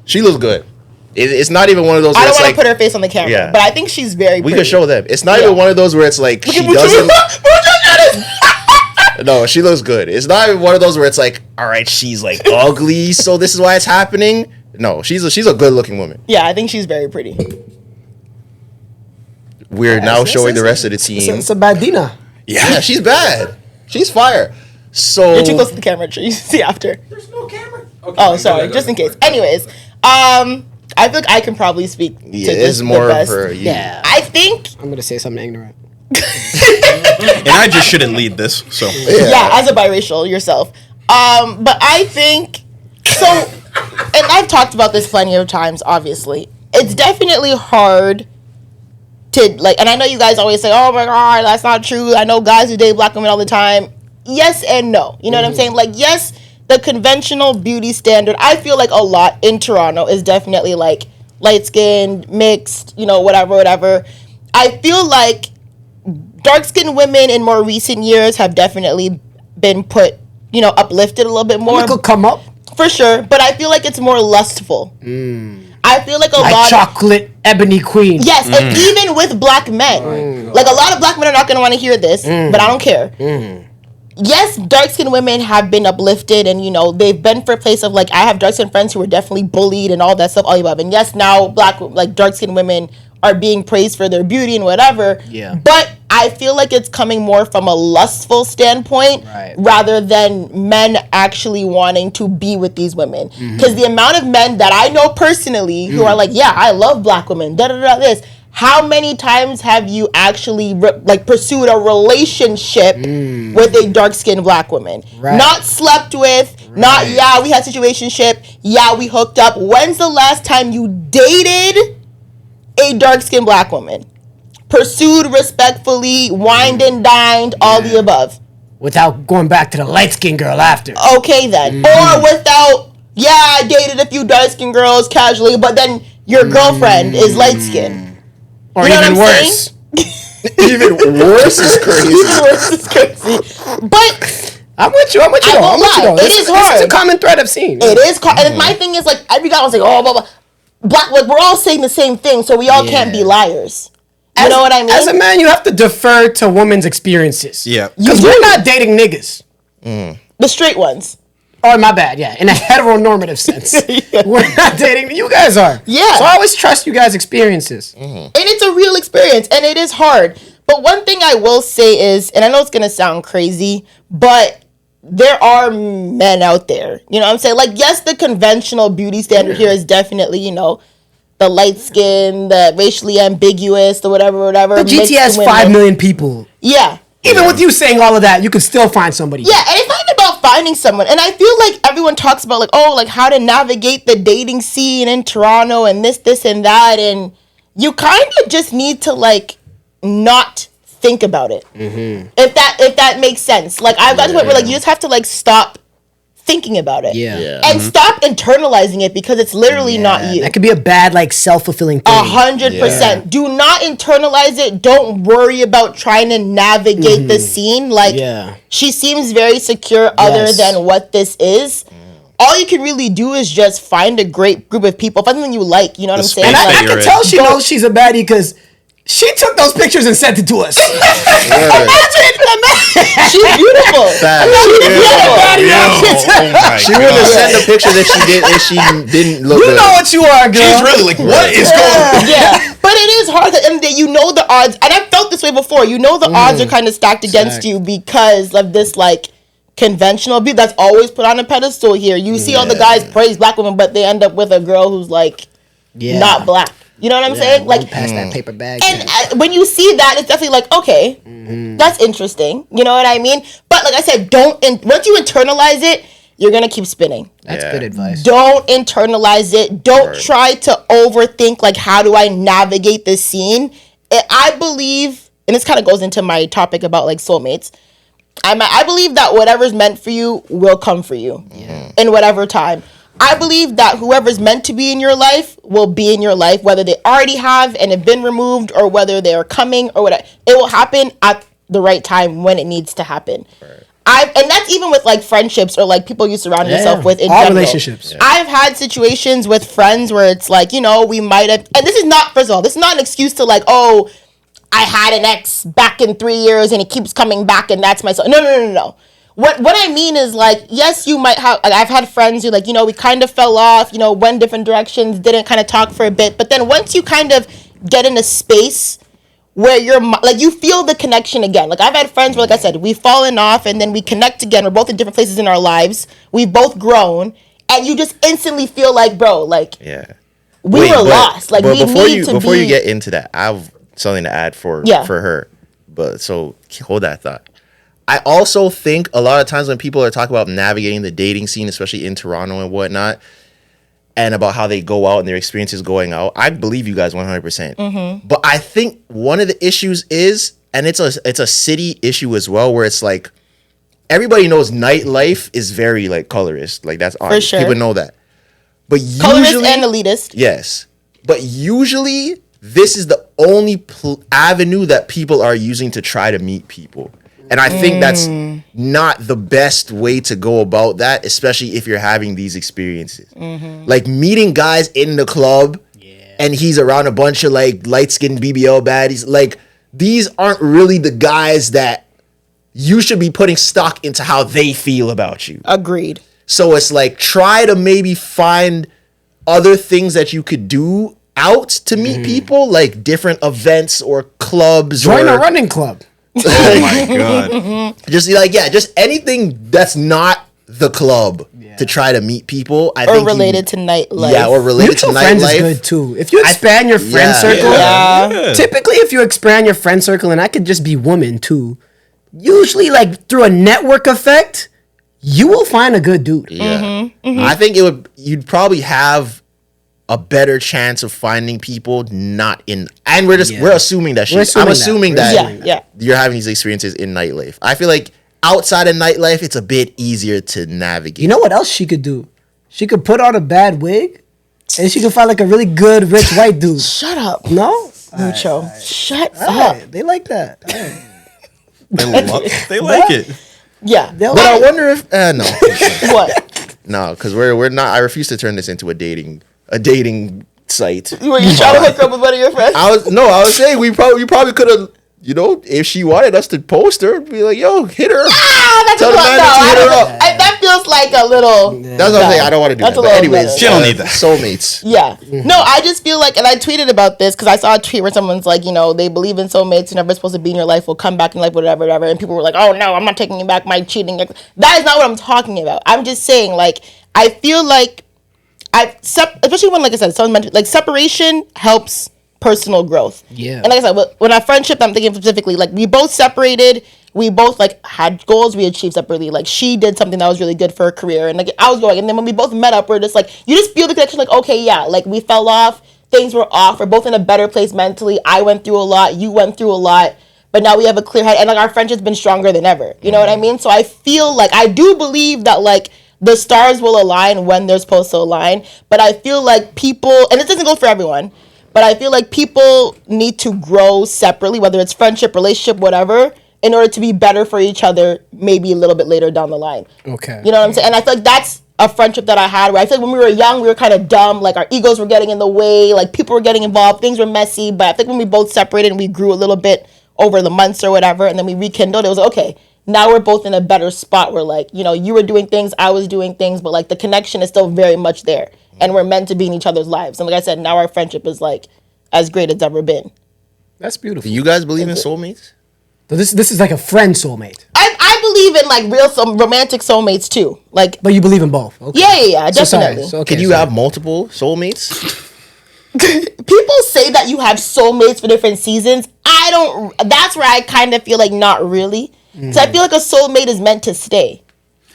She looks good. It's not even one of those I where don't it's want like, to put her face on the camera, Yeah. but I think she's very we pretty. can show them. It's not even one of those where it's like she doesn't. No, she looks good. It's not even one of those where it's like, all right, she's like ugly, so this is why it's happening. No, she's a good looking woman. Yeah, I think she's very pretty. We're now showing the rest of the team. It's a badina. Yeah, she's bad. She's fire. So You're too close to the camera. You see after. There's no camera. Okay, Oh, go sorry. ahead, Just in go case. ahead. Anyways, I feel like I can probably speak to yeah, this it's the more of best. her. Yeah. I think, I'm gonna say something ignorant. And I just shouldn't lead this. So yeah, as a biracial yourself. But I think, so, and I've talked about this plenty of times, obviously. It's definitely hard to, like, and I know you guys always say, oh my God, that's not true. I know guys who date black women all the time. Yes and no. You know what I'm saying? Like, yes, the conventional beauty standard, I feel like a lot in Toronto is definitely like light-skinned, mixed, whatever. I feel like dark-skinned women in more recent years have definitely been put, uplifted a little bit more. It could come up. For sure, but I feel like it's more lustful. I feel like a Like lot chocolate ebony queen. Yes, and even with black men. Like, a lot of black men are not going to want to hear this, but I don't care. Yes, dark-skinned women have been uplifted and, they've been for a place of, like, I have dark-skinned friends who were definitely bullied and all that stuff, all the above. And yes, now dark-skinned women are being praised for their beauty and whatever. Yeah. But I feel like it's coming more from a lustful standpoint rather than men actually wanting to be with these women. Because the amount of men that I know personally who are like, yeah, I love black women, this. How many times have you actually pursued a relationship with a dark-skinned black woman? Right. Not slept with, not, yeah, we had situationship, yeah, we hooked up. When's the last time you dated a dark-skinned black woman? Pursued respectfully, wined and dined, all the above. without going back to the light skinned girl after. Okay then, or without. Yeah, I dated a few dark skinned girls casually, but then your girlfriend is light skinned. Or even worse. Even worse is crazy. Even worse is crazy. But I'm with you. I won't lie. It is hard. It's a common thread I've seen. It is, and my thing is like every guy was like, oh, blah, blah. Black. Like we're all saying the same thing, so we all can't be liars. You know what I mean? As a man, you have to defer to women's experiences. Yeah. Because we're not dating niggas. The straight ones. Oh, my bad. Yeah, in a heteronormative sense, we're not dating. You guys are. Yeah. So I always trust you guys' experiences. And it's a real experience, and it is hard. But one thing I will say is, and I know it's gonna sound crazy, but there are men out there. You know what I'm saying? Like, yes, the conventional beauty standard here is definitely, you know, the light skin, the racially ambiguous, the whatever. The GT has 5 million people. Yeah. Even with you saying all of that, you could still find somebody. Yeah, and it's not about finding someone. And I feel like everyone talks about, like, oh, like, how to navigate the dating scene in Toronto and this, and that. And you kind of just need to, like, not think about it. Mm-hmm. If that makes sense. Like, I've got to the point where, like, you just have to, like, stop thinking about it. Yeah. And stop internalizing it because it's literally not you. That could be a bad, like, self-fulfilling thing. 100%. Do not internalize it. Don't worry about trying to navigate the scene. Like, she seems very secure other than what this is. All you can really do is just find a great group of people. Find something you like. You know what I'm saying? And I can tell she knows she's a baddie because she took those pictures and sent it to us. Imagine. She's beautiful. She wouldn't have sent the pictures if she didn't look good. You know what you are, girl. She's really like, what is going on? Yeah, but it is hard at the end of the day. You know the odds, and I've felt this way before. You know the odds are kind of stacked against you because of this, like, conventional beauty that's always put on a pedestal here. You see all the guys praise black women, but they end up with a girl who's, like, not black. You know what I'm saying? Like, past that paper bag. And when you see that, it's definitely like, okay, that's interesting. You know what I mean? But like I said, once you internalize it, you're gonna keep spinning. That's good advice. Don't internalize it. Don't try to overthink, like, how do I navigate this scene? I believe, and this kind of goes into my topic about, like, soulmates. I believe that whatever's meant for you will come for you in whatever time. I believe that whoever's meant to be in your life will be in your life, whether they already have and have been removed or whether they are coming or whatever. It will happen at the right time when it needs to happen. And that's even with, like, friendships or, like, people you surround yourself with in all general. relationships. I've had situations with friends where it's like, you know, we might have, and this is not, first of all, this is not an excuse to, like, oh, I had an ex back in 3 years and he keeps coming back and that's my son. No. What I mean is, like, yes, you might have, like, I've had friends who, like, you know, we kind of fell off, you know, went different directions, didn't kind of talk for a bit. But then once you kind of get in a space where you're, like, you feel the connection again. Like, I've had friends where, like I said, we've fallen off and then we connect again. We're both in different places in our lives. We've both grown. And you just instantly feel like, bro, like, we were lost. Like, we need to before you get into that, I have something to add for her. But so hold that thought. I also think a lot of times when people are talking about navigating the dating scene, especially in Toronto and whatnot, and about how they go out and their experiences going out, I believe you guys 100%. But I think one of the issues is, and it's a city issue as well, where it's like everybody knows nightlife is very, like, colorist. Like, that's obvious. sure. People know that. But colorist usually, and elitist. yes. But usually this is the only avenue that people are using to try to meet people. And I think that's not the best way to go about that, especially if you're having these experiences. Like, meeting guys in the club and he's around a bunch of, like, light-skinned BBL baddies. Like, these aren't really the guys that you should be putting stock into how they feel about you. Agreed. So it's like, try to maybe find other things that you could do out to meet people, like different events or clubs. Join a running club. Oh my god! Just just anything that's not the club to try to meet people. I think related to nightlife. Yeah, or related Mutual to friends nightlife. is good too. If you expand your friend circle, typically if you expand your friend circle, and I could just be women too, usually, like, through a network effect, you will find a good dude. Yeah, I think you'd probably have a better chance of finding people not in, and we're assuming that shit. I'm assuming that you're having these experiences in nightlife. I feel like outside of nightlife, it's a bit easier to navigate. You know what else she could do? She could put on a bad wig, and she could find like a really good rich white dude. Shut up. No? Mucho. Shut up. Right. They like that. They like it. Yeah. They'll But I like- wonder if no, What? no, because we're not. I refuse to turn this into a dating site. Were you trying to hook up with one of your friends? I was saying we probably could have. You know, if she wanted us to post her, be like, "Yo, hit her." That's Tell a the little, manager to hit her up. That feels like a little. That's what I'm saying. I don't want to do That's that. a But little anyways, better. She don't need that. Soulmates. Yeah. No, I just feel like, and I tweeted about this because I saw a tweet where someone's like, you know, they believe in soulmates, you're never supposed to be in your life, will come back in life, whatever, whatever. And people were like, oh no, I'm not taking back my cheating. That is not what I'm talking about. I'm just saying, like, I feel like especially when, like I said, someone mentioned, like, separation helps personal growth. Yeah. And like I said, when our friendship, I'm thinking specifically, like, we both separated, we both, like, had goals we achieved separately. Like, she did something that was really good for her career, and, like, I was going. And then when we both met up, we're just, like, you just feel the connection, like, okay, yeah, like, we fell off, things were off, we're both in a better place mentally. I went through a lot, you went through a lot, but now we have a clear head, and, like, our friendship's been stronger than ever. You know what I mean? So I feel like, I do believe that, like, the stars will align when they're supposed to align, but I feel like people, and this doesn't go for everyone, but I feel like people need to grow separately, whether it's friendship, relationship, whatever, in order to be better for each other maybe a little bit later down the line. Okay. You know what I'm saying? And I feel like that's a friendship that I had where I feel like when we were young, we were kind of dumb. Like, our egos were getting in the way. Like, people were getting involved. Things were messy. But I think when we both separated and we grew a little bit over the months or whatever, and then we rekindled, it was okay. Now we're both in a better spot where, like, you know, you were doing things, I was doing things, but, like, the connection is still very much there. And we're meant to be in each other's lives. And like I said, now our friendship is, like, as great as it's ever been. That's beautiful. Do you guys believe in soulmates? So this is like a friend soulmate. I believe in, like, real romantic soulmates too. Like, But you believe in both. Okay. yeah, So sorry. definitely. So, okay, Can you so- have multiple soulmates? People say that you have soulmates for different seasons. That's where I kind of feel like not really. So I feel like a soulmate is meant to stay.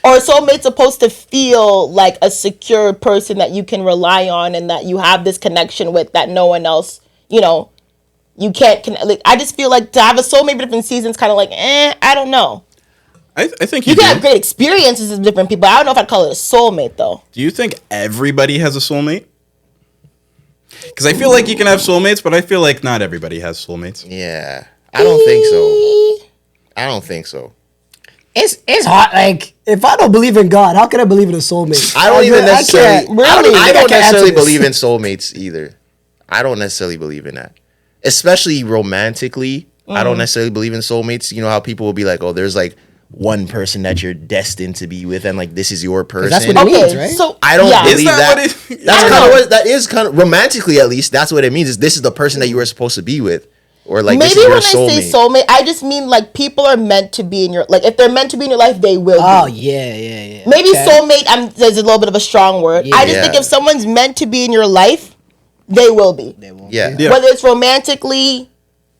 Or a soulmate's supposed to feel like a secure person that you can rely on and that you have this connection with that no one else, you know, you can't like, I just feel like to have a soulmate for different seasons kind of like, I don't know. I think You do. can have great experiences with different people. I don't know if I'd call it a soulmate though. Do you think everybody has a soulmate? Because I feel like you can have soulmates, but I feel like not everybody has soulmates. Yeah, I don't think so. I don't think so. It's hard. Like, if I don't believe in God, how can I believe in a soulmate? I don't even necessarily. I don't necessarily answer believe in this. soulmates either. I don't necessarily believe in that, especially romantically. I don't necessarily believe in soulmates. You know how people will be like, "Oh, there's like one person that you're destined to be with, and like this is your person." That's what it means, right? So I don't believe Is that that. what it- That's I don't kind of know. what that is. Kind of romantically, at least, that's what it means. Is this is the person that you were supposed to be with, or like this maybe is when your I say soulmate. soulmate, I just mean like people are meant to be in your, like, if they're meant to be in your life, they will Oh be. yeah. Maybe Okay. soulmate, there's a little bit of a strong word. I just think Yeah. if someone's meant to be in your life, they will be. They won't. Yeah. Yeah. Whether it's romantically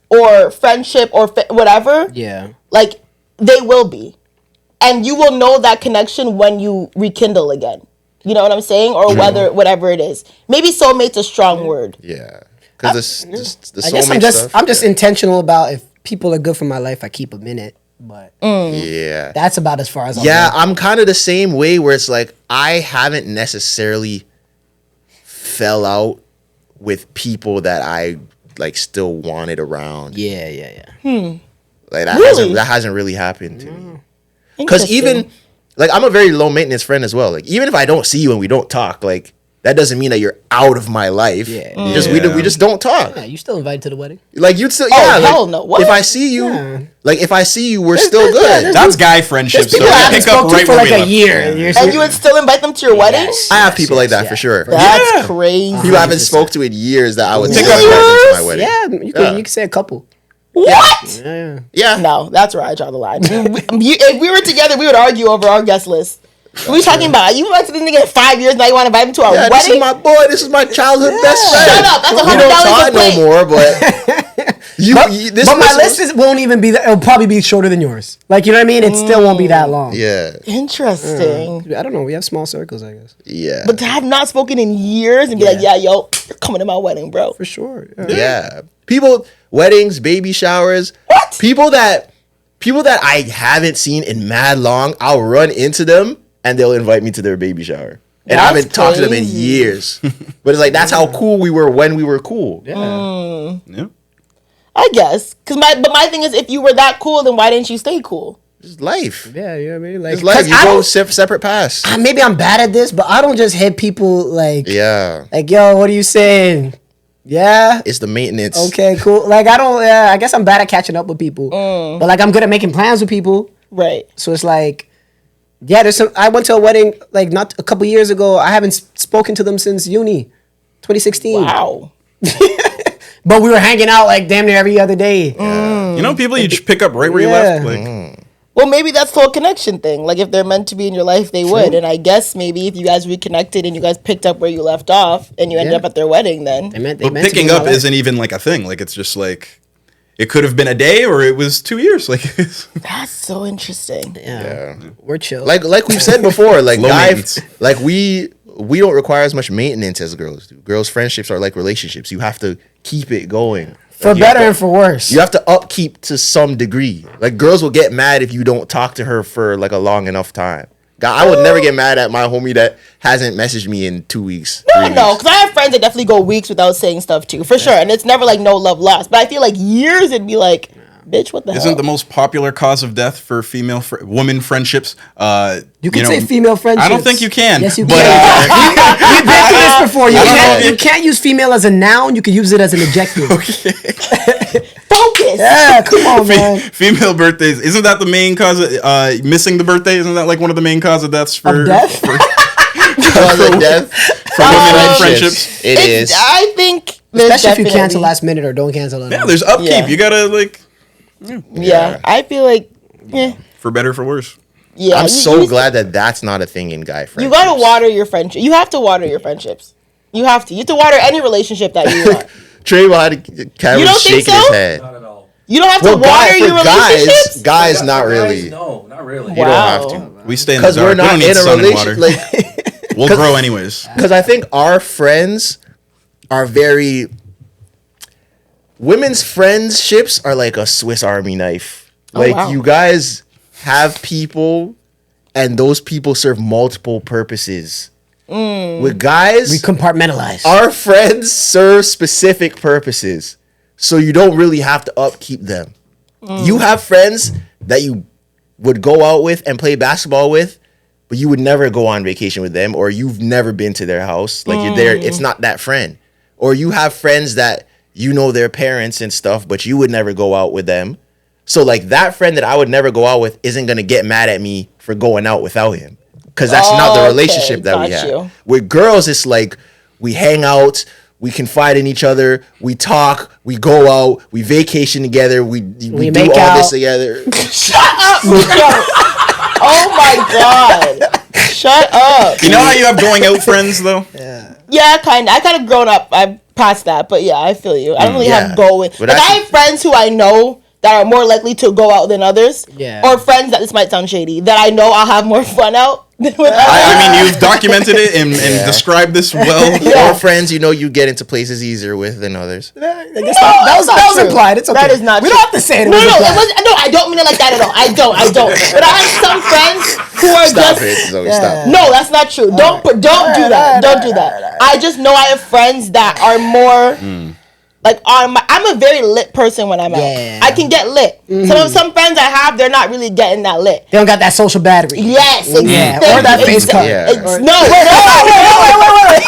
or friendship or whatever, Yeah. like, they will be. And you will know that connection when you rekindle again. You know what I'm saying? Or whatever it is. Maybe soulmate's a strong word. Yeah, because the I guess soulmate stuff. I'm just intentional about if people are good for my life, I keep them in it. But Yeah. that's about as far as I'll Yeah, go. I'm kind of the same way where it's like I haven't necessarily fell out with people that I like still wanted around. Yeah. Like that Really? hasn't really happened to me. Because Interesting. even like I'm a very low maintenance friend as well. Like even if I don't see you and we don't talk, like that doesn't mean that you're out of my life. Yeah. Just we just don't talk. Yeah, you still invited to the wedding? Like you'd still Oh, like, hell no. What? If I see you, Yeah. like if I see you, we're still good. That's guy friendship. So People I haven't pick up spoke to right for where like we a left. year. And you would still invite them to your wedding? Yes. I have people like that yeah. for sure. That's Yeah. crazy. People I haven't spoke to in years that I would Pick still up- invite them to my wedding. Yeah, you can say a couple. What? Yeah. Yeah. No, that's where I draw the line. If we were together, we would argue over our guest list. What are you talking about? You went to this nigga in 5 years, now you want to invite him to our Yeah, this is wedding? my boy. This is my childhood best friend. Shut up, that's We $100 don't a talk plate. no more, but this But my person- list won't even be that. It'll probably be shorter than yours. Like, you know what I mean? It still won't be that long. Yeah, Interesting. I don't know. We have small circles, I guess. yeah, But to have not spoken in years and be like, yeah, yo, you're coming to my wedding, bro. For sure. yeah. People, weddings, baby showers. What? People that people that I haven't seen in mad long, I'll run into them and they'll invite me to their baby shower. And I haven't talked to them in years. But it's like, that's how cool we were when we were cool. Yeah. Yeah. I guess. But my thing is, if you were that cool, then why didn't you stay cool? It's life. Yeah, you know what I mean? Like, It's life. You go separate paths. Maybe I'm bad at this, but I don't just hit people like, Yeah. like, yo, what are you saying? Yeah. It's the maintenance. Okay, cool. Like, I guess I'm bad at catching up with people. But, like, I'm good at making plans with people. Right. So it's like, yeah, I went to a wedding, like, not a couple years ago. I haven't spoken to them since uni, 2016. Wow. But we were hanging out, like, damn near every other day. You know, people you just pick up right where you left. Like, Well, maybe that's the whole connection thing. Like, if they're meant to be in your life, they would. And I guess maybe if you guys reconnected and you guys picked up where you left off and you ended up at their wedding, then. but picking up isn't even like a thing. Like, it's just like, it could have been a day or it was 2 years. Like, That's so interesting. Yeah. We're chill. Like we've said before, like Low guys, maintenance. like we don't require as much maintenance as girls do. Girls' friendships are like relationships. You have to keep it going. for Like, you better have and to- for worse. You have to upkeep to some degree. Like girls will get mad if you don't talk to her for like a long enough time. God, I would never get mad at my homie that hasn't messaged me in 2 weeks. No, 3 no, weeks. because I have friends that definitely go weeks without saying stuff too, for sure. And it's never like no love lost. But I feel like years, it'd be like, bitch, what the hell? isn't the most popular cause of death for women friendships? You can say female friendships. I don't think you can. Yes, you but, can. We've been through this before. I don't know. You can't use female as a noun. You can use it as an adjective. Focus. Yeah, come on, man. Female birthdays, isn't that the main cause of missing the birthday? Isn't that like one of the main cause of deaths for Of death? Cause of death for women in friendships? It is. I think there's Especially if you cancel definitely- last minute or don't cancel at Yeah, all. there's upkeep. Yeah. You gotta like Yeah, I feel like, for better or for worse. yeah. I'm you- so you- glad that that's not a thing in guy friendships. You gotta water your friendship. You have to water your friendships. You have to. You have to water any relationship that you want. Trayvon, Cameron's You don't think shaking so? his head. Not at all. You don't have to water your relationships. guys, not really. No, not really. You don't have Wow. to. We stay in the Because we're dark. We don't not need in a sun and water. relationship. Like, We'll grow anyways. because I think our friends are very. Women's friendships are like a Swiss Army knife. Like wow. you guys have people, and those people serve multiple purposes. With guys, We compartmentalize. our friends serve specific purposes, so you don't really have to upkeep them. You have friends that you would go out with and play basketball with, but you would never go on vacation with them, or you've never been to their house. Like you're there, it's not that friend. Or you have friends that you know their parents and stuff, but you would never go out with them. So like that friend that I would never go out with isn't gonna get mad at me for going out without him. Because that's not the Okay, relationship that we got have. you. With girls, it's like we hang out, we confide in each other, we talk, we go out, we vacation together, we do make all out. this together. Oh my god! Shut up. You know how you have going out friends though? Yeah, kind of. I kind of grown up. I passed that, but yeah, I feel you. I don't really yeah. have going. But Like, I actually- have friends who I know that are more likely to go out than others. Yeah. Or friends that, this might sound shady, that I know I'll have more fun out than with others. I mean, you've documented it and described this well. Or friends you know you get into places easier with than others. that That's not was true. implied. It's okay. That is not We true. don't have to say it. No, was no, implied. no, I don't mean it like that at all. I don't. But I have some friends who are Stop just... it, Zoe, stop. No, that's not true. Don't do that. Don't do that. I just know I have friends that are more like I'm a very lit person when I'm Yeah. out. I can get lit. Some friends I have, they're not really getting that lit. They don't got that social battery. Yes, Yeah, or that face cut. Yeah. No, wait.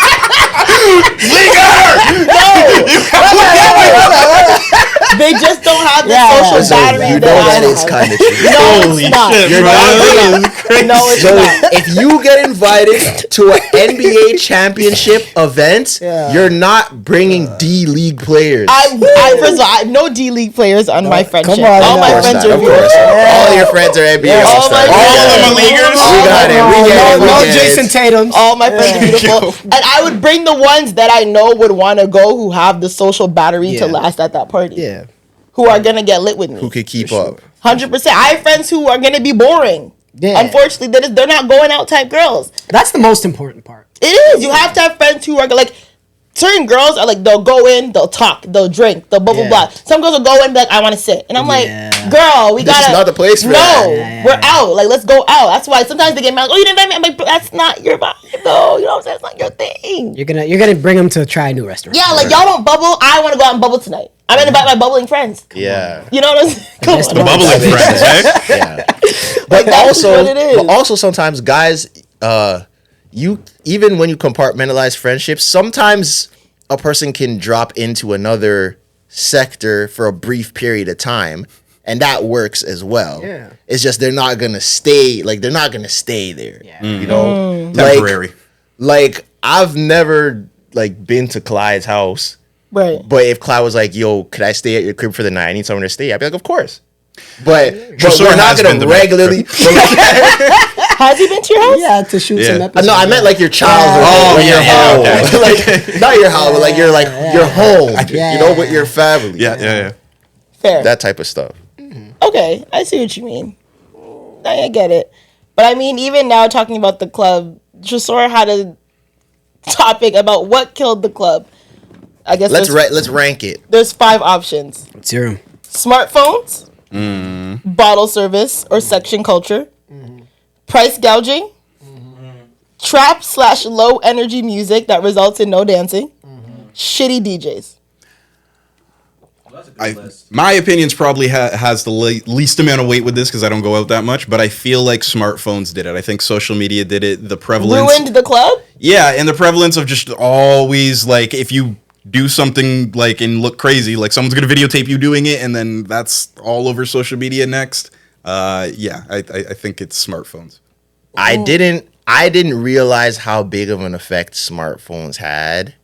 They just don't have the social So battery you know that that I is have. kind of true. No, Holy it's not. shit, You're bro. not That is crazy. No, it's So not. if you get invited to an NBA championship event, you're not bringing D League players. First of all, I have no D League players on my friendship. come on, All no. my Of friends Of are course. All your friends are NBA All my all-stars. All of them are leaguers? We got it. We get it. We No get it. Jason Tatum. All my friends are beautiful. And I would bring the ones that I know would want to go who have the social battery to Yeah. last at that party. Yeah. Who are going to get lit with Who me. could keep up? 100%. I have friends who are going to be boring. Yeah. Unfortunately, they're not going out type girls. That's the most important part. It is. You have to have friends who are like... certain girls are like, they'll go in, they'll talk, they'll drink, they'll blah blah blah. Some girls will go in, be like, I want to sit, and I'm like, girl, we gotta. This is not the place for that. We're out. Like, let's go out. That's why sometimes they get mad. Like, oh, you didn't invite me. I'm like, that's not your vibe, though. You know what I'm saying? It's not your thing. You're gonna bring them to try a new restaurant. Yeah, like y'all don't bubble. I want to go out and bubble tonight. I'm gonna invite my bubbling friends. Yeah. You know what I'm saying? Come on. The bubbling friends, right? Yeah. Like, But also sometimes guys, you even when you compartmentalize friendships, sometimes a person can drop into another sector for a brief period of time, and that works as well. Yeah. It's just they're not gonna stay there. Yeah. You know, Temporary. Like I've never like been to Clyde's house. Right. But if Clyde was like, "Yo, could I stay at your crib for the night? I need somewhere to stay," I'd be like, "Of course." But we're not gonna regularly. Has he been to your house? Yeah, to shoot some episodes. No, I meant like your childhood. Your home. Like not your house, but like your your home. You know, with your family. Yeah. Fair. That type of stuff. Okay, I see what you mean. I get it. But I mean, even now talking about the club, Tresor had a topic about what killed the club. I guess let's rank it. There's 5 options. 0. Smartphones, bottle service or section culture, price gouging, trap/low energy music that results in no dancing, shitty DJs. My opinions probably has the least amount of weight with this because I don't go out that much, but I feel like smartphones did it. I think social media did it. The prevalence Ruined the club? Yeah, and the prevalence of just always like if you do something like and look crazy, like someone's gonna videotape you doing it, and then that's all over social media next. I think it's smartphones. I didn't realize how big of an effect smartphones had,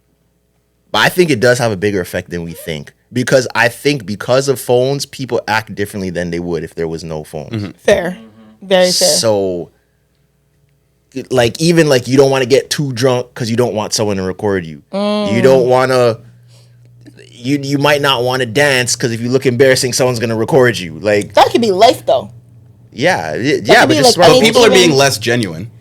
but I think it does have a bigger effect than we think. Because I think because of phones, people act differently than they would if there was no phones. Fair. Very fair. So, like, even like you don't want to get too drunk because you don't want someone to record you. You don't want to. You might not want to dance because if you look embarrassing, someone's gonna record you. Like that could be life though. Yeah, but just but people are being less genuine.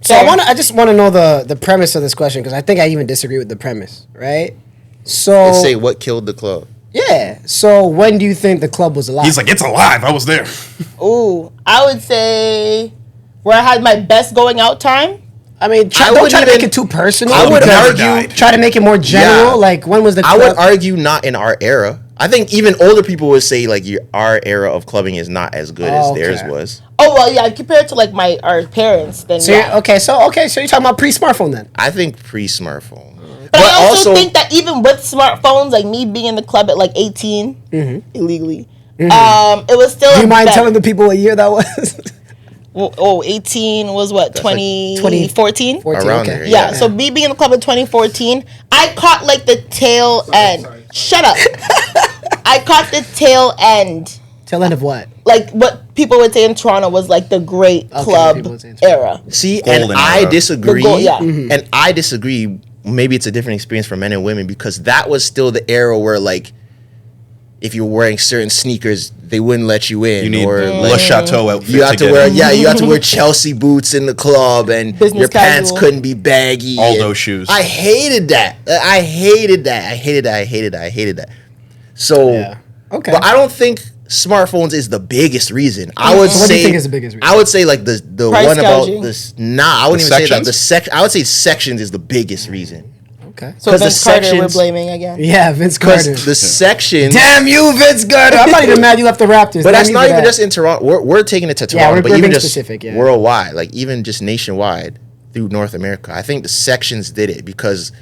So I just want to know the premise of this question because I think I even disagree with the premise. Right? So let's say what killed the club. Yeah. So when do you think the club was alive? He's like, it's alive. I was there. Ooh, I would say where I had my best going out time. I mean, don't try to make it too personal. I would argue. Try to make it more general. Yeah. Like, when was the club? I would argue not in our era. I think even older people would say, like, our era of clubbing is not as good as theirs was. Oh, well, yeah, compared to, like, our parents, then, so yeah. So you're talking about pre-smartphone, then? I think pre-smartphone. But I also think that even with smartphones, like, me being in the club at, like, 18, illegally, it was still Do you mind telling the people what year that was? 18 was what, 2014? Around there, yeah. So me being in the club in 2014, I caught like the tail end. Sorry. Shut up. I caught the tail end. Tail end of what? Like what people would say in Toronto was like the great club era. See, and I disagree. And I disagree. Maybe it's a different experience for men and women because that was still the era where like if you're wearing certain sneakers, they wouldn't let you in. You need or Le Chateau outfit. You have to wear you have to wear Chelsea boots in the club, and business your pants couldn't be baggy. All those shoes. I hated that. I hated that. So, okay. But I don't think smartphones is the biggest reason. I would say. What do you think is the biggest reason? I would say like the price one gouging. about this. I wouldn't even say that. I would say sections is the biggest reason. Okay. So Vince Carter we're blaming again. Yeah, Vince Carter. The sections. Damn you, Vince Carter! I'm not even mad you left the Raptors. But that's not even just in Toronto. We're taking it to Toronto, but even just specific, worldwide, like even just nationwide through North America. I think the sections did it because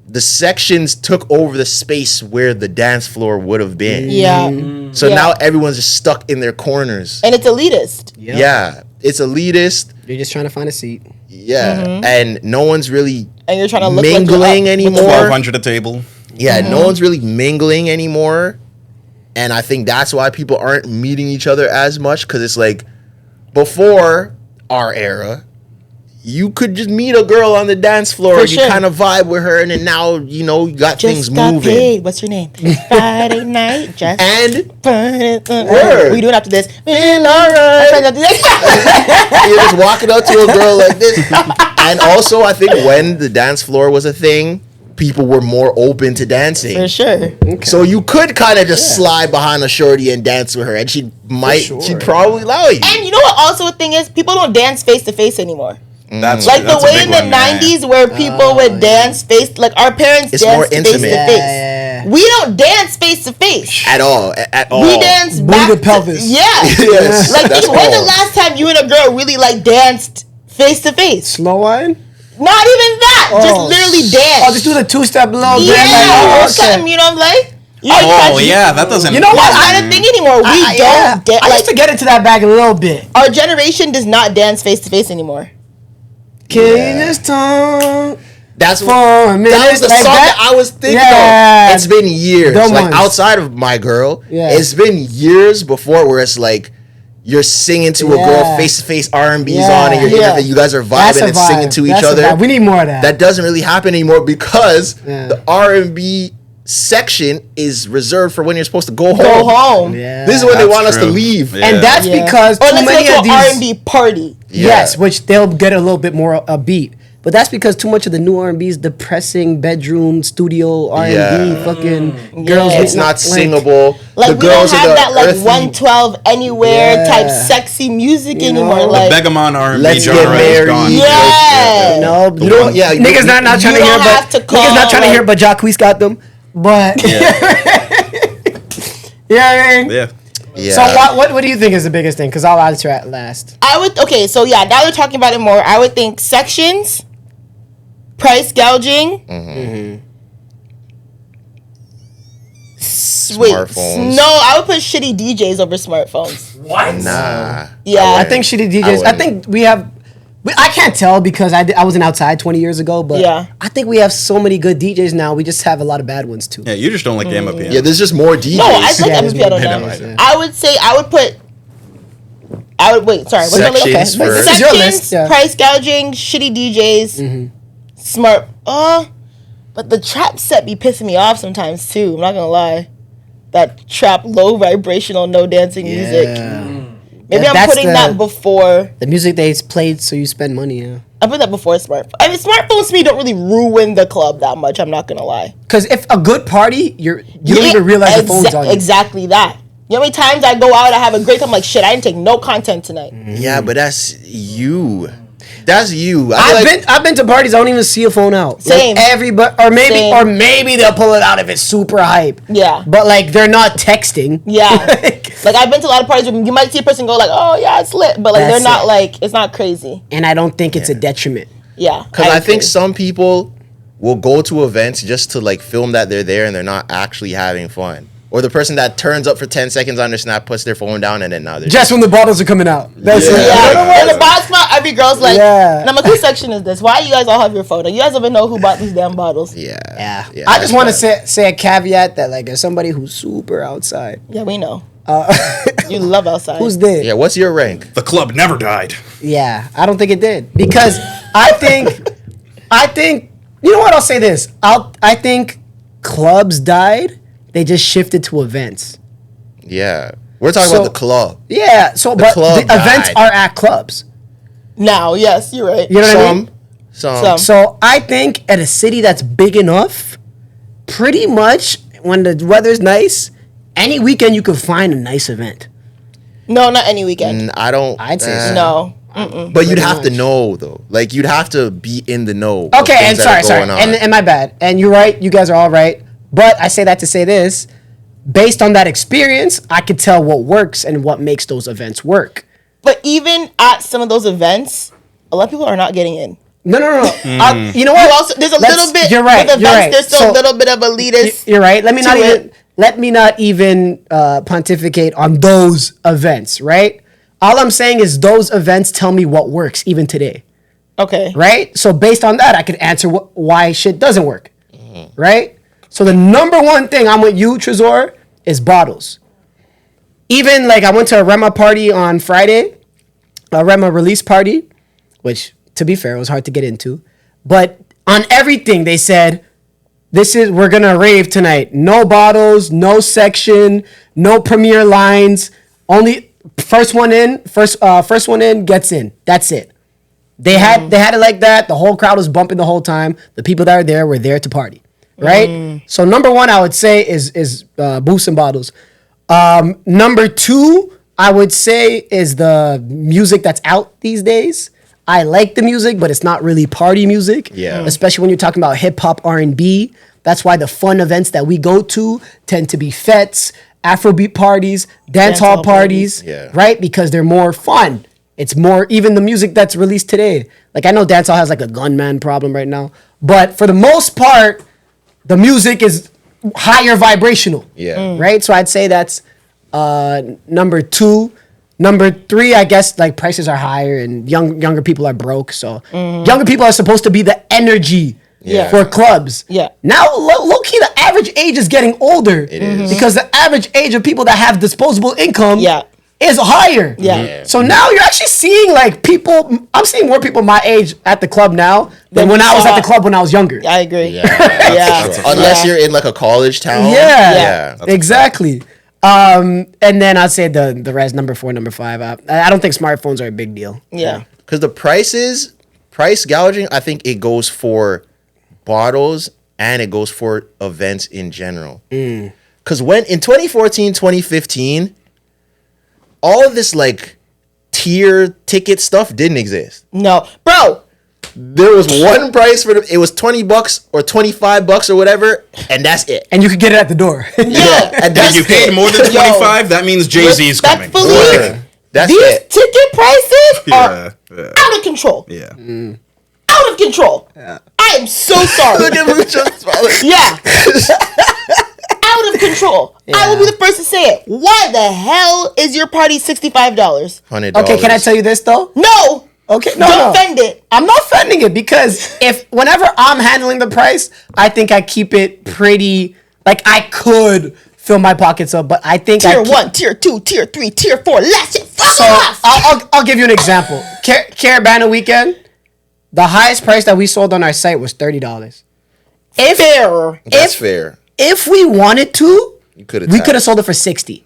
the sections took over the space where the dance floor would have been. Yeah. So now everyone's just stuck in their corners. And it's elitist. Yep. Yeah. It's elitist. You're just trying to find a seat. Yeah. And no one's really you're trying to look mingling anymore. 1,200 a table. Yeah, no one's really mingling anymore. And I think that's why people aren't meeting each other as much because it's like before our era, you could just meet a girl on the dance floor and you kind of vibe with her, and then now you got just things got moving. Paid. What's your name? Friday night. Just and what are you doing after this? You're just walking up to a girl like this. And also, I think when the dance floor was a thing, people were more open to dancing. For sure. Okay. So you could kind of just slide behind a shorty and dance with her, and she'd probably allow you. And you know what? Also, a thing is, people don't dance face to face anymore. That's Like that's the a way big in the one, man. 90s where people would dance face, like our parents It's more danced face to intimate. face. Yeah. We don't dance face to face. At all. We dance Booty back to to pelvis. Yeah. Yes, Like that's when the all. last time you and a girl really like danced face to face? Slow wine? Not even that. Just literally dance. Oh, just do the two-step little yeah, dance. Like, or okay. something. You know what I'm like? You Oh touch- yeah, that doesn't. You know what? That's not a thing anymore. We I don't dance. I Like used to get into that bag a little bit. our generation does not dance face to face anymore. Can you just talk That's for a minute? That was the Like song that I was thinking Yeah. of. It's been years. Them Like ones. outside of My Girl, Yeah. it's been years before where it's like you're singing to a girl, Yeah. face to face R&B's Yeah. on, and you're Yeah. you guys are That's vibing a and vibe. singing to each That's a other. vibe. We need more of that. That doesn't really happen anymore because Yeah. the R&B section is reserved for when you're supposed to go home. Go home. Yeah. This is when they That's want us to true. leave. Yeah. And that's Yeah. because Or too let's many go of to an these. R&B party. Yes, which they'll get a little bit more upbeat. But that's because too much of the new R&B is depressing bedroom studio R&B Yeah. fucking Yeah. girls. It's not singable. Like the we don't girls are have the that like earthy- 112 anywhere Yeah. type sexy music You anymore. know? Like Begamon R&B Let's get genre is married. gone. Yeah. You know, The you don't, one- yeah, you niggas don't- not trying you to hear, don't have to but niggas not trying to call, hear, but Jacquees got them. But Yeah. you know what I mean? Yeah. Yeah. So what do you think is the biggest thing? Because I'll answer at last. I would so yeah, now they're talking about it more. I would think sections, price gouging. Wait, Smartphones. no, I would put shitty DJs over smartphones. What? Nah. Yeah. I think shitty DJs. I wouldn't. think we have. I can't tell because I wasn't outside 20 years ago, but Yeah. I think we have so many good DJs now. We just have a lot of bad ones too. Yeah, you just don't like the MPN. Yeah, there's just more DJs. No, I like Yeah, MSP. I don't yeah, know. yeah. I would say I would put. I would wait. Sorry, what's my list? Sections but first. this is your Sections, list, yeah. price gouging, shitty DJs, smart. But the trap set be pissing me off sometimes too. I'm not gonna lie. That trap, low vibrational, no dancing music. Maybe Yeah, I'm that's putting that before. The music they played, so you spend money. Yeah. I put that before smartphone. I mean, smartphones to me don't really ruin the club that much. I'm not gonna lie. Because if a good party, you don't even realize the phone's on you. Exactly that. You know how many times I go out, I have a great time, like shit, I didn't take no content tonight. Yeah, but that's you. That's you. I feel I've been to parties. I don't even see a phone out. Same. Like everybody, Same. or maybe they'll pull it out if it's super hype. Yeah. But like they're not texting. Yeah. Like I've been to a lot of parties where you might see a person go like, oh yeah, it's lit. But like That's they're not it. like, it's not crazy. And I don't think it's a detriment. Yeah. Because I think agree. some people will go to events just to like film that they're there and they're not actually having fun. Or the person that turns up for 10 seconds on their snap, puts their phone down, and then now they're Just when the bottles are coming out. That's Yeah. it. Yeah. In the box spot, every girl's like, Yeah. and I'm like, whose section is this? Why you guys all have your phone? You guys even know who bought these damn bottles? Yeah. Yeah. I that's just want to bad. say a caveat that like as somebody who's super outside, Yeah, we know. You love outside. who's there? Yeah, what's your rank? The club never died. Yeah, I don't think it did because I think you know what? I'll say this. I think clubs died. They just shifted to events. Yeah. We're talking So- about the club. Yeah. So, but club the events died. are at clubs. Now, yes, you're right. You know what I mean? Some. So I think at a city that's big enough, pretty much when the weather's nice, any weekend you could find a nice event. No, not any weekend. I don't. I'd say so. No. But you'd Pretty have to much. know though. Like you'd have to be in the know. of Okay, and things that are sorry, going on. and my bad. And you're right. You guys are all right. But I say that to say this: based on that experience, I could tell what works and what makes those events work. But even at some of those events, a lot of people are not getting in. No. You know what? You also, there's a little bit. You're right. With events, You're right. there's still a little bit of elitist. You're right. Let me not to even it. pontificate on those events. Right. All I'm saying is those events tell me what works even today. Okay. Right. So based on that, I could answer why shit doesn't work. Right. So the number one thing I'm with you, Tresor, is bottles. Even like I went to a Rema party on Friday, a Rema release party, which to be fair, it was hard to get into. But on everything they said, we're gonna rave tonight. No bottles, no section, no premiere lines. Only first one in gets in. That's it. They had it like that. The whole crowd was bumping the whole time. The people that are there were there to party. right? So number one, I would say is booths and bottles. Number two, I would say is the music that's out these days. I like the music, but it's not really party music. Yeah. Especially when you're talking about hip hop, R&B. That's why the fun events that we go to tend to be fetes, Afrobeat parties, dance hall parties, right? Because they're more fun. It's more, even the music that's released today. Like, I know dancehall has like a gunman problem right now, but for the most part, the music is higher vibrational. Yeah. Right? So I'd say that's number two. Number three, I guess, like, prices are higher and younger people are broke. So younger people are supposed to be the energy for clubs. Yeah. Now, low-key, the average age is getting older. It is. Because the average age of people that have disposable income is higher. Yeah. So now you're actually seeing, like, people, I'm seeing more people my age at the club now than when I was at the club when I was younger. I agree. Yeah. Unless you're in like a college town. Yeah. Exactly. And then I'd say the rest, number 4, number 5. I don't think smartphones are a big deal. Yeah. Because the price gouging, I think it goes for bottles and it goes for events in general. Because when in 2014, 2015, all of this like tier ticket stuff didn't exist. No, bro. There was one price for it was $20 or $25 or whatever, and that's it. And you could get it at the door. Yeah. And If you paid more than 25, that means Jay-Z's coming. Respectfully, That's these it. ticket prices are Yeah. out of control. Yeah. Out of control. I am so sorry. Look at Mucho's smile. Yeah. Out of control. I will be the first to say it. Why the hell is your party $65? $100. Okay, can I tell you this though? No. Okay, Don't offend it. I'm not offending it because whenever I'm handling the price, I think I keep it pretty, like, I could fill my pockets up, but I think Tier 1, Tier 2, Tier 3, Tier 4. Let's it. So I'll give you an example. Caravana weekend, the highest price that we sold on our site was $30. Fair. That's fair. If we wanted to, we could have taxed. sold it for $60.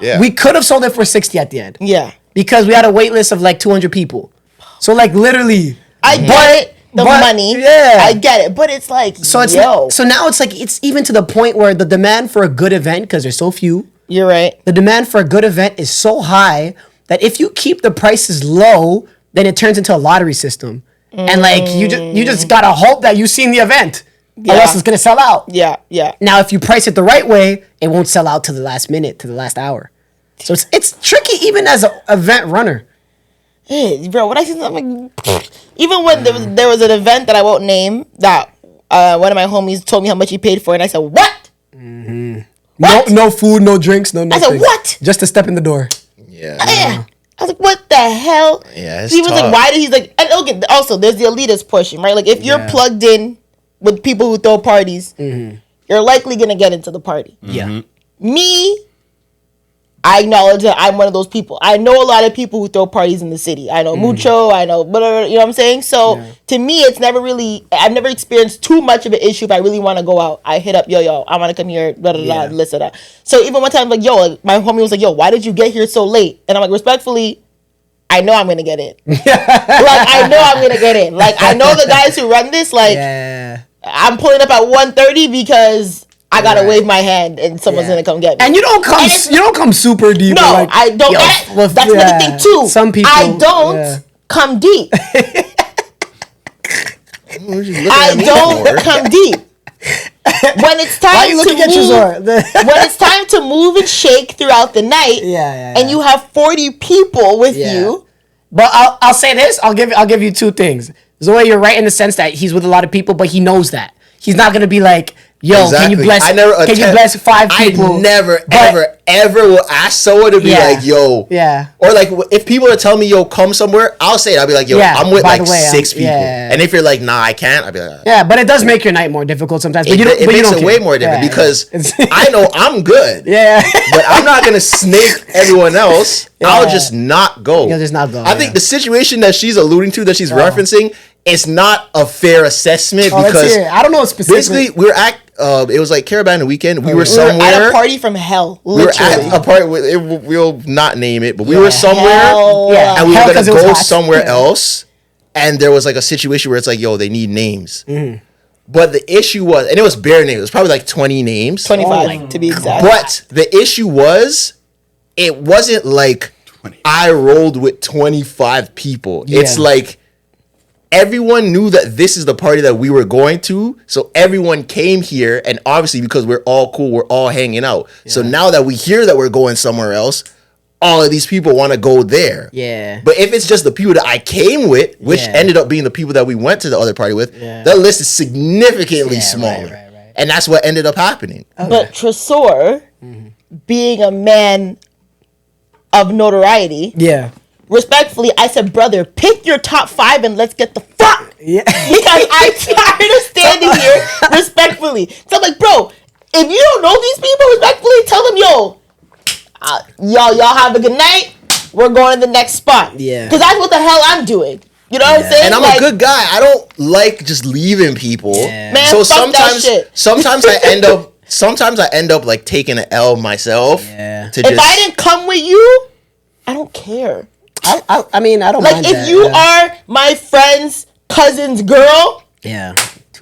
Yeah. We could have sold it for $60 at the end. Yeah. Because we had a wait list of like 200 people. So like literally. I get it. The money. Yeah. I get it. But it's like, So it's so now it's like it's even to the point where the demand for a good event, because there's so few. You're right. The demand for a good event is so high that if you keep the prices low, then it turns into a lottery system. And like you just gotta hope that you've seen the event. Or else it's gonna sell out. Yeah. Now if you price it the right way, it won't sell out to the last minute, to the last hour. So it's tricky even as an event runner. Hey, bro, what I see, I'm like, even when there was an event that I won't name that one of my homies told me how much he paid for, and I said, what? What? No food, no drinks, no nothing. I said, what? Just to step in the door. Yeah. I was like, what the hell? Yeah, it's he was tough. like, why did he's like, and okay, also there's the elitist portion, right? Like if you're plugged in with people who throw parties, you're likely gonna get into the party. Yeah. Me, I acknowledge that I'm one of those people. I know a lot of people who throw parties in the city. I know Mucho, I know whatever, you know what I'm saying? So to me, it's never really, I've never experienced too much of an issue. If I really want to go out, I hit up, yo, I want to come here, blah, blah, blah, listen to that. So even one time, like, my homie was like, yo, why did you get here so late? And I'm like, respectfully, I know I'm going to get in. Like, I know I'm going to get in. Like, I know the guys who run this, like, I'm pulling up at 1:30 because I gotta wave my hand and someone's gonna come get me. And you don't come super deep. No, like, I don't. That's another thing too. Some people, I don't come deep. I don't come deep. When it's time to move, when it's time to move and shake throughout the night, and you have 40 people with you. But I'll say this. I'll give you two things. Zoe, you're right in the sense that he's with a lot of people, but he knows that. He's not gonna be like, yo, can you bless 5 people? I never, ever will ask someone to be like, yo. Yeah. Or like, if people are telling me, yo, come somewhere, I'll say it. I'll be like, yo, I'm with like 6 people. And if you're like, nah, I can't, I'll be like, yeah, but it does make your night more difficult sometimes. But it makes it way more difficult because I know I'm good. But I'm not going to snake everyone else. I'll just not go. You'll just not go. I think the situation that she's alluding to, that she's referencing, it's not a fair assssessment because I don't know specifically. Basically, we were at it was like Caravana weekend. We were somewhere at a party from hell. Literally. We were at a party. We'll not name it, but we were somewhere, and we were gonna go somewhere else. And there was like a situation where it's like, yo, they need names. But the issue was, and it was bare names. It was probably like 20 names. 25 to be exact. But the issue was, it wasn't like 20. I rolled with 25 people. Yeah. It's like everyone knew that this is the party that we were going to. So everyone came here. And obviously, because we're all cool, we're all hanging out. Yeah. So now that we hear that we're going somewhere else, all of these people want to go there. Yeah. But if it's just the people that I came with, which ended up being the people that we went to the other party with, the list is significantly smaller. Right. And that's what ended up happening. Okay. But Tresor, being a man of notoriety, respectfully, I said, brother, pick your top 5 and let's get the fuck. Yeah. Because I'm tired of standing here respectfully. So I'm like, bro, if you don't know these people respectfully, tell them, yo, y'all have a good night. We're going to the next spot. Yeah. Because that's what the hell I'm doing. You know what I'm saying? And I'm a good guy. I don't like just leaving people. Yeah. Man, so fuck that shit. sometimes I end up like taking an L myself. Yeah. If I didn't come with you, I don't care. I mean, I don't like mind if that, you are my friend's cousin's girl. Yeah.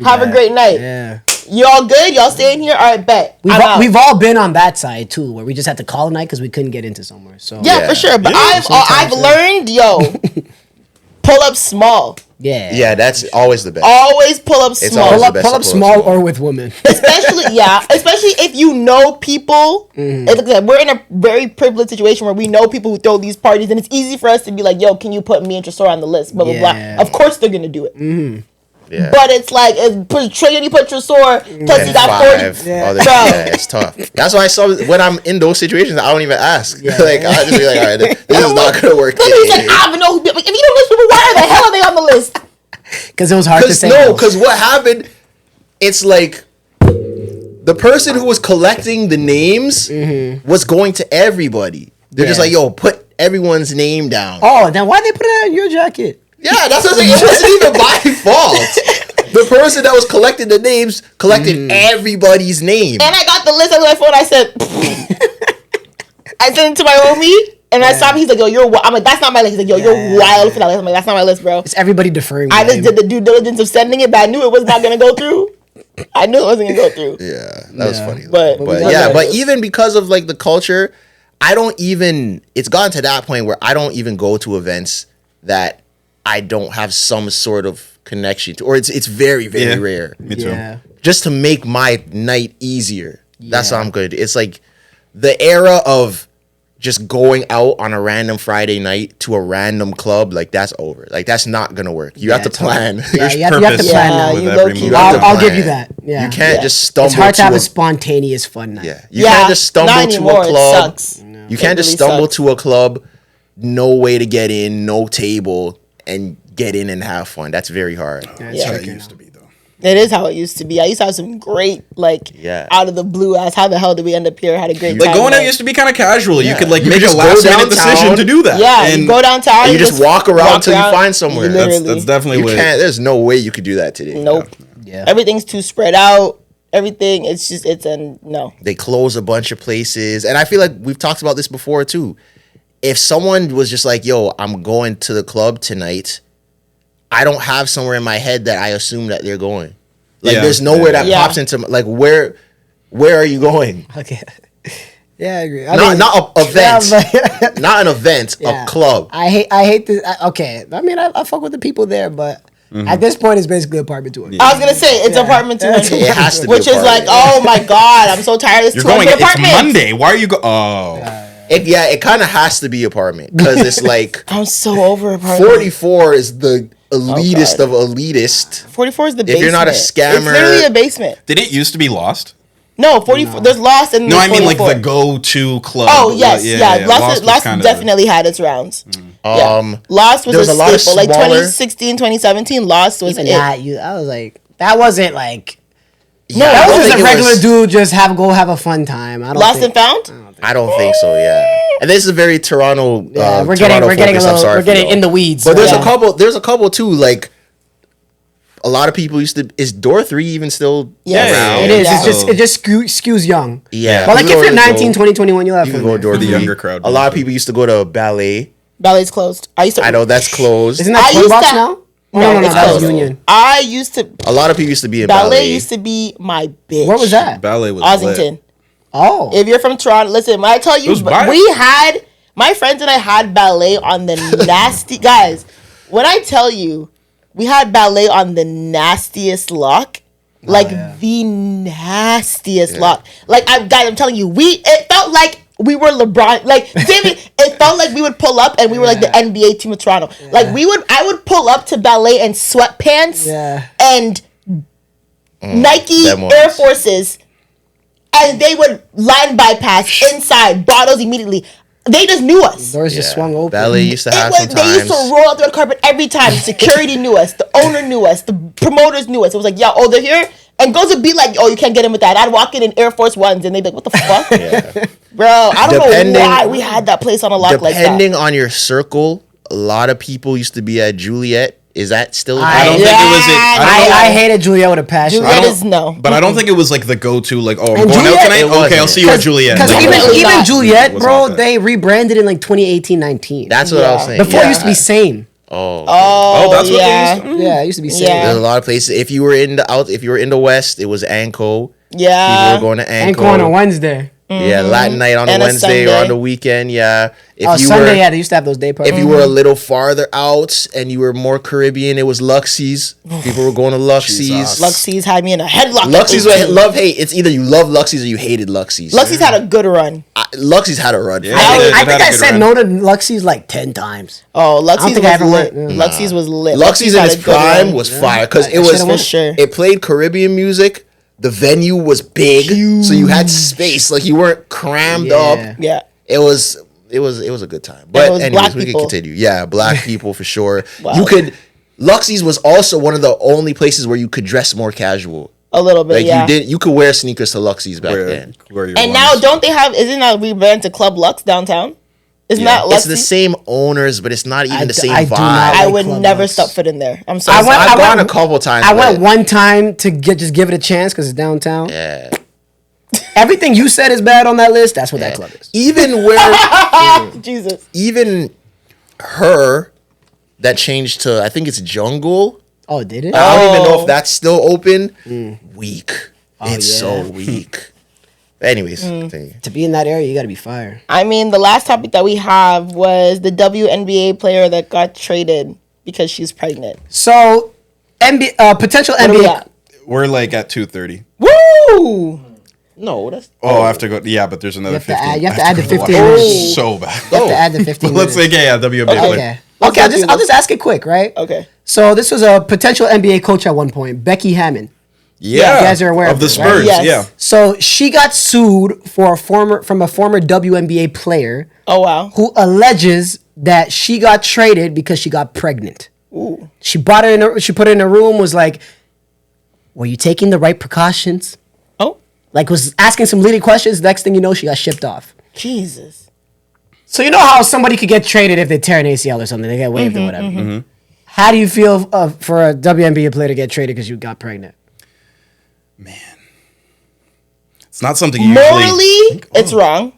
Have a great night. Yeah. Y'all good? Y'all staying here? All right, bet. We've all been on that side too, where we just had to call a night because we couldn't get into somewhere. So for sure. But I've learned, pull up small. Yeah, that's always the best. Always pull up small. Pull up small or with women. Especially if you know people. Like I said, we're in a very privileged situation where we know people who throw these parties, and it's easy for us to be like, yo, can you put me and Tresor on the list? Blah, blah, blah. Of course they're going to do it. Yeah. But it's like, you put Tresor, plus you got 40. It's tough. That's why I saw when I'm in those situations, I don't even ask. Like, I just be like, all right, this is not going to work. He's like, I don't know. If you don't know these people, why the hell are they on the list? Because it was hard to say. Because what happened, it's like, the person who was collecting the names was going to everybody. They're just like, yo, put everyone's name down. Oh, then why'd they put it on your jacket? Yeah, that's what I'm saying. It wasn't even my fault. The person that was collecting the names collected everybody's name. And I got the list on my phone. I said, I sent it to my homie. And I saw him. He's like, yo, I'm like, that's not my list. He's like, yo, you're wild for that list. I'm like, that's not my list, bro. It's everybody deferring. I just did the due diligence of sending it, but I knew it was not going to go through. I knew it wasn't going to go through. Yeah, that was funny. But even because of like the culture, it's gotten to that point where I don't even go to events that I don't have some sort of connection to, or it's very, very rare. Me too. Yeah. Just to make my night easier. That's how I'm good. It's like the era of just going out on a random Friday night to a random club, like that's over. Like that's not gonna work. You have to plan. Yeah, you have to plan. I'll give you that. Yeah. You can't just stumble. It's hard to have a spontaneous fun night. Yeah. You can't just stumble to a club. You can't just stumble to a club, no way to get in, no table, and get in and have fun. That's very hard. That's how it used to be, though. It is how it used to be. I used to have some great, out of the blue ass. How the hell did we end up here? Had a great time. Like going out used to be kind of casual. Yeah. You could make a last minute decision to do that. Yeah, and you go downtown. And you just walk around until you find somewhere. That's definitely what. There's no way you could do that today. Nope. Yeah. Everything's too spread out. Everything. No. They close a bunch of places, and I feel like we've talked about this before too. If someone was just like, yo, I'm going to the club tonight, I don't have somewhere in my head that I assume that they're going. Like, there's nowhere that pops into, like, where are you going? Okay. Yeah, I agree. Not an event. Not an event, a club. I hate this. Okay. I mean, I fuck with the people there, but at this point, it's basically apartment 200. I was going to say, it's apartment 200. It has to be which is like, oh my God, I'm so tired of this 200 apartment. It's Monday. Why are you It kind of has to be apartment because it's like I'm so over apartment. 44 is the elitist of elitist. 44 is the basement. If you're not a scammer, it's literally a basement. Did it used to be Lost? No, 44. No. There's Lost and I mean like the go-to club. Oh yes, yeah. Lost definitely had its rounds. Lost was a staple. Smaller, like 2016, 2017, Lost was it. I was like, that wasn't like. No, that was just a regular dude. Just go have a fun time. Lost and Found. I don't think so. Yeah, and this is a very Toronto. We're getting in the weeds. But there's a couple. There's a couple too. Like a lot of people used to. Is Door 3 even still? Yes, it is. Yeah. It just skews young. Yeah, but like if you're 19, 20, 21, you'll have fun. You can go Door 3. The younger crowd. A lot of people used to go to ballet. Ballet's closed. I know that's closed. Isn't that Toy Box now? No, it's that was close. Union. I used to. A lot of people used to be in Ballet ballet. used to be my bitch. Where was that? Ballet was Ossington. lit. Oh. If you're from Toronto, listen, when I tell you, was biased. we had, my friends and I had ballet on the nasty, guys, when I tell you, we had ballet on the nastiest lock, like the nastiest lock. Like, I'm telling you, it felt like we were LeBron, like, David, it felt like we would pull up and we were like the NBA team of Toronto. Like, I would pull up to ballet in sweatpants and Nike Air Forces, and they would line bypass inside bottles immediately. They just knew us. Doors just swung open. Ballet used to have sometimes. They used to roll out the red carpet every time. Security knew us. The owner knew us. The promoters knew us. It was like, yo, they're here. And girls would be like, oh, you can't get in with that. I'd walk in Air Force Ones and they'd be like, what the fuck? Bro, I don't know why we had that place on a lock like that. Depending on your circle, a lot of people used to be at Juliet. Is that still? I don't think it was. I hated Juliet with a passion. Juliet is no. But I don't think it was like the go-to. Like, oh, I'm And going out Juliet, tonight. Okay, I'll see you at Juliet. Because Like, even Juliet, wasn't bro, that. they rebranded in like 2018-19. That's what I was saying. Before it used to be Sane. Oh, that's what they used to. Yeah, it used to be Sane. Yeah. There's a lot of places. If you were in the West, it was Anco. Yeah. People were going to Anco. Anchor on a Wednesday. Yeah, Latin night on a And a Wednesday or Sunday. on the weekend. Yeah. If Sunday, they used to have those day parties. If you were a little farther out and you were more Caribbean, it was Luxie's. People were going to Luxie's. Jesus. Luxie's had me in a headlock. Luxie's was love-hate. It's either you love Luxie's or you hated Luxie's. Luxie's had a good run. Luxie's had a run. Yeah, I think I good said run. no to Luxie's like 10 times. Oh, Luxie's think I was ever lit. went. Luxie's was lit. Luxie's in had its a good prime run. was fire because I it was should've went. Sure. it played Caribbean music. The venue was big, so you had space. Like you weren't crammed up. Yeah. It was a good time. But was anyways, black we can people. continue. Yeah, black people for sure. Wow. You could Luxie's was also one of the only places where you could dress more casual. A little bit, Like yeah. you could wear sneakers to Luxie's back then. And now, don't they have? Isn't that rebranded to Club Lux downtown? Isn't that Luxie? It's the same owners, but it's not even the same I do vibe. not I like would Club never Lux. step foot in there. I'm sorry. I've gone a couple times. I but- went one time to just give it a chance because it's downtown. Yeah. Everything you said is bad on that list. That's what that club is. Even where Jesus. even her that changed to I think it's Jungle. Oh, did it? I don't even know if that's still open. Weak. It's yeah. so weak. Anyways, continue. To be in that area, you got to be fire. I mean, the last topic that we have was the WNBA player that got traded because she's pregnant. So, potential What do we NBA. got? We're like at 2:30. Woo! No, that's Oh, I have to go. Yeah, but there's another You have to 15. add- you have to I add the go 15 watch minutes. So bad. You have to add the 15 Let's minutes. say, yeah, WNBA player. Okay. Let's Okay, do I'll this. just ask it quick, right? okay. So this was a potential NBA coach at one point, Becky Hammond. Yeah, You guys are aware of of the this, right? Spurs. Yes. Yeah, So she got sued from a former WNBA player Oh wow. who alleges that she got traded because she got pregnant. Ooh. She brought her in. She put her in a room. Was like, "Were you taking the right precautions?" Oh, Like, was asking some leading questions. Next thing you know, she got shipped off. Jesus. So you know how somebody could get traded if they tear an ACL or something, they get waived or whatever. How do you feel for a WNBA player to get traded because you got pregnant? it's not something you Morally, usually. it's wrong.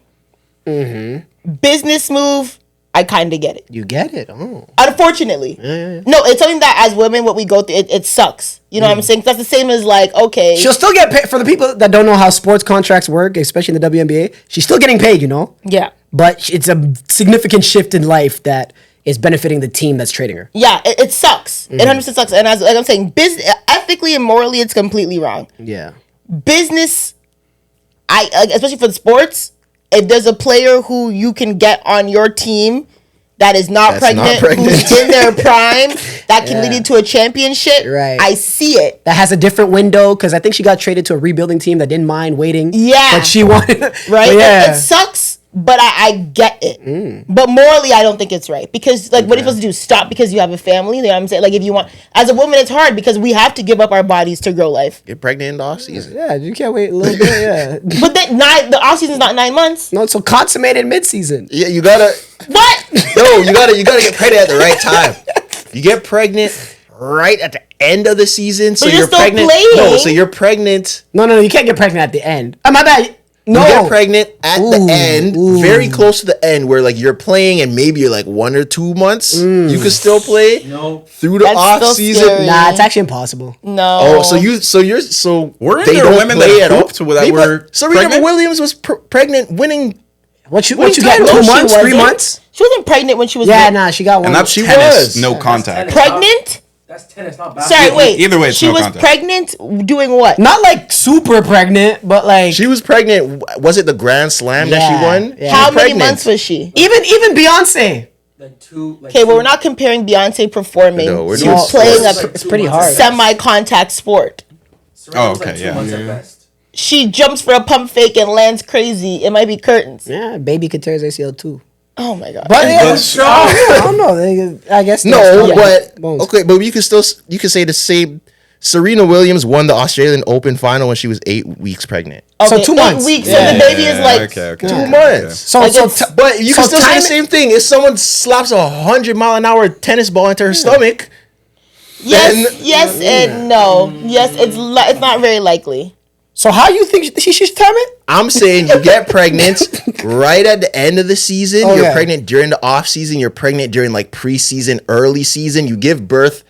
Business move, I kind of get it. You get it. Oh, Unfortunately. No, it's something that as women, what we go through, it sucks. You know what I'm saying? 'Cause that's the same as like, okay. she'll still get paid. For the people that don't know how sports contracts work, especially in the WNBA, she's still getting paid. You know, Yeah. but it's a significant shift in life that is benefiting the team that's trading her. Yeah, it sucks. It 100% sucks. And as like I'm saying, ethically and morally, it's completely wrong. Yeah. Business, especially for the sports, if there's a player who you can get on your team that is not That's not pregnant, who's in their prime, that can lead Yeah. you to a championship, Right. I see it. That has a different window because I think she got traded to a rebuilding team that didn't mind waiting. Yeah. But she wanted. Right? But yeah. It sucks, but I get it. But morally, I don't think it's right. Because, like, what are you supposed to do? Stop because you have a family? You know what I'm saying? Like, if you want, as a woman, it's hard because we have to give up our bodies to grow life. Get pregnant in the off season. Yeah, you can't wait a little bit. Yeah. But then, the off season's not 9 months. No, so consummated mid-season. Yeah, you gotta. What? No, you gotta get pregnant at the right time. You get pregnant right at the end of the season, so But you're you're still pregnant. playing. No, so you're pregnant. No, you can't get pregnant at the end. Oh, my bad. No. You get pregnant at the end, very close to the end, where like you're playing and maybe you're like 1 or 2 months. You can still play through the off season. scary. Nah, it's actually impossible. No. Oh, so Weren't they there don't women play that at all. hooped that were Serena pregnant? Williams was pregnant, winning. What you Wait, get? no, 2 she months? 3 wasn't. months? She wasn't pregnant when she was. Yeah, nah, she got one. And that's She tennis, was. no That's contact. tennis. Pregnant? That's tennis, not basketball. Sorry, wait. Either way, it's she no was contact. pregnant doing what? Not like super pregnant, but like She was pregnant. Was it the Grand Slam that she Yeah, won? yeah. She How was many pregnant. months was she? even Beyonce. Like two. Like Okay, well, two- we're not comparing Beyonce performing No, we're to doing playing sports. a Like It's 2 pretty months hard. at best. semi-contact sport. Serena Oh, was like okay, 2 yeah. months at best. She jumps for a pump fake and lands crazy. It might be curtains. Yeah, baby could tear his ACL too. Oh my god. But yeah, That's- I don't know. I guess No, that's but bones. okay, but you could say the same. Serena Williams won the Australian Open final when she was 8 weeks pregnant. So Okay, 2 months. 8 weeks, Yeah, and the baby is like. okay. 2 months. So, Like so it's- But you can so still say time the same thing. If someone slaps a 100-mile-an-hour tennis ball into her stomach, Yes, then- yes, and no. Yes, it's not very likely. So how you think she should time it? I'm saying you get pregnant right at the end of the season. Oh, You're yeah. pregnant during the off season. You're pregnant during like preseason, early season. You give birth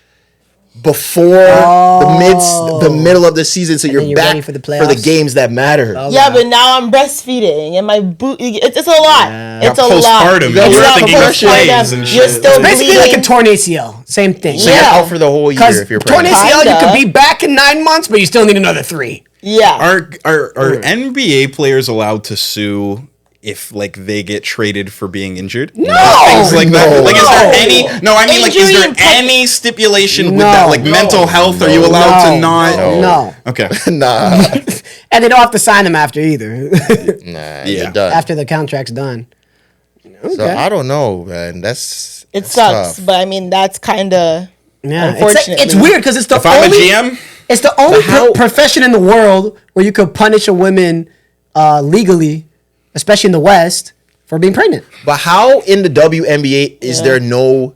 before the middle of the season, so then you're you're back ready for for the the playoffs. games that matter. Yeah, but now I'm breastfeeding and my boot. It's a lot. It's a lot. postpartum. You got It's work not thinking about plays postpartum. and You're shit. still Basically bleeding. like a torn ACL. Same thing. So you're Yeah. out for the whole year Because if you're torn pregnant. ACL, you Kinda. could be back in 9 months, but you still need another 3. Yeah. Are NBA players allowed to sue if like they get traded for being injured? No! Things like that. No. Like is there any? No, I mean like is Injury there and preg- any stipulation with No. that? Like mental health? Are you allowed to not? No. Okay. Nah, And they don't have to sign them after either. Yeah. you're done. after the contract's done. So I don't know, man. That's It sucks, tough. but I mean that's kind of Yeah, unfortunately. it's weird because it's the If I'm a only GM, it's the only how- profession in the world where you could punish a woman legally, especially in the West, for being pregnant. But how in the WNBA is there no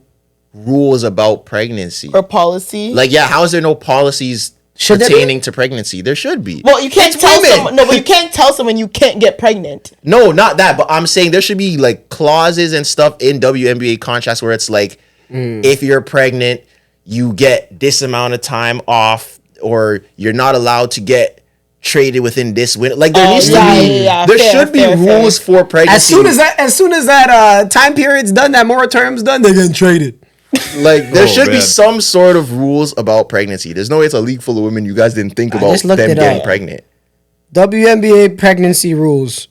rules about pregnancy? or policy. Like, yeah, how is there no policies Should there be? pertaining to pregnancy? There should be. well, you can't It's tell women. someone. No, but you can't tell someone you can't get pregnant. No, not that. But I'm saying there should be like clauses and stuff in WNBA contracts where it's like, if you're pregnant, you get this amount of time off, or you're not allowed to get traded within this window. Like there needs to yeah, be. yeah, yeah. There Fair, should be fair, fair. rules for pregnancy. As soon as that time period's done, that moratorium's done, they're getting traded. Like there Oh, should be man. some sort of rules about pregnancy. There's no way it's a league full of women. You guys didn't think about just looked them it getting up. pregnant. WNBA pregnancy rules.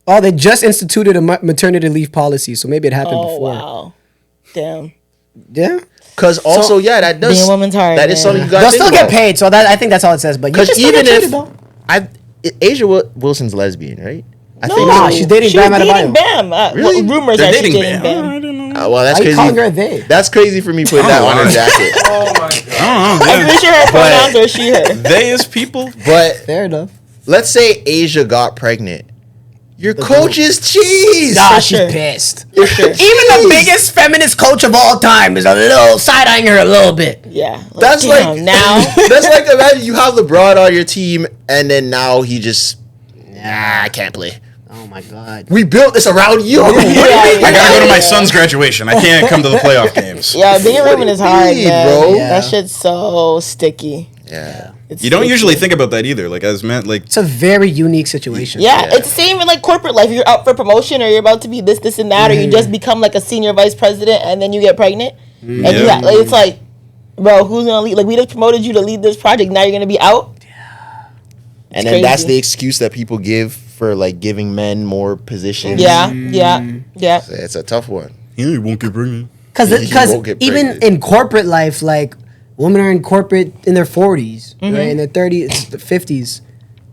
Oh, they just instituted a maternity leave policy, so maybe it happened Oh before. wow, damn. Yeah, Because also, yeah, that does. being a woman's hard, That is man. something you guys they'll think still get about. paid. So that I think that's all it says. But you Because can still even get traded, if though. Asia Wilson's lesbian, right? I No, think. Nah, she's dating she Bam was dating Adebayo. Bam. Really? Rumors they're that she's dating dating Bam. Bam. I don't know. Well, that's Why you crazy. calling her they? That's crazy for me putting that on her jacket. Oh my god. I don't know. I'm pretty sure her pronouns are she, her. They as people. But Fair enough. let's say Asia got pregnant. Your coach is cheese. Nah, For she's sure. pissed. For sure. Even the biggest feminist coach of all time is a little side-eyeing her a little bit. Yeah. That's damn, like now. That's like imagine you have LeBron on your team, and then now he just. Nah, I can't play. Oh my god. We built this around you. What do you mean? I gotta go to my son's graduation. I can't come to the playoff games. Yeah, being a woman is hard, mean, man. bro? Yeah. That shit's so sticky. Yeah. It's You don't sticky. usually think about that either. Like as men, like It's a very unique situation. Yeah, Yeah. it's the same in like corporate life. You're up for promotion, or you're about to be this, and that, or you just become like a senior vice president, and then you get pregnant, and you Yeah. like, it's like, bro, who's gonna lead? Like we just promoted you to lead this project. Now you're gonna be out. And then that's crazy. the excuse that people give for like giving men more positions. Yeah, yeah, yeah. It's a tough one. you won't get pregnant. Because You won't get even pregnant. in corporate life, like women are in corporate in their 40s, right? In their 30s, 50s.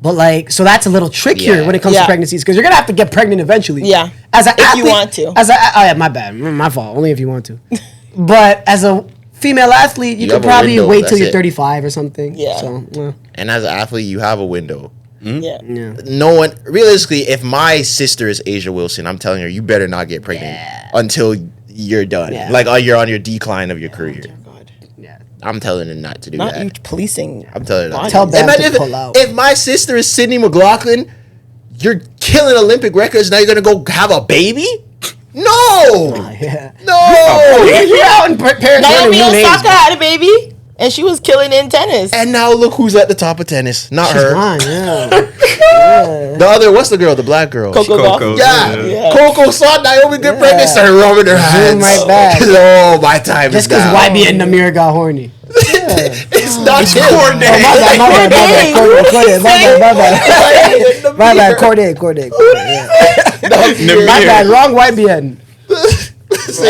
But like, so that's a little trickier Yeah. when it comes Yeah. to pregnancies because you're gonna have to get pregnant eventually. Yeah. As an If you athlete, want to. oh yeah, my bad, my fault. Only if you want to. But as a female athlete, you You could have a probably window, wait till that's you're it. 35 or something. Yeah. So well, And as an athlete, you have a window. Yeah. yeah. No one, realistically, if my sister is Asia Wilson, I'm telling her, you better not get pregnant until you're done. Yeah. Like, you're on your decline of your career. God. Yeah. I'm telling her not to do Not you that. policing. I'm telling her not. Bodies. Tell Bam Imagine to pull out. if my sister is Sydney McLaughlin, you're killing Olympic records. Now you're gonna go have a baby? No, Yeah. no. You're out in Paris. Naomi Osaka had a baby, and she was killing in tennis. And now look who's at the top of tennis. Not She's her. gone, yeah. The other, what's the girl? The black girl. Coco Gauff. Yeah. Coco saw Naomi get pregnant, started rubbing her hands. right back. Oh, my time Just is now. because YB and Namir got horny. It's not him. Corday. My bad, Corday. My bad, wrong YBN.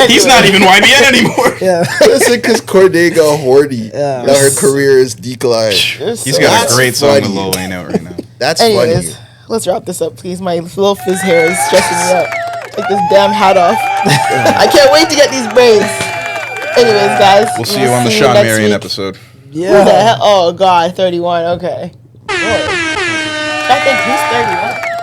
He's not even YBN anymore. Yeah. Listen, because Corday got horny. Yeah. Now her career is declined. He's got a great song with Lil Wayne out right now. That's Anyways, funny. let's wrap this up, please. My little fizz hair is stressing me out. Take this damn hat off. I can't wait to get these braids. Anyways, guys. We'll see you on the Sean next Marion week. episode. Yeah. Who the hell? Oh, God, 31. Okay. I think he's 31.